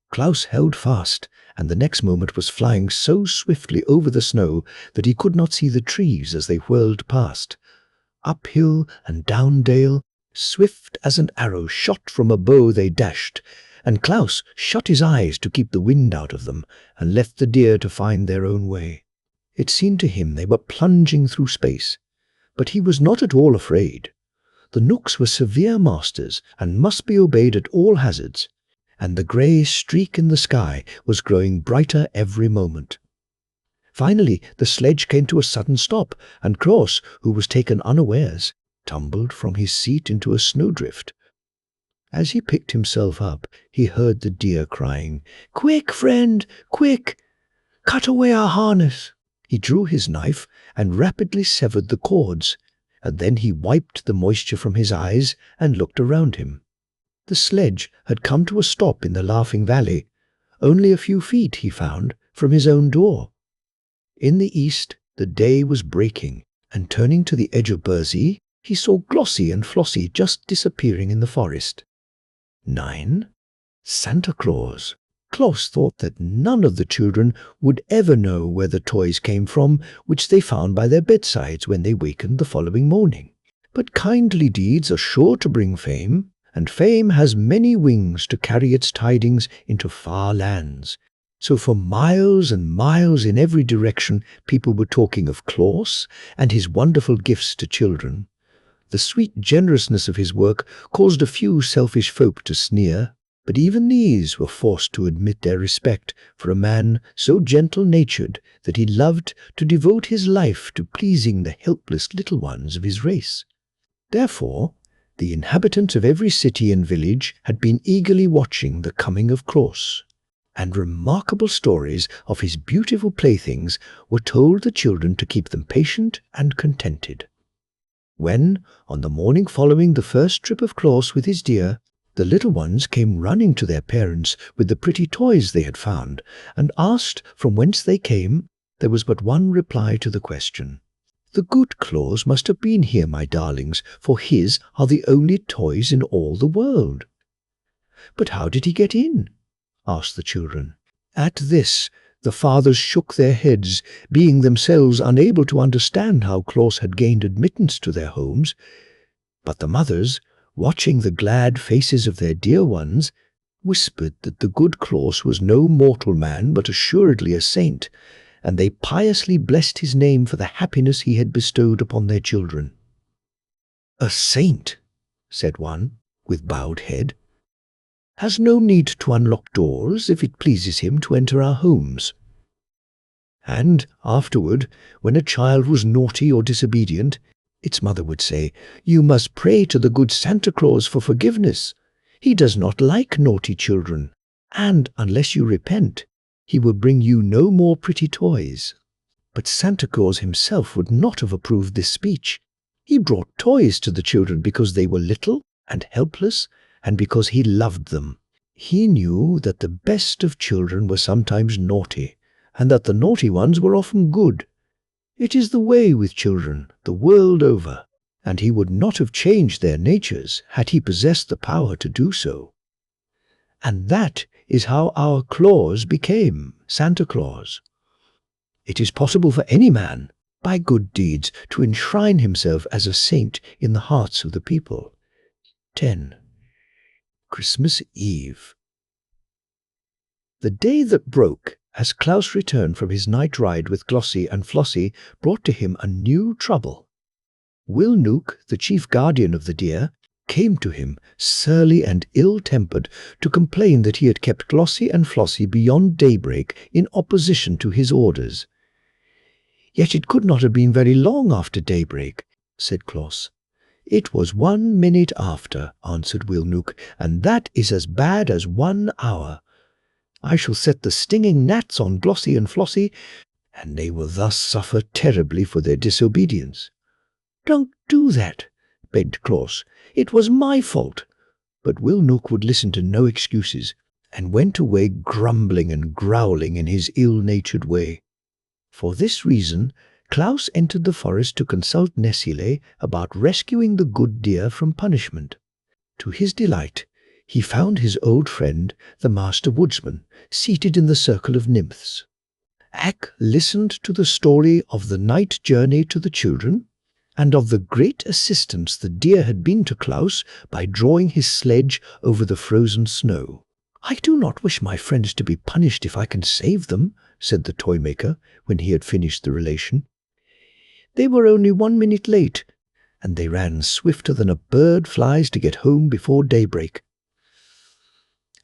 Claus held fast, and the next moment was flying so swiftly over the snow that he could not see the trees as they whirled past. Up hill and down dale, swift as an arrow shot from a bow they dashed, and Claus shut his eyes to keep the wind out of them and left the deer to find their own way. It seemed to him they were plunging through space, but he was not at all afraid. The Knooks were severe masters and must be obeyed at all hazards, and the grey streak in the sky was growing brighter every moment. Finally the sledge came to a sudden stop, and Claus, who was taken unawares, tumbled from his seat into a snowdrift. As he picked himself up, he heard the deer crying, "Quick, friend, quick! Cut away our harness! He drew his knife and rapidly severed the cords, and then he wiped the moisture from his eyes and looked around him. The sledge had come to a stop in the Laughing Valley, only a few feet, he found, from his own door. In the east, the day was breaking, and turning to the edge of Bursey, he saw Glossie and Flossie just disappearing in the forest. 9. Santa Claus. Claus thought that none of the children would ever know where the toys came from which they found by their bedsides when they wakened the following morning. But kindly deeds are sure to bring fame, and fame has many wings to carry its tidings into far lands. So for miles and miles in every direction people were talking of Claus and his wonderful gifts to children. The sweet generousness of his work caused a few selfish folk to sneer, but even these were forced to admit their respect for a man so gentle-natured that he loved to devote his life to pleasing the helpless little ones of his race. Therefore, the inhabitants of every city and village had been eagerly watching the coming of Claus, and remarkable stories of his beautiful playthings were told the children to keep them patient and contented. When, on the morning following the first trip of Claus with his deer, the little ones came running to their parents with the pretty toys they had found, and asked from whence they came, there was but one reply to the question. "The good Claus must have been here, my darlings, for his are the only toys in all the world." "But how did he get in?" asked the children. At this, the fathers shook their heads, being themselves unable to understand how Claus had gained admittance to their homes. But the mothers, watching the glad faces of their dear ones, whispered that the good Claus was no mortal man but assuredly a saint, and they piously blessed his name for the happiness he had bestowed upon their children. "A saint," said one, with bowed head, "has no need to unlock doors if it pleases him to enter our homes." And afterward, when a child was naughty or disobedient, its mother would say, "You must pray to the good Santa Claus for forgiveness. He does not like naughty children, and unless you repent, he will bring you no more pretty toys." But Santa Claus himself would not have approved this speech. He brought toys to the children because they were little and helpless, and because he loved them. He knew that the best of children were sometimes naughty, and that the naughty ones were often good. It is the way with children the world over, and he would not have changed their natures had he possessed the power to do so. And that is how our Claus became Santa Claus. It is possible for any man, by good deeds, to enshrine himself as a saint in the hearts of the people. 10. Christmas Eve. The day that broke as Claus returned from his night ride with Glossie and Flossie brought to him a new trouble. Will Nook, the chief guardian of the deer, came to him, surly and ill-tempered, to complain that he had kept Glossie and Flossie beyond daybreak in opposition to his orders. "Yet it could not have been very long after daybreak," said Claus. "It was 1 minute after," answered Will Nook, "and that is as bad as 1 hour. I shall set the stinging gnats on Glossie and Flossie, and they will thus suffer terribly for their disobedience." "Don't do that," begged Claus. "It was my fault." But Will Nook would listen to no excuses, and went away grumbling and growling in his ill-natured way. For this reason, Claus entered the forest to consult Nesile about rescuing the good deer from punishment. To his delight, he found his old friend, the master woodsman, seated in the circle of nymphs. Ak listened to the story of the night journey to the children, and of the great assistance the deer had been to Claus by drawing his sledge over the frozen snow. "I do not wish my friends to be punished if I can save them," said the toy-maker when he had finished the relation. "They were only 1 minute late, and they ran swifter than a bird flies to get home before daybreak."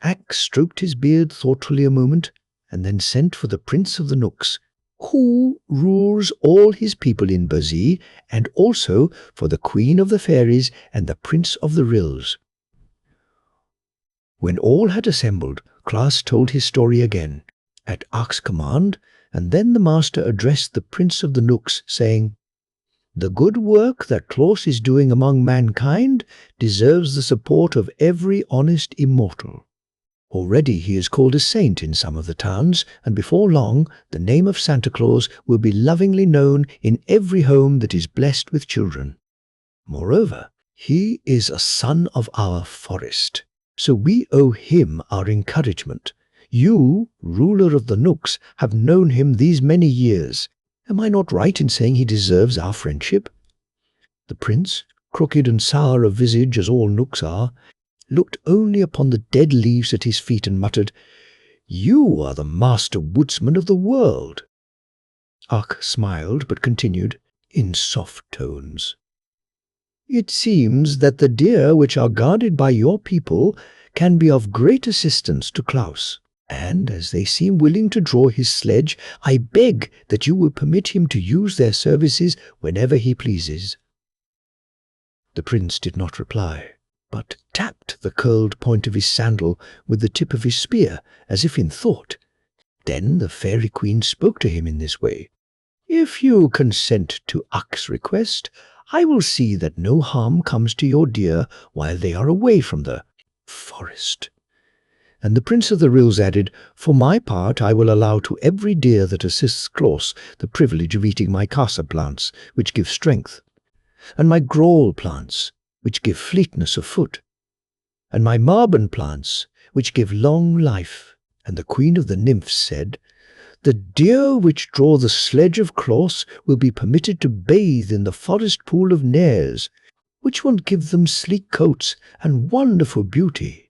Ak stroked his beard thoughtfully a moment, and then sent for the Prince of the Nooks, who rules all his people in Bursey, and also for the Queen of the Fairies and the Prince of the Rills. When all had assembled, Claus told his story again, at Ak's command, And then the master addressed the Prince of the Knooks, saying, "The good work that Claus is doing among mankind deserves the support of every honest immortal. Already he is called a saint in some of the towns, and before long the name of Santa Claus will be lovingly known in every home that is blessed with children. Moreover, he is a son of our forest, so we owe him our encouragement. You, ruler of the Knooks, have known him these many years. Am I not right in saying he deserves our friendship?" The prince, crooked and sour of visage as all Knooks are, looked only upon the dead leaves at his feet and muttered, "You are the master woodsman of the world." Ak smiled, but continued, in soft tones, "It seems that the deer which are guarded by your people can be of great assistance to Claus, and as they seem willing to draw his sledge, I beg that you will permit him to use their services whenever he pleases." The prince did not reply, but tapped the curled point of his sandal with the tip of his spear, as if in thought. Then the fairy queen spoke to him in this way, "If you consent to Ak's request, I will see that no harm comes to your deer while they are away from the forest." And the Prince of the Rills added, "For my part, I will allow to every deer that assists Claus the privilege of eating my casa plants, which give strength, and my grawl plants, which give fleetness of foot, and my marben plants, which give long life." And the Queen of the Nymphs said, "The deer which draw the sledge of Claus will be permitted to bathe in the forest pool of Nares, which will give them sleek coats and wonderful beauty."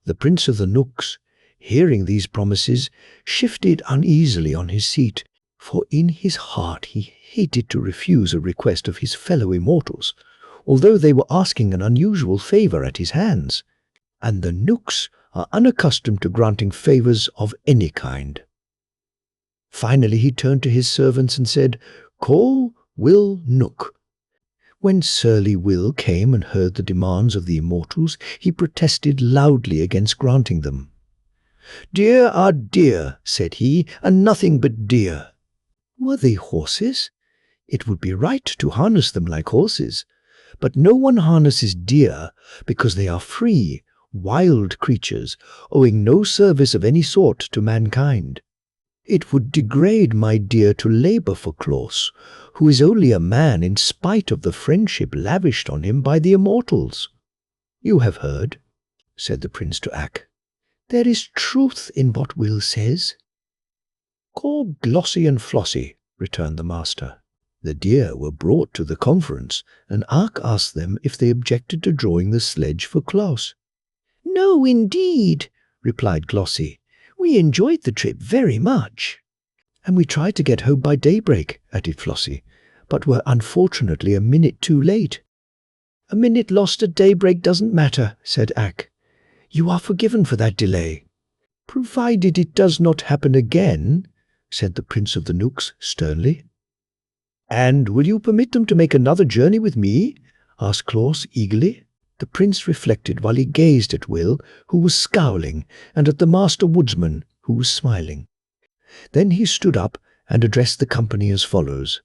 The Prince of the Knooks, hearing these promises, shifted uneasily on his seat, for in his heart he hated to refuse a request of his fellow immortals, although they were asking an unusual favor at his hands, and the Knooks are unaccustomed to granting favors of any kind. Finally he turned to his servants and said, "Call Will Knook." When surly Will came and heard the demands of the immortals, he protested loudly against granting them. "Deer are deer," said he, "and nothing but deer." Were they horses? It would be right to harness them like horses, but no one harnesses deer because they are free, wild creatures, owing no service of any sort to mankind. It would degrade my deer to labor for Claus, who is only a man in spite of the friendship lavished on him by the immortals. "You have heard," said the prince to Ak. "There is truth in what Will says." "Call Glossie and Flossie," returned the master. The deer were brought to the conference, and Ak asked them if they objected to drawing the sledge for Claus. "No, indeed," replied Glossie. "We enjoyed the trip very much." "And we tried to get home by daybreak," added Flossie, "but were unfortunately a minute too late." "A minute lost at daybreak doesn't matter," said Ak. "You are forgiven for that delay." "Provided it does not happen again," said the Prince of the Knooks sternly. "And will you permit them to make another journey with me?" asked Claus eagerly. The prince reflected while he gazed at Will, who was scowling, and at the master woodsman, who was smiling. Then he stood up and addressed the company as follows.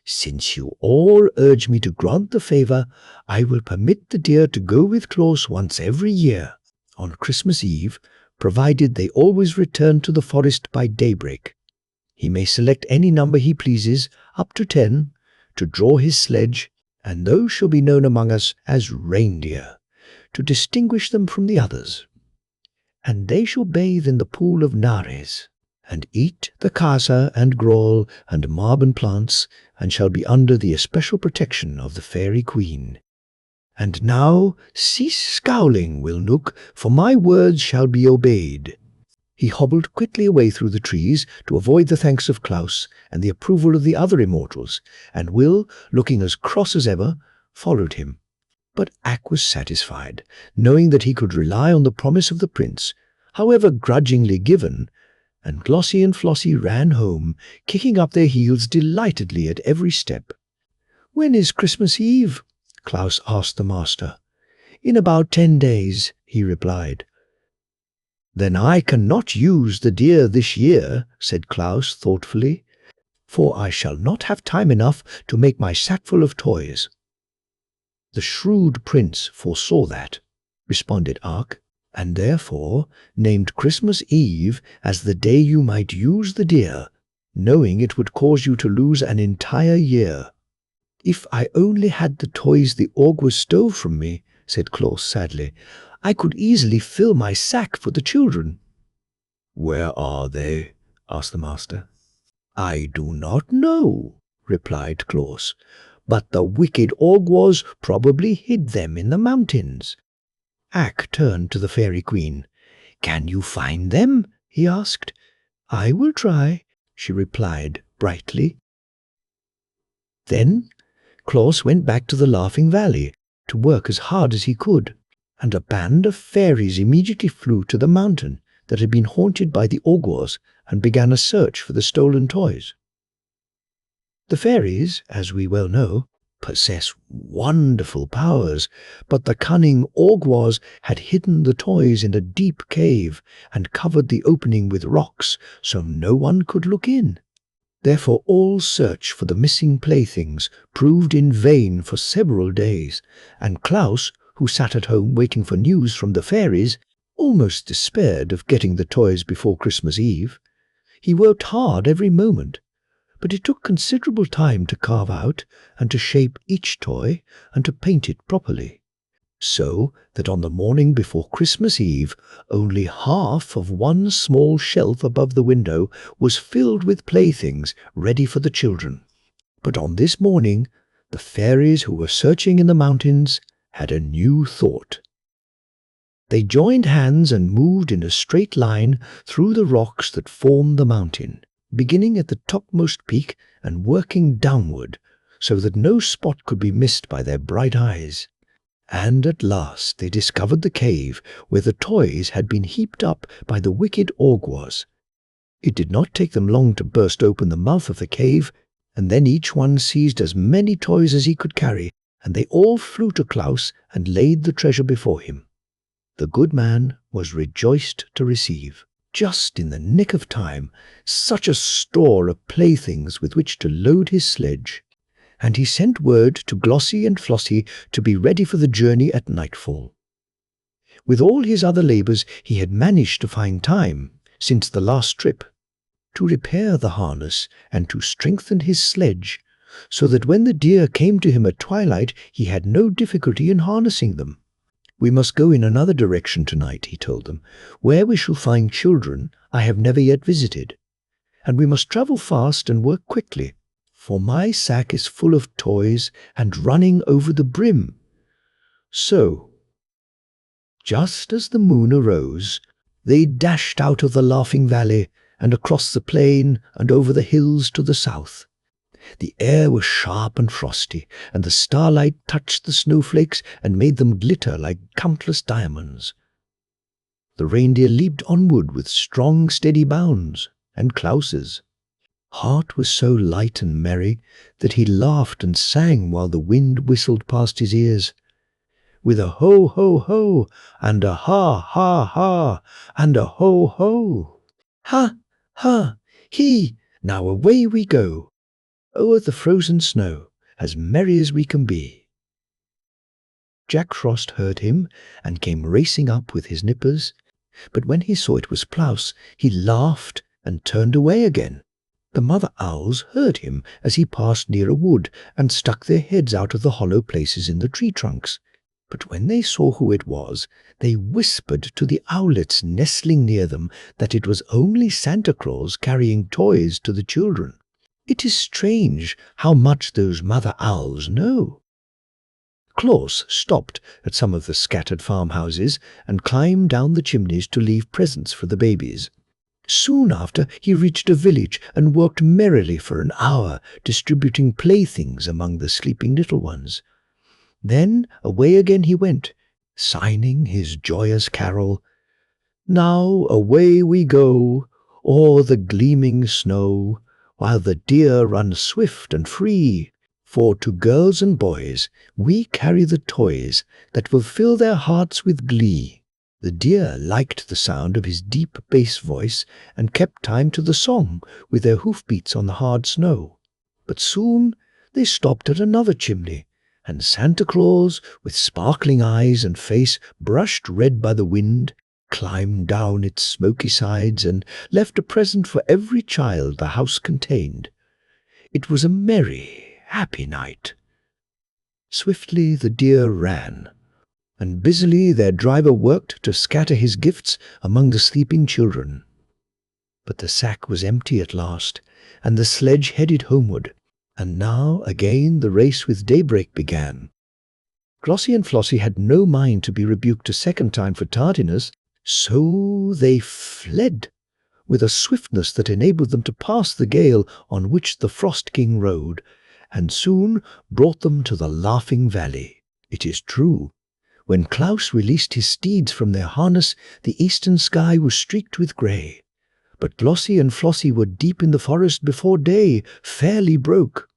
"Since you all urge me to grant the favor, I will permit the deer to go with Claus once every year, on Christmas Eve, provided they always return to the forest by daybreak. He may select any number he pleases, up to 10, to draw his sledge, and those shall be known among us as reindeer, to distinguish them from the others. And they shall bathe in the pool of Nares, and eat the casa and grawl and marben plants, and shall be under the especial protection of the fairy queen. And now cease scowling, Will Knook, for my words shall be obeyed." He hobbled quickly away through the trees to avoid the thanks of Claus and the approval of the other immortals, and Will, looking as cross as ever, followed him. But Ak was satisfied, knowing that he could rely on the promise of the prince, however grudgingly given, and Glossie and Flossie ran home, kicking up their heels delightedly at every step. "When is Christmas Eve?" Claus asked the master. "In about 10 days," he replied. "Then I cannot use the deer this year," said Claus thoughtfully, "for I shall not have time enough to make my sackful of toys." "The shrewd prince foresaw that," responded Ark, "and therefore named Christmas Eve as the day you might use the deer, knowing it would cause you to lose an entire year." "If I only had the toys the ogre stole from me," said Claus sadly, "I could easily fill my sack for the children." "Where are they?" asked the master. "I do not know," replied Claus, "but the wicked ogres probably hid them in the mountains." Ak turned to the fairy queen. "Can you find them?" he asked. "I will try," she replied brightly. Then Claus went back to the Laughing Valley to work as hard as he could, and a band of fairies immediately flew to the mountain that had been haunted by the ogres and began a search for the stolen toys. The fairies, as we well know, possess wonderful powers, but the cunning ogres had hidden the toys in a deep cave and covered the opening with rocks so no one could look in. Therefore all search for the missing playthings proved in vain for several days, and Claus, who sat at home waiting for news from the fairies, almost despaired of getting the toys before Christmas Eve. He worked hard every moment, but it took considerable time to carve out and to shape each toy and to paint it properly, so that on the morning before Christmas Eve only half of one small shelf above the window was filled with playthings ready for the children. But on this morning the fairies who were searching in the mountains had a new thought. They joined hands and moved in a straight line through the rocks that formed the mountain, beginning at the topmost peak and working downward so that no spot could be missed by their bright eyes. And at last they discovered the cave where the toys had been heaped up by the wicked ogres. It did not take them long to burst open the mouth of the cave, and then each one seized as many toys as he could carry, and they all flew to Claus and laid the treasure before him. The good man was rejoiced to receive, just in the nick of time, such a store of playthings with which to load his sledge, and he sent word to Glossie and Flossie to be ready for the journey at nightfall. With all his other labors, he had managed to find time, since the last trip, to repair the harness and to strengthen his sledge, so that when the deer came to him at twilight, he had no difficulty in harnessing them. "We must go in another direction tonight," he told them, "where we shall find children I have never yet visited. And we must travel fast and work quickly, for my sack is full of toys and running over the brim." So, just as the moon arose, they dashed out of the Laughing Valley and across the plain and over the hills to the south. The air was sharp and frosty, and the starlight touched the snowflakes and made them glitter like countless diamonds. The reindeer leaped onward with strong, steady bounds, and Klaus's heart was so light and merry that he laughed and sang while the wind whistled past his ears. With a ho, ho, ho, and a ha, ha, ha, and a ho, ho. Ha, ha, he, now away we go, o'er the frozen snow, as merry as we can be. Jack Frost heard him and came racing up with his nippers, but when he saw it was Klaus, he laughed and turned away again. The mother owls heard him as he passed near a wood and stuck their heads out of the hollow places in the tree trunks. But when they saw who it was, they whispered to the owlets nestling near them that it was only Santa Claus carrying toys to the children. It is strange how much those mother owls know. Claus stopped at some of the scattered farmhouses and climbed down the chimneys to leave presents for the babies. Soon after, he reached a village and worked merrily for an hour, distributing playthings among the sleeping little ones. Then away again he went, signing his joyous carol, "Now away we go, o'er the gleaming snow, while the deer run swift and free. For to girls and boys we carry the toys that will fill their hearts with glee." The deer liked the sound of his deep bass voice and kept time to the song with their hoofbeats on the hard snow. But soon they stopped at another chimney, and Santa Claus, with sparkling eyes and face brushed red by the wind, climbed down its smoky sides and left a present for every child the house contained. It was a merry, happy night. Swiftly the deer ran, and busily their driver worked to scatter his gifts among the sleeping children. But the sack was empty at last, and the sledge headed homeward, and now again the race with daybreak began. Glossie and Flossie had no mind to be rebuked a second time for tardiness, so they fled with a swiftness that enabled them to pass the gale on which the Frost King rode, and soon brought them to the Laughing Valley. It is true, when Claus released his steeds from their harness, the eastern sky was streaked with grey. But Glossie and Flossie were deep in the forest before day fairly broke.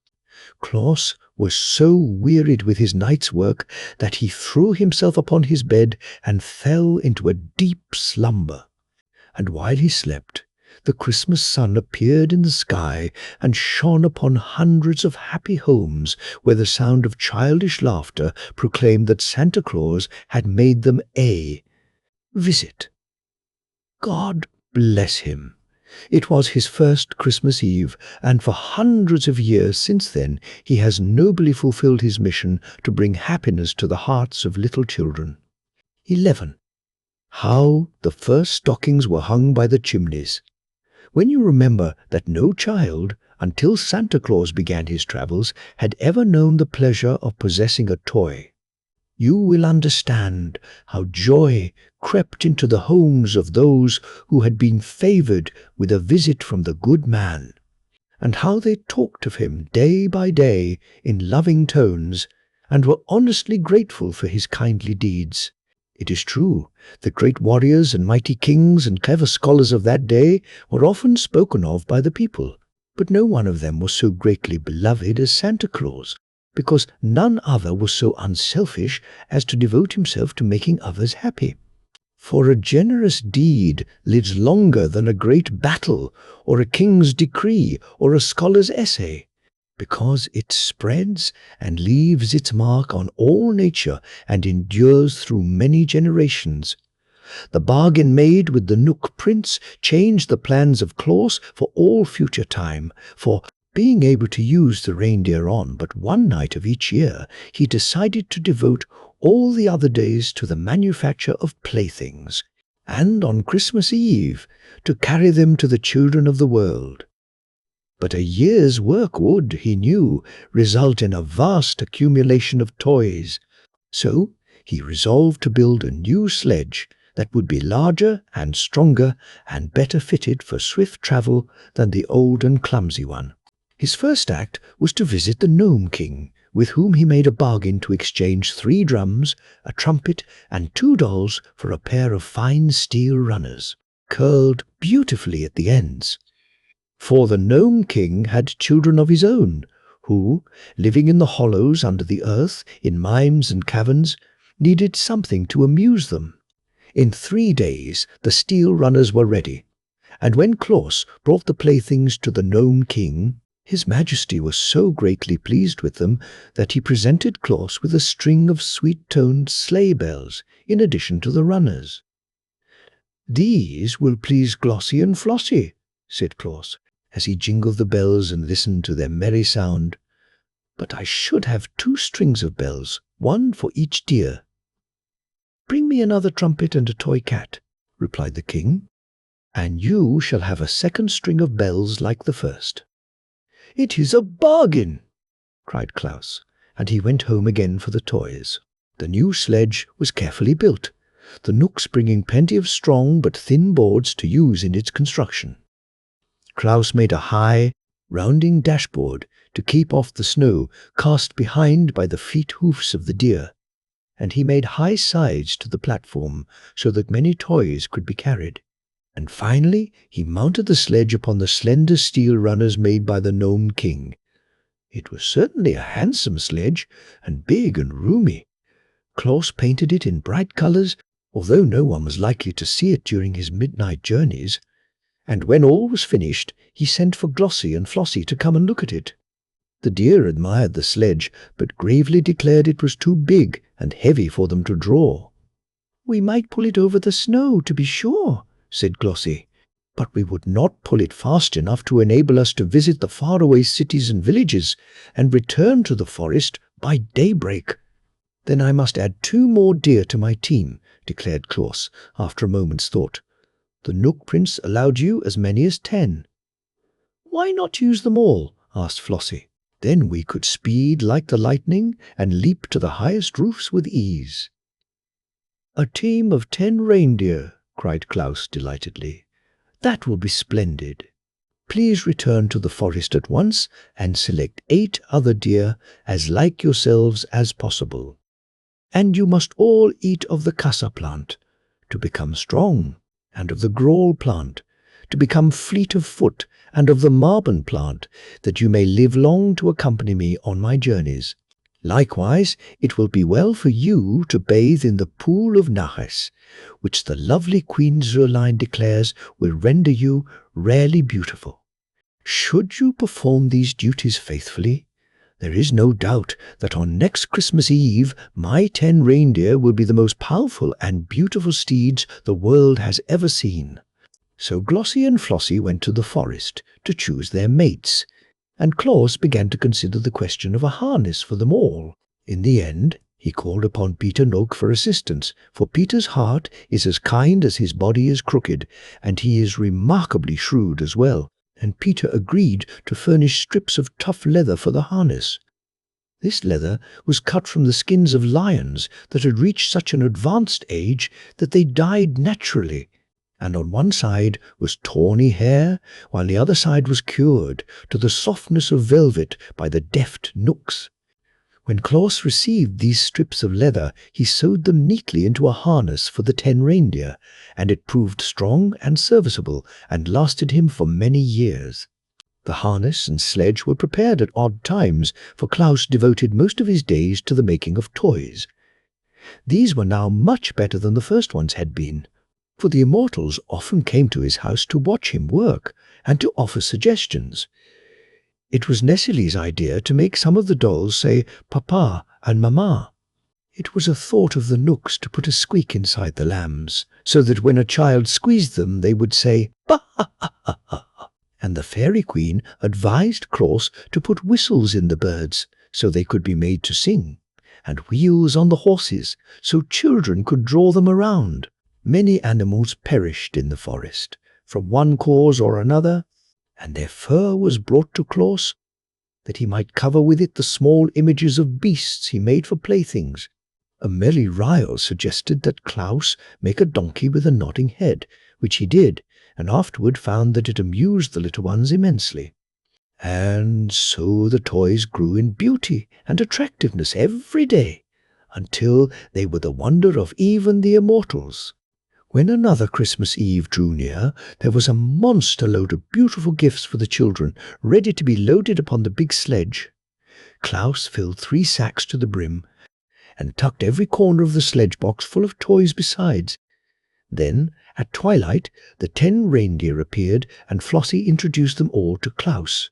Claus was so wearied with his night's work that he threw himself upon his bed and fell into a deep slumber. And while he slept, the Christmas sun appeared in the sky and shone upon hundreds of happy homes where the sound of childish laughter proclaimed that Santa Claus had made them a visit. God bless him. It was his first Christmas Eve, and for hundreds of years since then he has nobly fulfilled his mission to bring happiness to the hearts of little children. 11. How the first stockings were hung by the chimneys. When you remember that no child, until Santa Claus began his travels, had ever known the pleasure of possessing a toy, you will understand how joy crept into the homes of those who had been favored with a visit from the good man, and how they talked of him day by day in loving tones, and were honestly grateful for his kindly deeds. It is true, the great warriors and mighty kings and clever scholars of that day were often spoken of by the people, but no one of them was so greatly beloved as Santa Claus, because none other was so unselfish as to devote himself to making others happy. For a generous deed lives longer than a great battle, or a king's decree, or a scholar's essay, because it spreads and leaves its mark on all nature and endures through many generations. The bargain made with the Nook Prince changed the plans of Claus for all future time, for being able to use the reindeer on but one night of each year, he decided to devote all the other days to the manufacture of playthings, and on Christmas Eve to carry them to the children of the world. But a year's work would, he knew, result in a vast accumulation of toys, so he resolved to build a new sledge that would be larger and stronger and better fitted for swift travel than the old and clumsy one. His first act was to visit the Gnome King, with whom he made a bargain to exchange 3 drums, a trumpet, and 2 dolls for a pair of fine steel runners, curled beautifully at the ends. For the Gnome King had children of his own, who, living in the hollows under the earth, in mimes and caverns, needed something to amuse them. In 3 days the steel runners were ready, and when Claus brought the playthings to the Gnome King, His Majesty was so greatly pleased with them that he presented Claus with a string of sweet-toned sleigh bells in addition to the runners. "These will please Glossie and Flossie," said Claus, as he jingled the bells and listened to their merry sound. "But I should have 2 strings of bells, one for each deer." "Bring me another trumpet and a toy cat," replied the king, "and you shall have a 2nd string of bells like the first." "It is a bargain!" cried Claus, and he went home again for the toys. The new sledge was carefully built, the Knooks bringing plenty of strong but thin boards to use in its construction. Claus made a high, rounding dashboard to keep off the snow cast behind by the fleet hoofs of the deer, and he made high sides to the platform so that many toys could be carried. And finally he mounted the sledge upon the slender steel runners made by the Gnome King. It was certainly a handsome sledge, and big and roomy. Claus painted it in bright colors although no one was likely to see it during his midnight journeys, and when all was finished, he sent for Glossie and Flossie to come and look at it. The deer admired the sledge, but gravely declared it was too big and heavy for them to draw. "We might pull it over the snow, to be sure," said Glossie, "but we would not pull it fast enough to enable us to visit the faraway cities and villages and return to the forest by daybreak." "Then I must add 2 more deer to my team," declared Claus, after a moment's thought. "The Nook Prince allowed you as many as 10. "Why not use them all?" asked Flossie. "Then we could speed like the lightning and leap to the highest roofs with ease." "A team of 10 reindeer," cried Claus delightedly. "That will be splendid. Please return to the forest at once and select 8 other deer as like yourselves as possible. And you must all eat of the casa plant to become strong, and of the grawl plant to become fleet of foot, and of the marben plant, that you may live long to accompany me on my journeys. Likewise, it will be well for you to bathe in the pool of Naches, which the lovely Queen Zurline declares will render you rarely beautiful. Should you perform these duties faithfully, there is no doubt that on next Christmas Eve my 10 reindeer will be the most powerful and beautiful steeds the world has ever seen." So Glossie and Flossie went to the forest to choose their mates, and Claus began to consider the question of a harness for them all. In the end, he called upon Peter Noak for assistance, for Peter's heart is as kind as his body is crooked, and he is remarkably shrewd as well, and Peter agreed to furnish strips of tough leather for the harness. This leather was cut from the skins of lions that had reached such an advanced age that they died naturally, and on one side was tawny hair, while the other side was cured to the softness of velvet by the deft Nooks. When Claus received these strips of leather, he sewed them neatly into a harness for the 10 reindeer, and it proved strong and serviceable, and lasted him for many years. The harness and sledge were prepared at odd times, for Claus devoted most of his days to the making of toys. These were now much better than the first ones had been, for the immortals often came to his house to watch him work and to offer suggestions. It was Nessie's idea to make some of the dolls say Papa and Mama. It was a thought of the Nooks to put a squeak inside the lambs, so that when a child squeezed them they would say Ba ha ha ha ha. And the Fairy Queen advised Claus to put whistles in the birds, so they could be made to sing, and wheels on the horses, so children could draw them around. Many animals perished in the forest, from one cause or another, and their fur was brought to Claus, that he might cover with it the small images of beasts he made for playthings. A merry Ryle suggested that Claus make a donkey with a nodding head, which he did, and afterward found that it amused the little ones immensely. And so the toys grew in beauty and attractiveness every day, until they were the wonder of even the immortals. When another Christmas Eve drew near, there was a monster load of beautiful gifts for the children, ready to be loaded upon the big sledge. Claus filled 3 sacks to the brim, and tucked every corner of the sledge box full of toys besides. Then, at twilight, the 10 reindeer appeared, and Flossie introduced them all to Claus.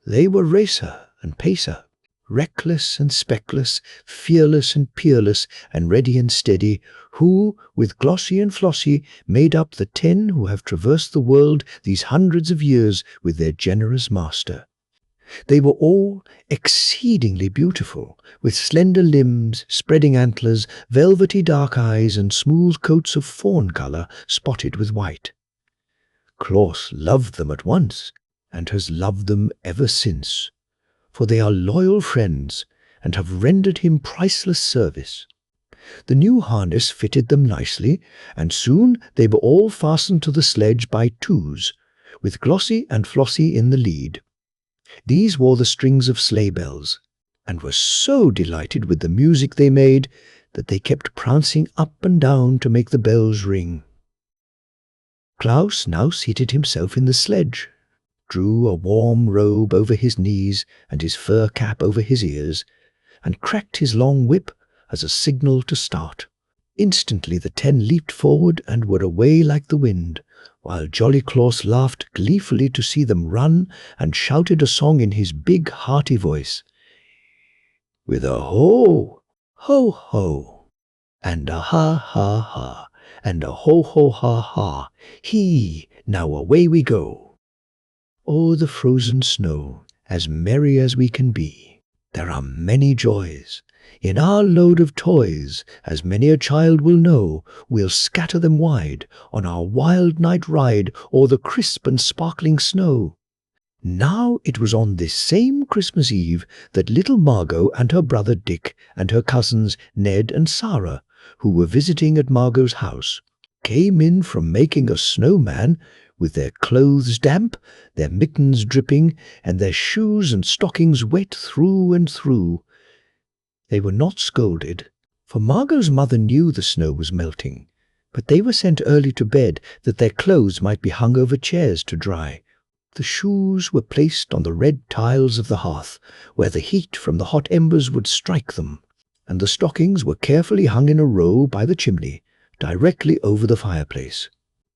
They were Racer and Pacer, reckless and speckless, fearless and peerless, and ready and steady, who, with Glossie and Flossie, made up the 10 who have traversed the world these hundreds of years with their generous master. They were all exceedingly beautiful, with slender limbs, spreading antlers, velvety dark eyes, and smooth coats of fawn color spotted with white. Claus loved them at once, and has loved them ever since, for they are loyal friends and have rendered him priceless service. The new harness fitted them nicely, and soon they were all fastened to the sledge by 2s, with Glossie and Flossie in the lead. These wore the strings of sleigh bells, and were so delighted with the music they made that they kept prancing up and down to make the bells ring. Claus now seated himself in the sledge, drew a warm robe over his knees and his fur cap over his ears, and cracked his long whip as a signal to start. Instantly the 10 leaped forward and were away like the wind, while Jolly Claus laughed gleefully to see them run and shouted a song in his big, hearty voice. With a ho, ho, ho, and a ha, ha, ha, and a ho, ho, ha, ha, hee, now away we go. Oh, the frozen snow, as merry as we can be. There are many joys in our load of toys, as many a child will know. We'll scatter them wide on our wild night ride o'er the crisp and sparkling snow. Now it was on this same Christmas Eve that little Margot and her brother Dick and her cousins Ned and Sarah, who were visiting at Margot's house, came in from making a snowman with their clothes damp, their mittens dripping, and their shoes and stockings wet through and through. They were not scolded, for Margot's mother knew the snow was melting, but they were sent early to bed that their clothes might be hung over chairs to dry. The shoes were placed on the red tiles of the hearth, where the heat from the hot embers would strike them, and the stockings were carefully hung in a row by the chimney, directly over the fireplace.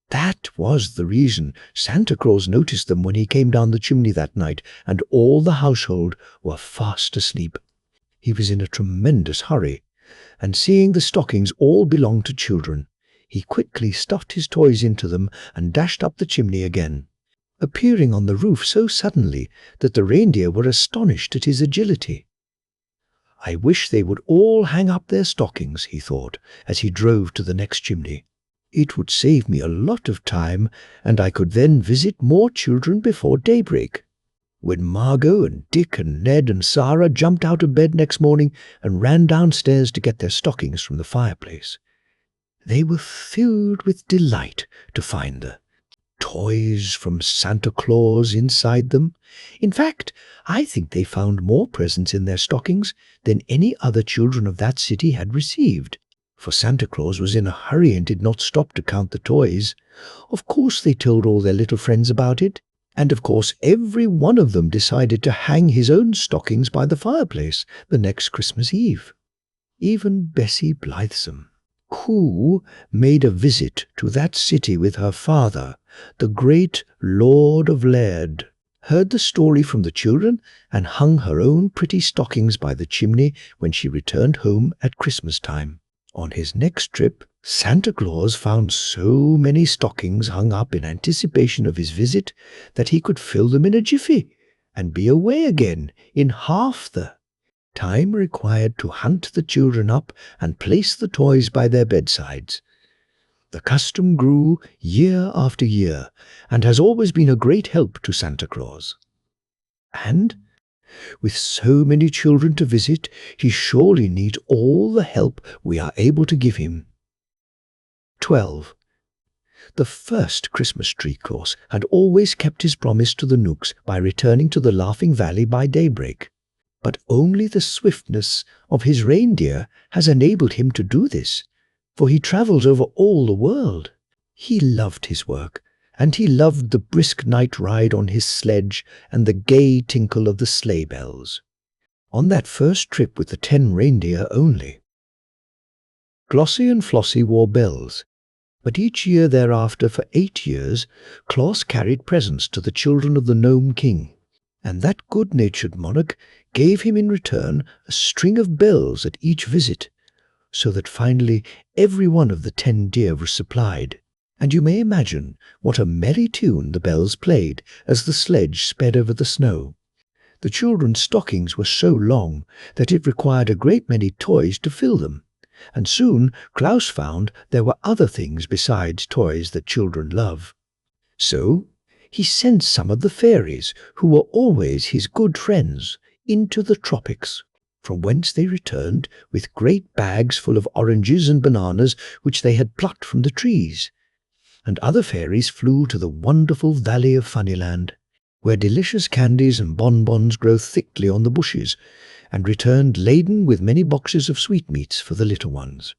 That was the reason Santa Claus noticed them when he came down the chimney that night, and all the household were fast asleep. He was in a tremendous hurry, and seeing the stockings all belonged to children, he quickly stuffed his toys into them and dashed up the chimney again, appearing on the roof so suddenly that the reindeer were astonished at his agility. I wish they would all hang up their stockings, he thought, as he drove to the next chimney. It would save me a lot of time, and I could then visit more children before daybreak. When Margot and Dick and Ned and Sarah jumped out of bed next morning and ran downstairs to get their stockings from the fireplace, they were filled with delight to find the toys from Santa Claus inside them. In fact, I think they found more presents in their stockings than any other children of that city had received, for Santa Claus was in a hurry and did not stop to count the toys. Of course they told all their little friends about it, and of course every one of them decided to hang his own stockings by the fireplace the next Christmas Eve. Even Bessie Blithesome, who made a visit to that city with her father, the great Lord of Laird, heard the story from the children and hung her own pretty stockings by the chimney when she returned home at Christmas time. On his next trip, Santa Claus found so many stockings hung up in anticipation of his visit that he could fill them in a jiffy and be away again in half the time required to hunt the children up and place the toys by their bedsides. The custom grew year after year and has always been a great help to Santa Claus. And with so many children to visit, he surely needs all the help we are able to give him. 12. The first Christmas tree Claus had always kept his promise to the Nooks by returning to the Laughing Valley by daybreak. But only the swiftness of his reindeer has enabled him to do this, for he travels over all the world. He loved his work, and he loved the brisk night ride on his sledge and the gay tinkle of the sleigh bells. On that first trip with the 10 reindeer only, Glossie and Flossie wore bells, but each year thereafter for 8 years, Claus carried presents to the children of the Gnome King, and that good-natured monarch gave him in return a string of bells at each visit, so that finally every one of the 10 deer was supplied. And you may imagine what a merry tune the bells played as the sledge sped over the snow. The children's stockings were so long that it required a great many toys to fill them, and soon Claus found there were other things besides toys that children love. So he sent some of the fairies, who were always his good friends, into the tropics, from whence they returned with great bags full of oranges and bananas which they had plucked from the trees. And other fairies flew to the wonderful Valley of Funnyland, where delicious candies and bonbons grow thickly on the bushes, and returned laden with many boxes of sweetmeats for the little ones.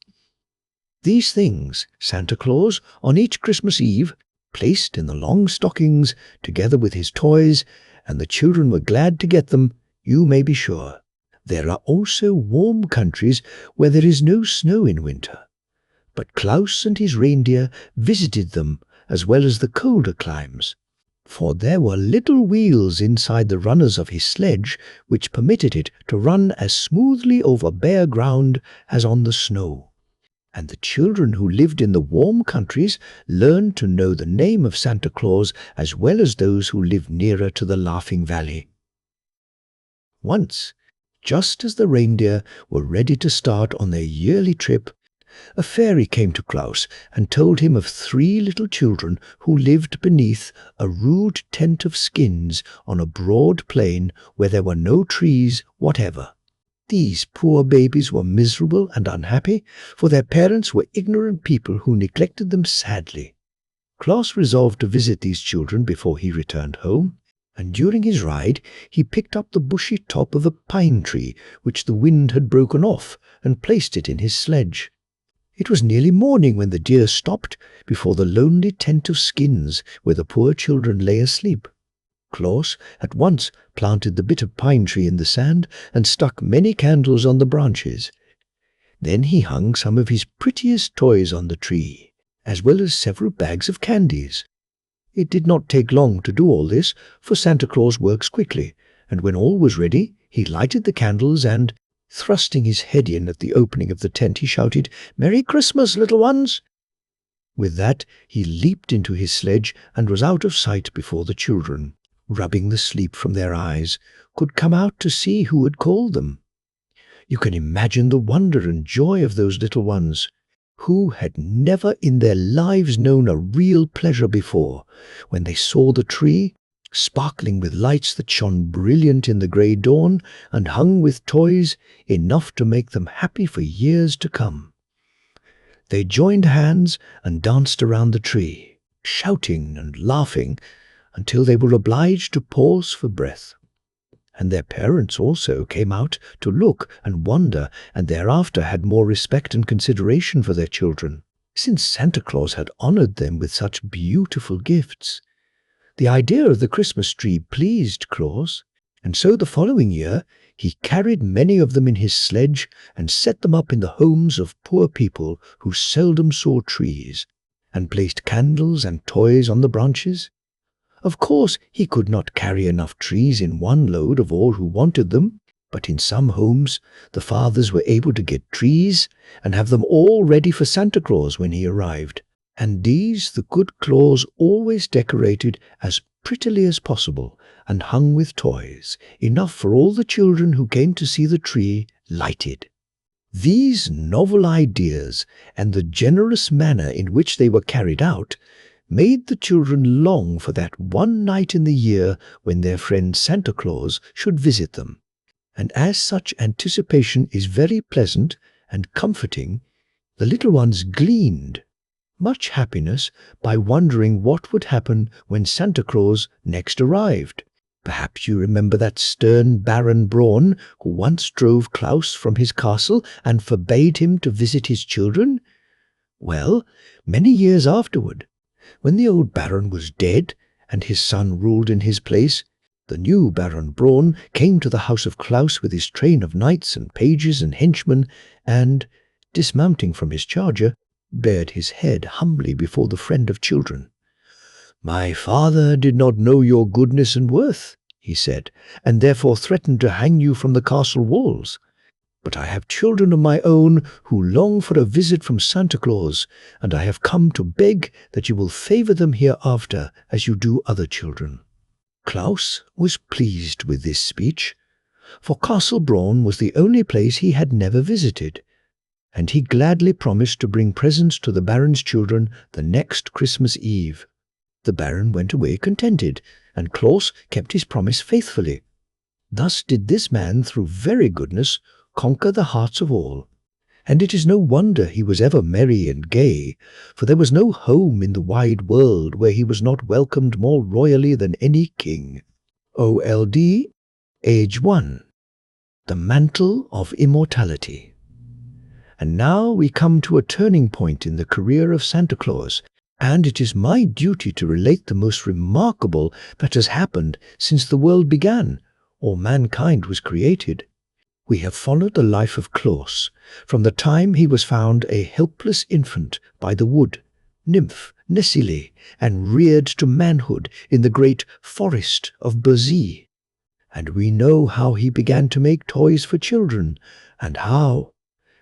These things Santa Claus, on each Christmas Eve, placed in the long stockings together with his toys, and the children were glad to get them, you may be sure. There are also warm countries where there is no snow in winter. But Claus and his reindeer visited them as well as the colder climes, for there were little wheels inside the runners of his sledge which permitted it to run as smoothly over bare ground as on the snow. And the children who lived in the warm countries learned to know the name of Santa Claus as well as those who lived nearer to the Laughing Valley. Once, just as the reindeer were ready to start on their yearly trip, a fairy came to Claus and told him of 3 little children who lived beneath a rude tent of skins on a broad plain where there were no trees whatever. These poor babies were miserable and unhappy, for their parents were ignorant people who neglected them sadly. Claus resolved to visit these children before he returned home, and during his ride he picked up the bushy top of a pine tree which the wind had broken off and placed it in his sledge. It was nearly morning when the deer stopped before the lonely tent of skins where the poor children lay asleep. Claus at once planted the bit of pine tree in the sand and stuck many candles on the branches. Then he hung some of his prettiest toys on the tree, as well as several bags of candies. It did not take long to do all this, for Santa Claus works quickly, and when all was ready, he lighted the candles and, thrusting his head in at the opening of the tent, he shouted, "Merry Christmas, little ones!" With that, he leaped into his sledge and was out of sight before the children, rubbing the sleep from their eyes, could come out to see who had called them. You can imagine the wonder and joy of those little ones, who had never in their lives known a real pleasure before, when they saw the tree, sparkling with lights that shone brilliant in the grey dawn and hung with toys enough to make them happy for years to come. They joined hands and danced around the tree, shouting and laughing until they were obliged to pause for breath. And their parents also came out to look and wonder, and thereafter had more respect and consideration for their children, since Santa Claus had honored them with such beautiful gifts. The idea of the Christmas tree pleased Claus, and so the following year he carried many of them in his sledge and set them up in the homes of poor people who seldom saw trees, and placed candles and toys on the branches. Of course, he could not carry enough trees in one load of all who wanted them, but in some homes the fathers were able to get trees and have them all ready for Santa Claus when he arrived, and these the good Claus always decorated as prettily as possible and hung with toys, enough for all the children who came to see the tree lighted. These novel ideas and the generous manner in which they were carried out made the children long for that one night in the year when their friend Santa Claus should visit them. And as such anticipation is very pleasant and comforting, the little ones gleaned much happiness by wondering what would happen when Santa Claus next arrived. Perhaps you remember that stern Baron Braun who once drove Claus from his castle and forbade him to visit his children? Well, many years afterward, when the old Baron was dead and his son ruled in his place, the new Baron Braun came to the house of Claus with his train of knights and pages and henchmen, and, dismounting from his charger, bared his head humbly before the friend of children. "My father did not know your goodness and worth," he said, "and therefore threatened to hang you from the castle walls. But I have children of my own who long for a visit from Santa Claus, and I have come to beg that you will favor them hereafter as you do other children." Claus was pleased with this speech, for Castle Braun was the only place he had never visited, and he gladly promised to bring presents to the Baron's children the next Christmas Eve. The Baron went away contented, and Claus kept his promise faithfully. Thus did this man, through very goodness, conquer the hearts of all. And it is no wonder he was ever merry and gay, for there was no home in the wide world where he was not welcomed more royally than any king. OLD, Age 1. The Mantle of Immortality. And now we come to a turning point in the career of Santa Claus, and it is my duty to relate the most remarkable that has happened since the world began, or mankind was created. We have followed the life of Claus from the time he was found a helpless infant by the wood nymph Nesile and reared to manhood in the great forest of Beziers. And we know how he began to make toys for children, and how,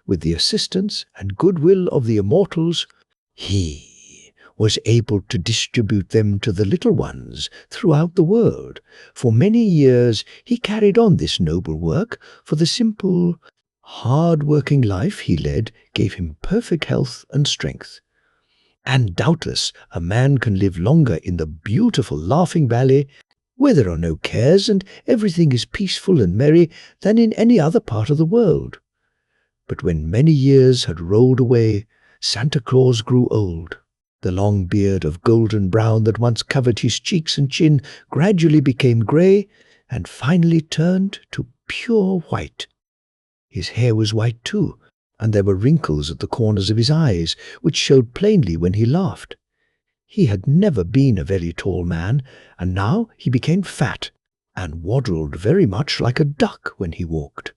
with the assistance and goodwill of the immortals, he was able to distribute them to the little ones throughout the world. For many years he carried on this noble work, for the simple, hard-working life he led gave him perfect health and strength. And doubtless a man can live longer in the beautiful Laughing Valley, where there are no cares and everything is peaceful and merry, than in any other part of the world. But when many years had rolled away, Santa Claus grew old. The long beard of golden brown that once covered his cheeks and chin gradually became grey and finally turned to pure white. His hair was white too, and there were wrinkles at the corners of his eyes, which showed plainly when he laughed. He had never been a very tall man, and now he became fat and waddled very much like a duck when he walked.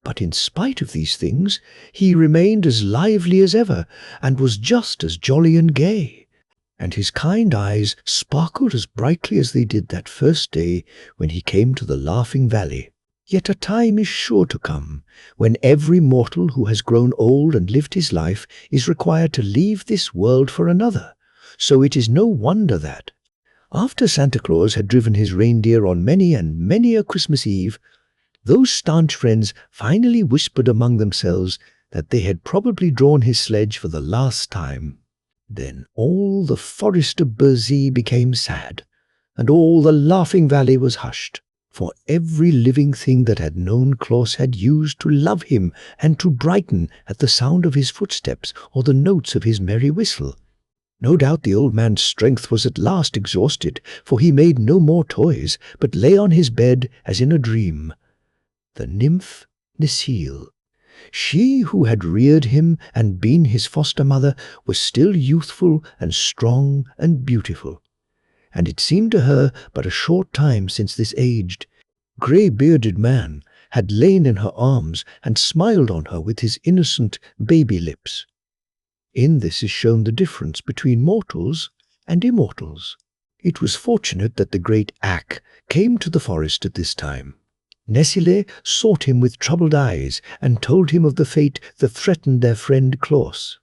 But in spite of these things, he remained as lively as ever, and was just as jolly and gay, and his kind eyes sparkled as brightly as they did that first day when he came to the Laughing Valley. Yet a time is sure to come when every mortal who has grown old and lived his life is required to leave this world for another, so it is no wonder that, after Santa Claus had driven his reindeer on many and many a Christmas Eve, those staunch friends finally whispered among themselves that they had probably drawn his sledge for the last time. Then all the forest of Beziers became sad, and all the Laughing Valley was hushed, for every living thing that had known Claus had used to love him and to brighten at the sound of his footsteps or the notes of his merry whistle. No doubt the old man's strength was at last exhausted, for he made no more toys, but lay on his bed as in a dream. The nymph Nesile, she who had reared him and been his foster mother, was still youthful and strong and beautiful, and it seemed to her but a short time since this aged, grey-bearded man had lain in her arms and smiled on her with his innocent baby lips. In this is shown the difference between mortals and immortals. It was fortunate that the great Ak came to the forest at this time. Nesile sought him with troubled eyes and told him of the fate that threatened their friend Claus.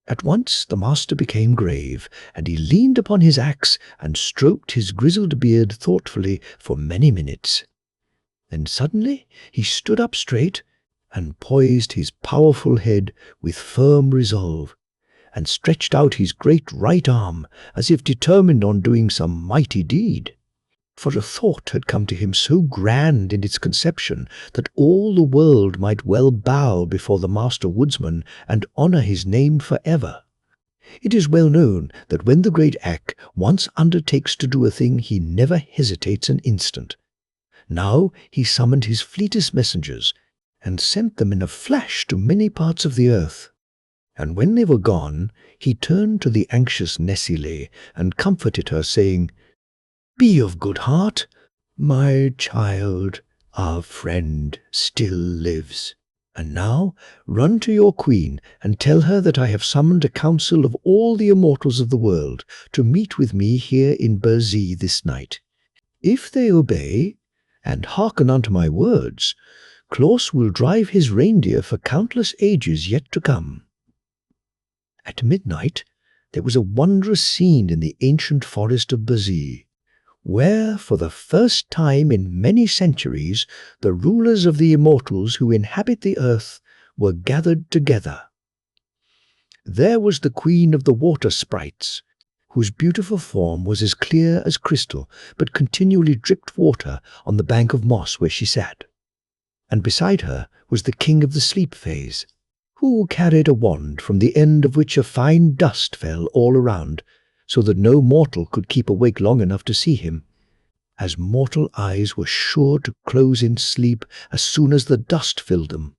At once the master became grave, and he leaned upon his axe and stroked his grizzled beard thoughtfully for many minutes. Then suddenly he stood up straight and poised his powerful head with firm resolve, and stretched out his great right arm as if determined on doing some mighty deed. For a thought had come to him so grand in its conception that all the world might well bow before the master woodsman and honor his name forever. It is well known that when the great Ak once undertakes to do a thing, he never hesitates an instant. Now he summoned his fleetest messengers and sent them in a flash to many parts of the earth. And when they were gone, he turned to the anxious Nesile and comforted her, saying, "Be of good heart. My child, our friend, still lives. And now run to your queen and tell her that I have summoned a council of all the immortals of the world to meet with me here in Beziers this night. If they obey and hearken unto my words, Claus will drive his reindeer for countless ages yet to come." At midnight there was a wondrous scene in the ancient forest of Beziers, where, for the first time in many centuries, the rulers of the immortals who inhabit the earth were gathered together. There was the queen of the water sprites, whose beautiful form was as clear as crystal, but continually dripped water on the bank of moss where she sat. And beside her was the king of the sleep phase, who carried a wand from the end of which a fine dust fell all around, so that no mortal could keep awake long enough to see him, as mortal eyes were sure to close in sleep as soon as the dust filled them.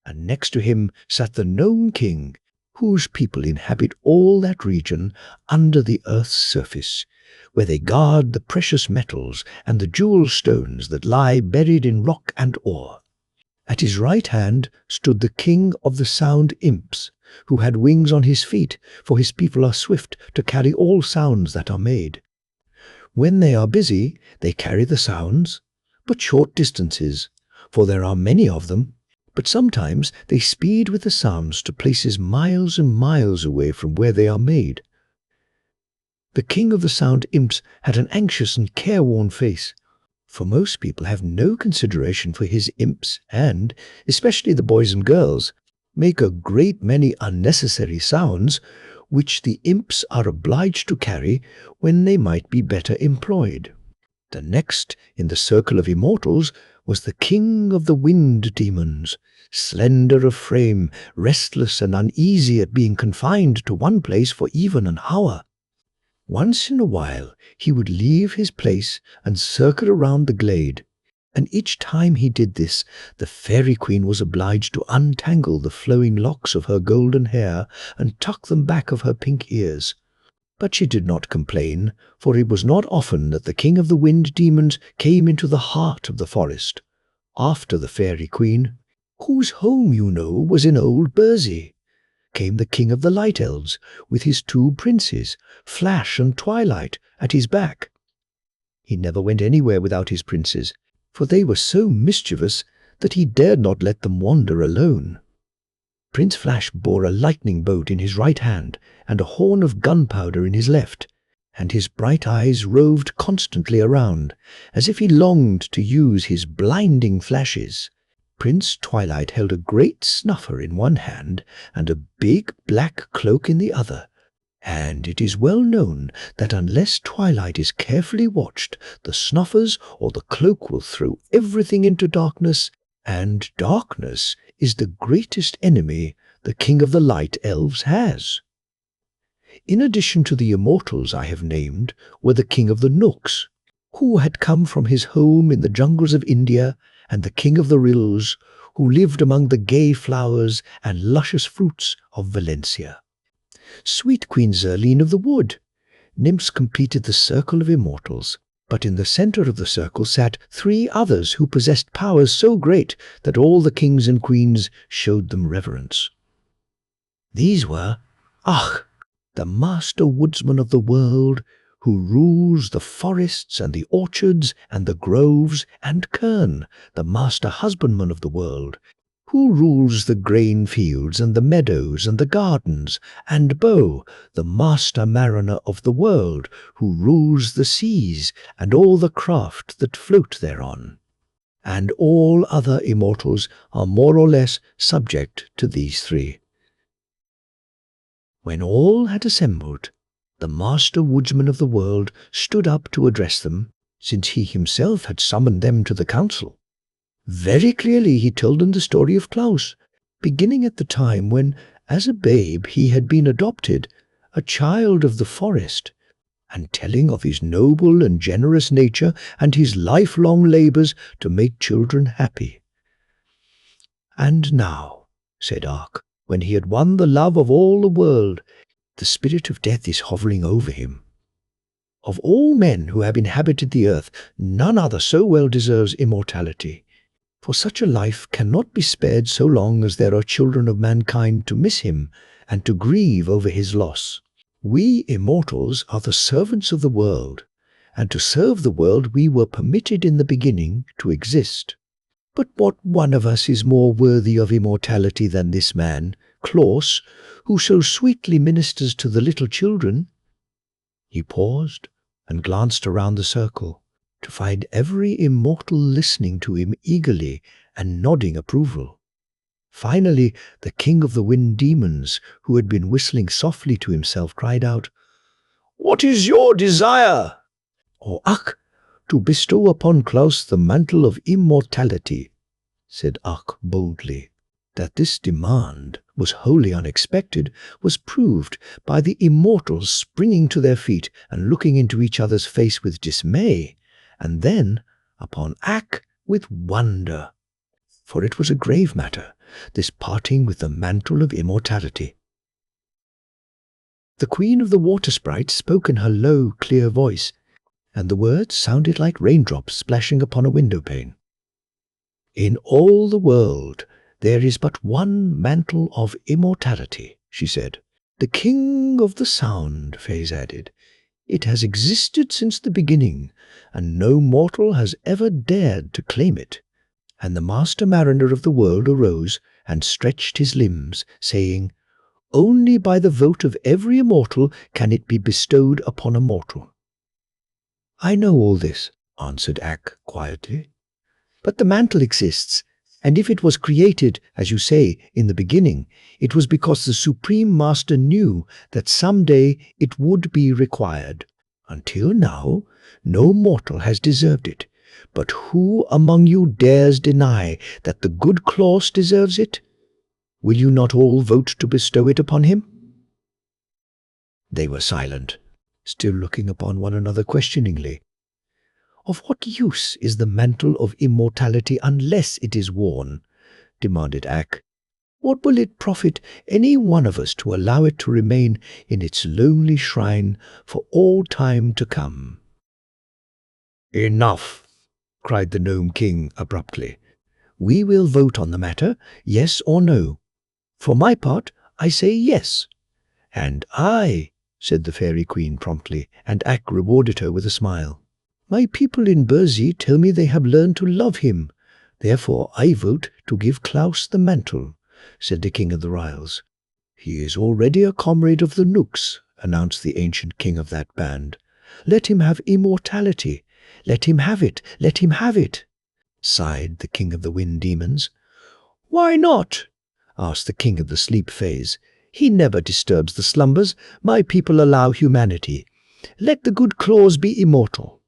And next to him sat the gnome king, whose people inhabit all that region under the earth's surface, where they guard the precious metals and the jewel stones that lie buried in rock and ore. At his right hand stood the king of the sound imps, who had wings on his feet, for his people are swift to carry all sounds that are made. When they are busy, they carry the sounds, but short distances, for there are many of them, but sometimes they speed with the sounds to places miles and miles away from where they are made. The king of the sound imps had an anxious and careworn face, for most people have no consideration for his imps and, especially the boys and girls, make a great many unnecessary sounds which the imps are obliged to carry when they might be better employed. The next in the circle of immortals was the king of the wind demons, slender of frame, restless and uneasy at being confined to one place for even an hour. Once in a while he would leave his place and circle around the glade, and each time he did this, the fairy queen was obliged to untangle the flowing locks of her golden hair and tuck them back of her pink ears. But she did not complain, for it was not often that the king of the wind demons came into the heart of the forest. After the fairy queen, whose home, you know, was in old Bursey, came the king of the light elves, with his two princes, Flash and Twilight, at his back. He never went anywhere without his princes, for they were so mischievous that he dared not let them wander alone. Prince Flash bore a lightning bolt in his right hand and a horn of gunpowder in his left, and his bright eyes roved constantly around, as if he longed to use his blinding flashes. Prince Twilight held a great snuffer in one hand and a big black cloak in the other, and it is well known that unless Twilight is carefully watched, the snuffers or the cloak will throw everything into darkness, and darkness is the greatest enemy the King of the Light Elves has. In addition to the immortals I have named were the King of the Nooks, who had come from his home in the jungles of India, and the King of the Rills, who lived among the gay flowers and luscious fruits of Valencia. Sweet Queen Zerline of the Wood. Nymphs completed the circle of immortals, but in the center of the circle sat 3 others who possessed powers so great that all the kings and queens showed them reverence. These were the master woodsman of the world, who rules the forests and the orchards and the groves, and Kern, the master husbandman of the world, who rules the grain fields and the meadows and the gardens, and Bo, the master mariner of the world, who rules the seas and all the craft that float thereon. And all other immortals are more or less subject to these 3. When all had assembled, the master woodsman of the world stood up to address them, since he himself had summoned them to the council. Very clearly he told them the story of Claus, beginning at the time when, as a babe, he had been adopted, a child of the forest, and telling of his noble and generous nature and his lifelong labors to make children happy. "And now," said Ark, when he had won the love of all the world, "the spirit of death is hovering over him. Of all men who have inhabited the earth, none other so well deserves immortality. For such a life cannot be spared so long as there are children of mankind to miss him and to grieve over his loss. We immortals are the servants of the world, and to serve the world we were permitted in the beginning to exist. But what one of us is more worthy of immortality than this man, Claus, who so sweetly ministers to the little children?" He paused and glanced around the circle, to find every immortal listening to him eagerly and nodding approval. Finally, the king of the wind demons, who had been whistling softly to himself, cried out, "What is your desire?" "Oh, to bestow upon Claus the mantle of immortality," said Ak boldly. That this demand was wholly unexpected was proved by the immortals springing to their feet and looking into each other's face with dismay, and then upon Ak with wonder. For it was a grave matter, this parting with the mantle of immortality. The Queen of the Water Sprites spoke in her low, clear voice, and the words sounded like raindrops splashing upon a window pane. "In all the world there is but one mantle of immortality," she said. "The King of the Sound," Fays added. "It has existed since the beginning, and no mortal has ever dared to claim it." And the master mariner of the world arose and stretched his limbs, saying, "Only by the vote of every immortal can it be bestowed upon a mortal." "I know all this," answered Ak quietly. "But the mantle exists, and if it was created, as you say, in the beginning, it was because the Supreme Master knew that someday it would be required. Until now, no mortal has deserved it. But who among you dares deny that the good Claus deserves it? Will you not all vote to bestow it upon him?" They were silent, still looking upon one another questioningly. "Of what use is the mantle of immortality unless it is worn?" demanded Ak. "What will it profit any one of us to allow it to remain in its lonely shrine for all time to come?" "Enough!" cried the Gnome King abruptly. "We will vote on the matter, yes or no. For my part, I say yes." "And I," said the Fairy Queen promptly, and Ak rewarded her with a smile. "My people in Burzee tell me they have learned to love him. Therefore I vote to give Claus the mantle," said the King of the Ryls. "He is already a comrade of the Nooks," announced the ancient king of that band. "Let him have immortality. Let him have it. Let him have it," sighed the King of the Wind Demons. "Why not?" asked the King of the Sleep Fays. "He never disturbs the slumbers my people allow humanity. Let the good Claus be immortal."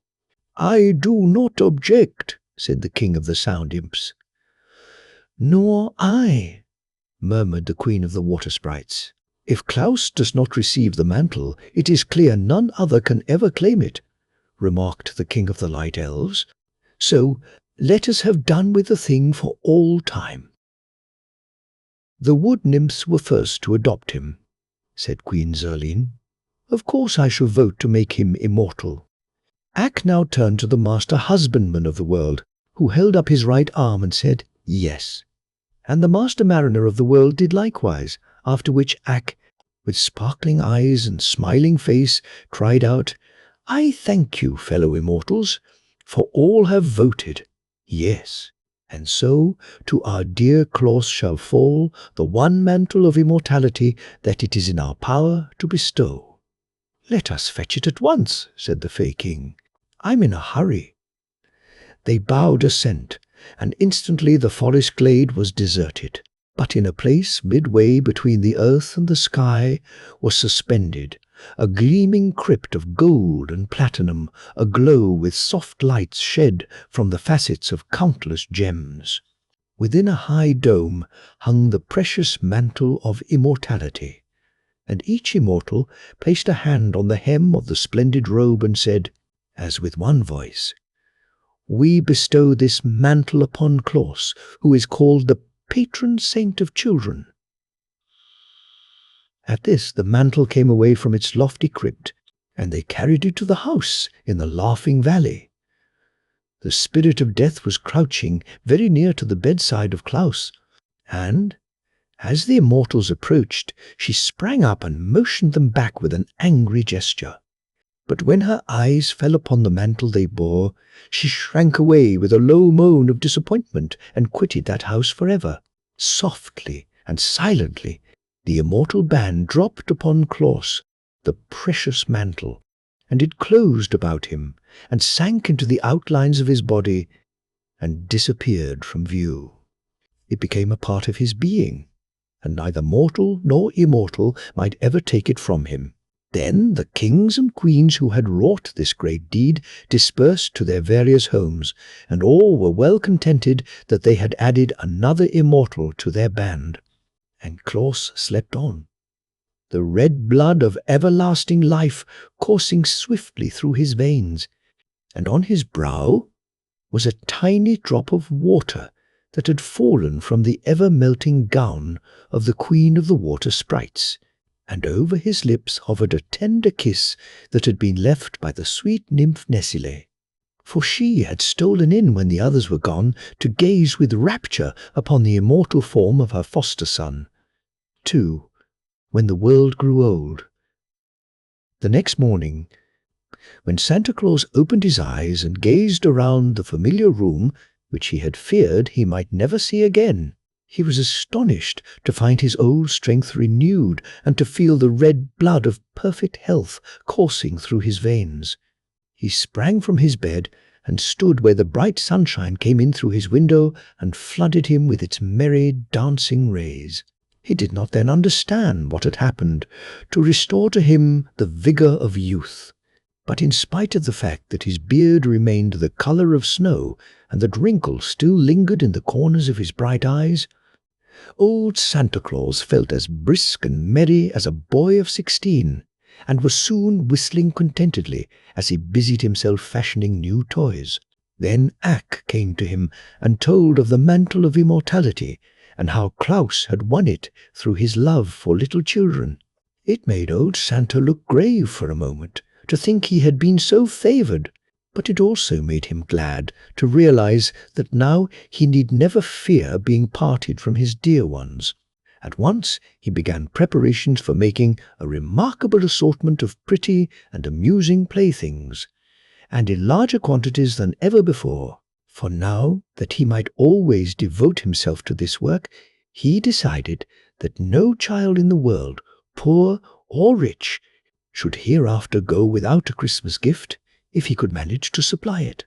"I do not object," said the King of the Sound Imps. "Nor I," murmured the Queen of the Water Sprites. "If Claus does not receive the mantle, it is clear none other can ever claim it," remarked the King of the Light Elves. "So let us have done with the thing for all time." "The wood nymphs were first to adopt him," said Queen Zerline. "Of course I shall vote to make him immortal." Ak now turned to the master husbandman of the world, who held up his right arm and said, "Yes." And the master mariner of the world did likewise, after which Ak, with sparkling eyes and smiling face, cried out, "I thank you, fellow immortals, for all have voted, yes. And so to our dear Claus shall fall the one mantle of immortality that it is in our power to bestow." "Let us fetch it at once," said the Fay King. "I'm in a hurry." They bowed assent, and instantly the forest glade was deserted. But in a place midway between the earth and the sky was suspended a gleaming crypt of gold and platinum, aglow with soft lights shed from the facets of countless gems. Within a high dome hung the precious mantle of immortality, and each immortal placed a hand on the hem of the splendid robe and said, as with one voice, "We bestow this mantle upon Claus, who is called the patron saint of children." At this the mantle came away from its lofty crypt, and they carried it to the house in the Laughing Valley. The spirit of death was crouching very near to the bedside of Claus, and, as the immortals approached, she sprang up and motioned them back with an angry gesture. But when her eyes fell upon the mantle they bore, she shrank away with a low moan of disappointment and quitted that house forever. Softly and silently, the immortal band dropped upon Claus the precious mantle, and it closed about him and sank into the outlines of his body and disappeared from view. It became a part of his being, and neither mortal nor immortal might ever take it from him. Then the kings and queens who had wrought this great deed dispersed to their various homes, and all were well contented that they had added another immortal to their band. And Claus slept on, the red blood of everlasting life coursing swiftly through his veins, and on his brow was a tiny drop of water that had fallen from the ever-melting gown of the Queen of the Water Sprites, and over his lips hovered a tender kiss that had been left by the sweet nymph Nesile. for she had stolen in when the others were gone to gaze with rapture upon the immortal form of her foster son. 2. When the world grew old. The next morning, when Santa Claus opened his eyes and gazed around the familiar room, which he had feared he might never see again, he was astonished to find his old strength renewed and to feel the red blood of perfect health coursing through his veins. He sprang from his bed and stood where the bright sunshine came in through his window and flooded him with its merry, dancing rays. He did not then understand what had happened to restore to him the vigor of youth. But in spite of the fact that his beard remained the color of snow and that wrinkles still lingered in the corners of his bright eyes, old Santa Claus felt as brisk and merry as a boy of 16, and was soon whistling contentedly as he busied himself fashioning new toys. Then Ak came to him and told of the mantle of immortality, and how Claus had won it through his love for little children. It made old Santa look grave for a moment, to think he had been so favored, but it also made him glad to realize that now he need never fear being parted from his dear ones. At once he began preparations for making a remarkable assortment of pretty and amusing playthings, and in larger quantities than ever before. For now that he might always devote himself to this work, he decided that no child in the world, poor or rich, should hereafter go without a Christmas gift if he could manage to supply it.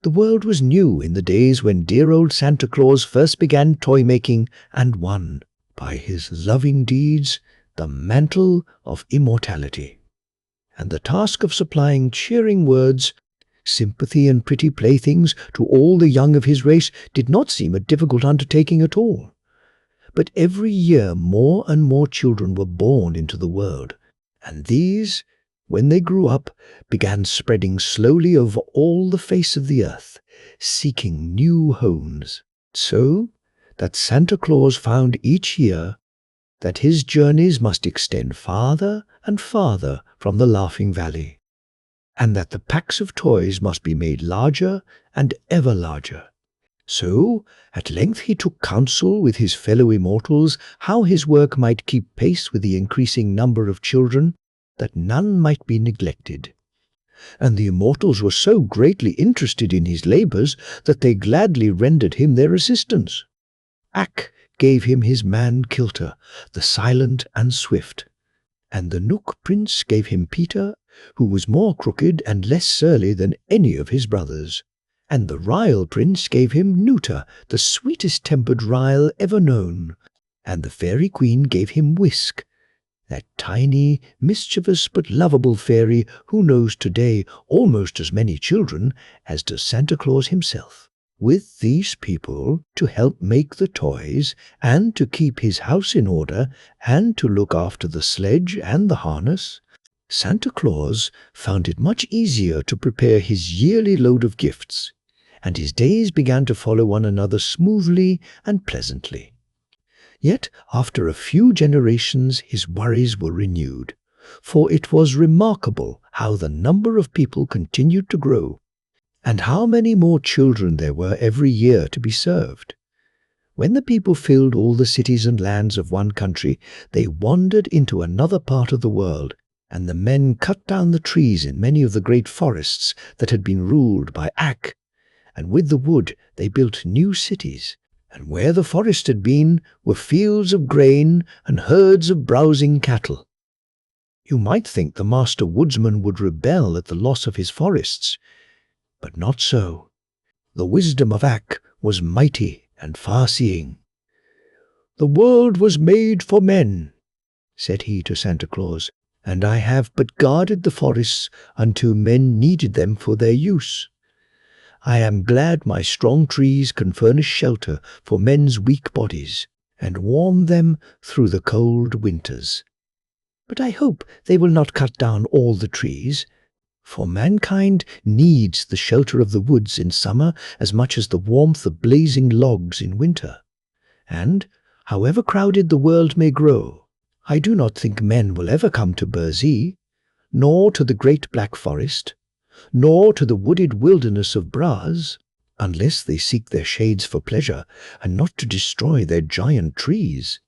The world was new in the days when dear old Santa Claus first began toy-making and won, by his loving deeds, the mantle of immortality. And the task of supplying cheering words, sympathy and pretty playthings to all the young of his race did not seem a difficult undertaking at all. But every year more and more children were born into the world, and these, when they grew up, began spreading slowly over all the face of the earth, seeking new homes. So that Santa Claus found each year that his journeys must extend farther and farther from the Laughing Valley, and that the packs of toys must be made larger and ever larger. So, at length he took counsel with his fellow immortals how his work might keep pace with the increasing number of children, that none might be neglected. And the immortals were so greatly interested in his labors that they gladly rendered him their assistance. Ak gave him his man Kilter, the silent and swift, and the Nook Prince gave him Peter, who was more crooked and less surly than any of his brothers. And the Ryle Prince gave him Nuta, the sweetest-tempered Ryle ever known, and the Fairy Queen gave him Whisk, that tiny, mischievous but lovable fairy who knows today almost as many children as does Santa Claus himself. With these people to help make the toys, and to keep his house in order, and to look after the sledge and the harness, Santa Claus found it much easier to prepare his yearly load of gifts, and his days began to follow one another smoothly and pleasantly. Yet after a few generations his worries were renewed, for it was remarkable how the number of people continued to grow, and how many more children there were every year to be served. When the people filled all the cities and lands of one country, they wandered into another part of the world, and the men cut down the trees in many of the great forests that had been ruled by Ak, and with the wood they built new cities, and where the forest had been were fields of grain and herds of browsing cattle. You might think the master woodsman would rebel at the loss of his forests, but not so. The wisdom of Ak was mighty and far-seeing. "The world was made for men," said he to Santa Claus, "and I have but guarded the forests until men needed them for their use. I am glad my strong trees can furnish shelter for men's weak bodies, and warm them through the cold winters. But I hope they will not cut down all the trees, for mankind needs the shelter of the woods in summer as much as the warmth of blazing logs in winter. And, however crowded the world may grow, I do not think men will ever come to Burzee, nor to the great Black Forest, nor to the wooded wilderness of Braz, unless they seek their shades for pleasure and not to destroy their giant trees.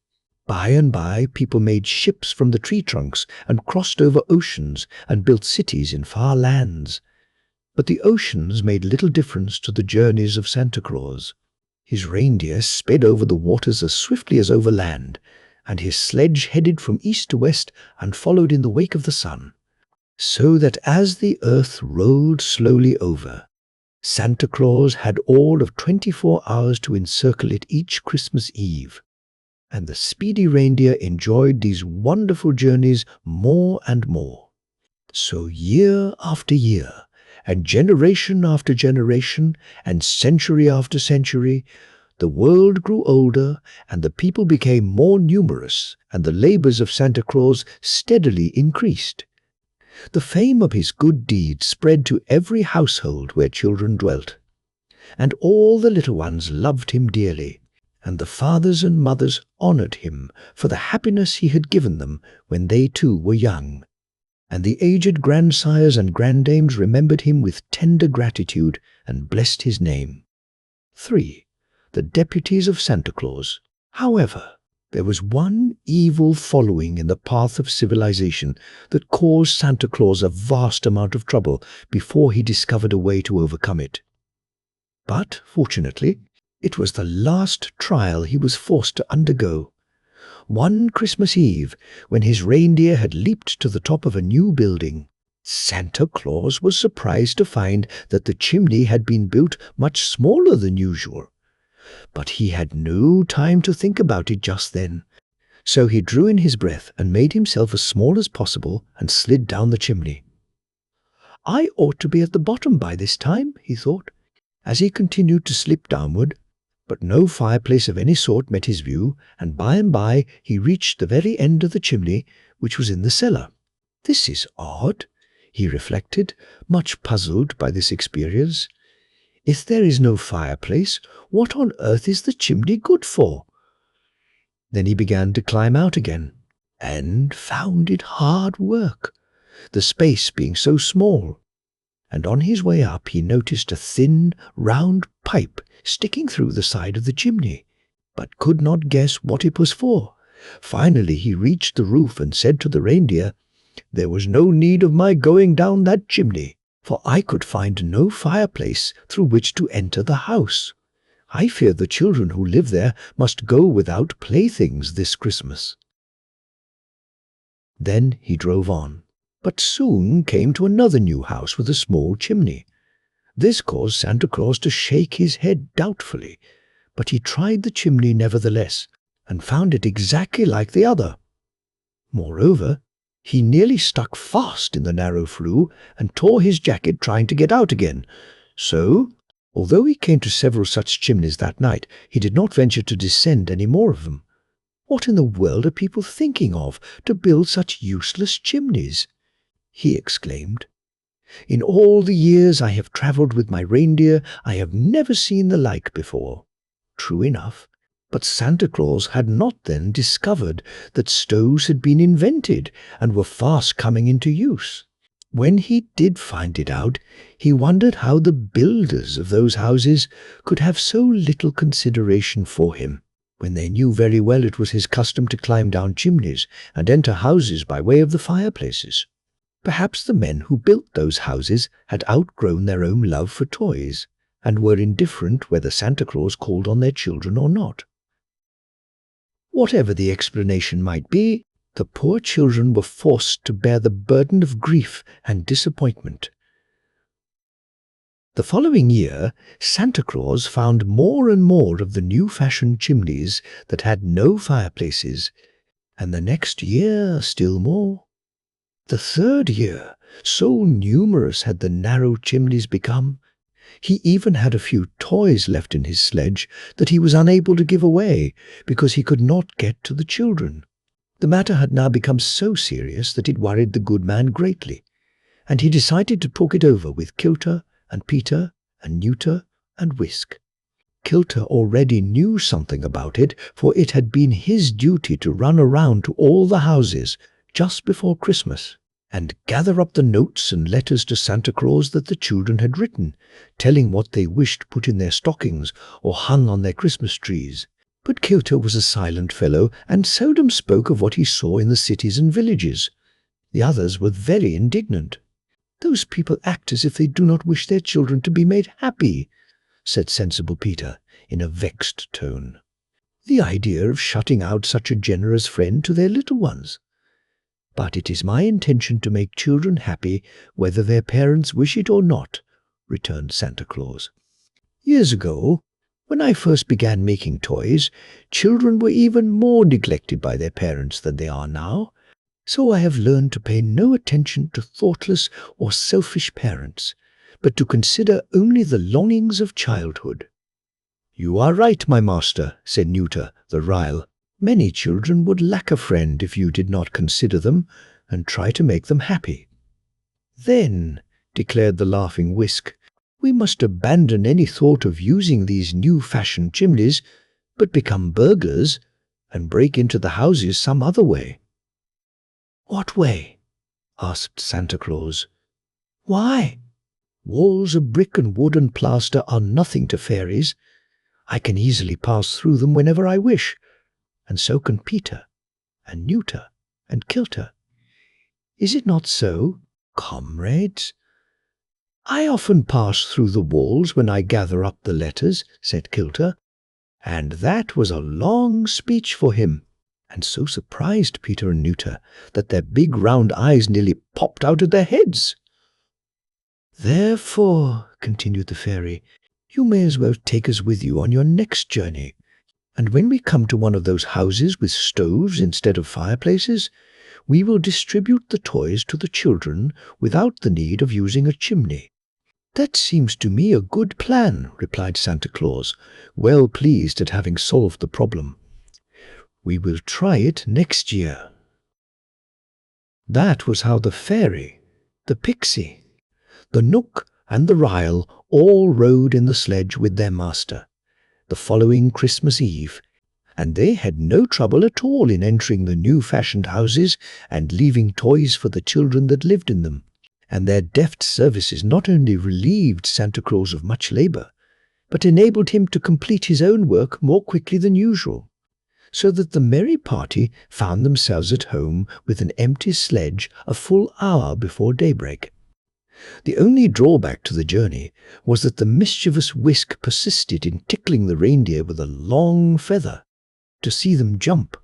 By and by, people made ships from the tree trunks and crossed over oceans and built cities in far lands. But the oceans made little difference to the journeys of Santa Claus. His reindeer sped over the waters as swiftly as over land, and his sledge headed from east to west and followed in the wake of the sun. So that as the earth rolled slowly over, Santa Claus had all of 24 hours to encircle it each Christmas Eve. And the speedy reindeer enjoyed these wonderful journeys more and more. So year after year, and generation after generation, and century after century, the world grew older, and the people became more numerous, and the labors of Santa Claus steadily increased. The fame of his good deeds spread to every household where children dwelt, and all the little ones loved him dearly, and the fathers and mothers honored him for the happiness he had given them when they too were young. And the aged grandsires and granddames remembered him with tender gratitude and blessed his name. 3. The deputies of Santa Claus. However, there was one evil following in the path of civilization that caused Santa Claus a vast amount of trouble before he discovered a way to overcome it. But, fortunately, it was the last trial he was forced to undergo. One Christmas Eve, when his reindeer had leaped to the top of a new building, Santa Claus was surprised to find that the chimney had been built much smaller than usual. But he had no time to think about it just then, so he drew in his breath and made himself as small as possible and slid down the chimney. "I ought to be at the bottom by this time," he thought, as he continued to slip downward. But no fireplace of any sort met his view, and by he reached the very end of the chimney, which was in the cellar. "This is odd," he reflected, much puzzled by this experience. "If there is no fireplace, what on earth is the chimney good for?" Then he began to climb out again, and found it hard work, the space being so small. And on his way up he noticed a thin, round pipe sticking through the side of the chimney, but could not guess what it was for. Finally he reached the roof and said to the reindeer, "There was no need of my going down that chimney, for I could find no fireplace through which to enter the house. I fear the children who live there must go without playthings this Christmas." Then he drove on, but soon came to another new house with a small chimney. This caused Santa Claus to shake his head doubtfully, but he tried the chimney nevertheless, and found it exactly like the other. Moreover, he nearly stuck fast in the narrow flue and tore his jacket trying to get out again. So, although he came to several such chimneys that night, he did not venture to descend any more of them. "What in the world are people thinking of to build such useless chimneys?" he exclaimed. "In all the years I have travelled with my reindeer, I have never seen the like before." True enough, but Santa Claus had not then discovered that stoves had been invented and were fast coming into use. When he did find it out, he wondered how the builders of those houses could have so little consideration for him, when they knew very well it was his custom to climb down chimneys and enter houses by way of the fireplaces. Perhaps the men who built those houses had outgrown their own love for toys, and were indifferent whether Santa Claus called on their children or not. Whatever the explanation might be, the poor children were forced to bear the burden of grief and disappointment. The following year, Santa Claus found more and more of the new-fashioned chimneys that had no fireplaces, and the next year still more. The third year, so numerous had the narrow chimneys become, he even had a few toys left in his sledge that he was unable to give away because he could not get to the children. The matter had now become so serious that it worried the good man greatly, and he decided to talk it over with Kilter and Peter and Neuter and Whisk. Kilter already knew something about it, for it had been his duty to run around to all the houses just before Christmas. and gather up the notes and letters to Santa Claus that the children had written, telling what they wished put in their stockings or hung on their Christmas trees. But Kilter was a silent fellow and seldom spoke of what he saw in the cities and villages. The others were very indignant. "Those people act as if they do not wish their children to be made happy," said sensible Peter in a vexed tone. "The idea of shutting out such a generous friend to their little ones. But it is my intention to make children happy whether their parents wish it or not," returned Santa Claus. "Years ago, when I first began making toys, children were even more neglected by their parents than they are now. So I have learned to pay no attention to thoughtless or selfish parents, but to consider only the longings of childhood." "You are right, my master," said Neuter, the Ryle. "Many children would lack a friend if you did not consider them and try to make them happy." "Then," declared the laughing Whisk, "we must abandon any thought of using these new-fashioned chimneys, but become burglars and break into the houses some other way." "What way?" asked Santa Claus. "Why, walls of brick and wood and plaster are nothing to fairies. I can easily pass through them whenever I wish, and so can Peter, and Neuter, and Kilter. Is it not so, comrades?" "I often pass through the walls when I gather up the letters," said Kilter, and that was a long speech for him, and so surprised Peter and Neuter that their big round eyes nearly popped out of their heads. "Therefore," continued the fairy, "you may as well take us with you on your next journey, and when we come to one of those houses with stoves instead of fireplaces, we will distribute the toys to the children without the need of using a chimney." "That seems to me a good plan," replied Santa Claus, well pleased at having solved the problem. "We will try it next year." That was how the fairy, the pixie, the Knook, and the Ryle all rode in the sledge with their master, the following Christmas Eve, and they had no trouble at all in entering the new-fashioned houses and leaving toys for the children that lived in them. And their deft services not only relieved Santa Claus of much labor, but enabled him to complete his own work more quickly than usual, so that the merry party found themselves at home with an empty sledge a full hour before daybreak. The only drawback to the journey was that the mischievous Whisk persisted in tickling the reindeer with a long feather to see them jump,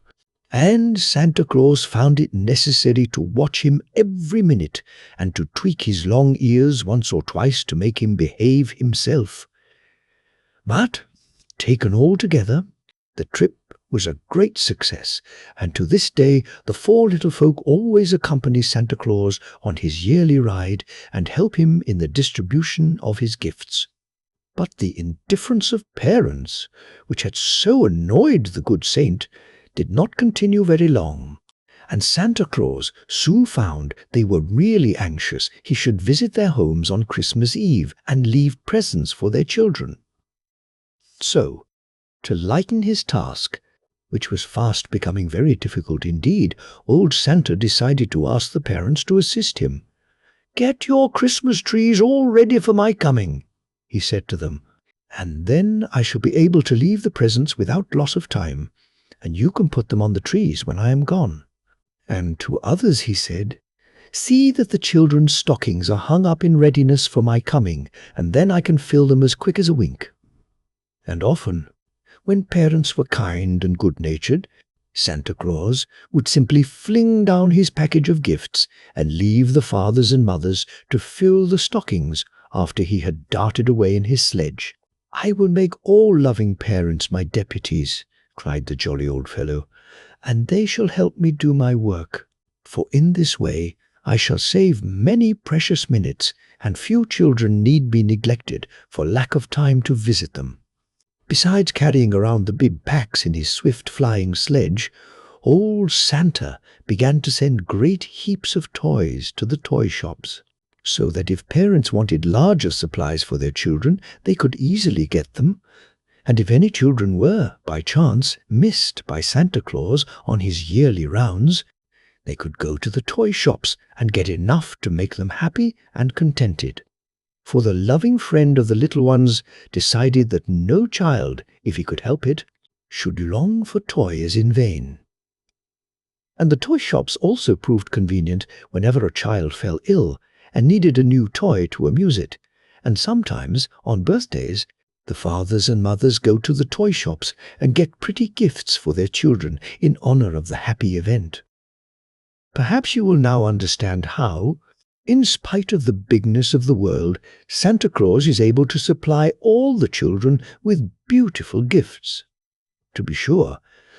and Santa Claus found it necessary to watch him every minute and to tweak his long ears once or twice to make him behave himself. But, taken all together, the trip was a great success, and to this day the four little folk always accompany Santa Claus on his yearly ride and help him in the distribution of his gifts. But the indifference of parents, which had so annoyed the good saint, did not continue very long, and Santa Claus soon found they were really anxious he should visit their homes on Christmas Eve and leave presents for their children. So, to lighten his task, which was fast becoming very difficult indeed, old Santa decided to ask the parents to assist him. "Get your Christmas trees all ready for my coming," he said to them, "and then I shall be able to leave the presents without loss of time, and you can put them on the trees when I am gone." And to others he said, "See that the children's stockings are hung up in readiness for my coming, and then I can fill them as quick as a wink." And often, when parents were kind and good-natured, Santa Claus would simply fling down his package of gifts and leave the fathers and mothers to fill the stockings after he had darted away in his sledge. "I will make all loving parents my deputies," cried the jolly old fellow, "and they shall help me do my work, for in this way I shall save many precious minutes, and few children need be neglected for lack of time to visit them." Besides carrying around the big packs in his swift-flying sledge, old Santa began to send great heaps of toys to the toy shops, so that if parents wanted larger supplies for their children, they could easily get them. And if any children were, by chance, missed by Santa Claus on his yearly rounds, They could go to the toy shops and get enough to make them happy and contented. For the loving friend of the little ones decided that no child, if he could help it, should long for toys in vain. And the toy shops also proved convenient whenever a child fell ill and needed a new toy to amuse it. And sometimes, on birthdays, the fathers and mothers go to the toy shops and get pretty gifts for their children in honor of the happy event. Perhaps you will now understand how, in spite of the bigness of the world, Santa Claus is able to supply all the children with beautiful gifts. To be sure,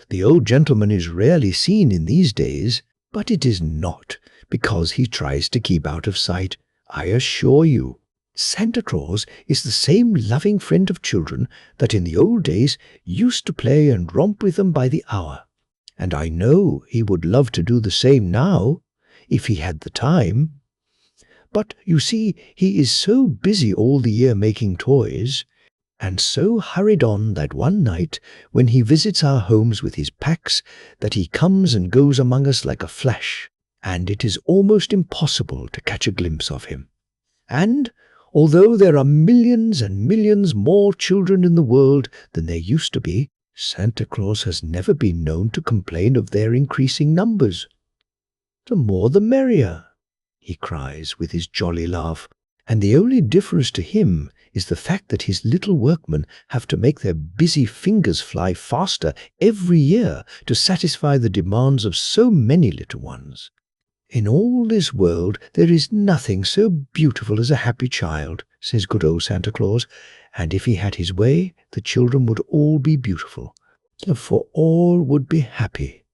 the old gentleman is rarely seen in these days, but it is not because he tries to keep out of sight, I assure you. Santa Claus is the same loving friend of children that in the old days used to play and romp with them by the hour. And I know he would love to do the same now, if he had the time. But you see, he is so busy all the year making toys, and so hurried on that one night, when he visits our homes with his packs, that he comes and goes among us like a flash, and it is almost impossible to catch a glimpse of him. And although there are millions and millions more children in the world than there used to be, Santa Claus has never been known to complain of their increasing numbers. The more the merrier, he cries with his jolly laugh, and the only difference to him is the fact that his little workmen have to make their busy fingers fly faster every year to satisfy the demands of so many little ones. In all this world there is nothing so beautiful as a happy child, says good old Santa Claus, and if he had his way, the children would all be beautiful, for all would be happy.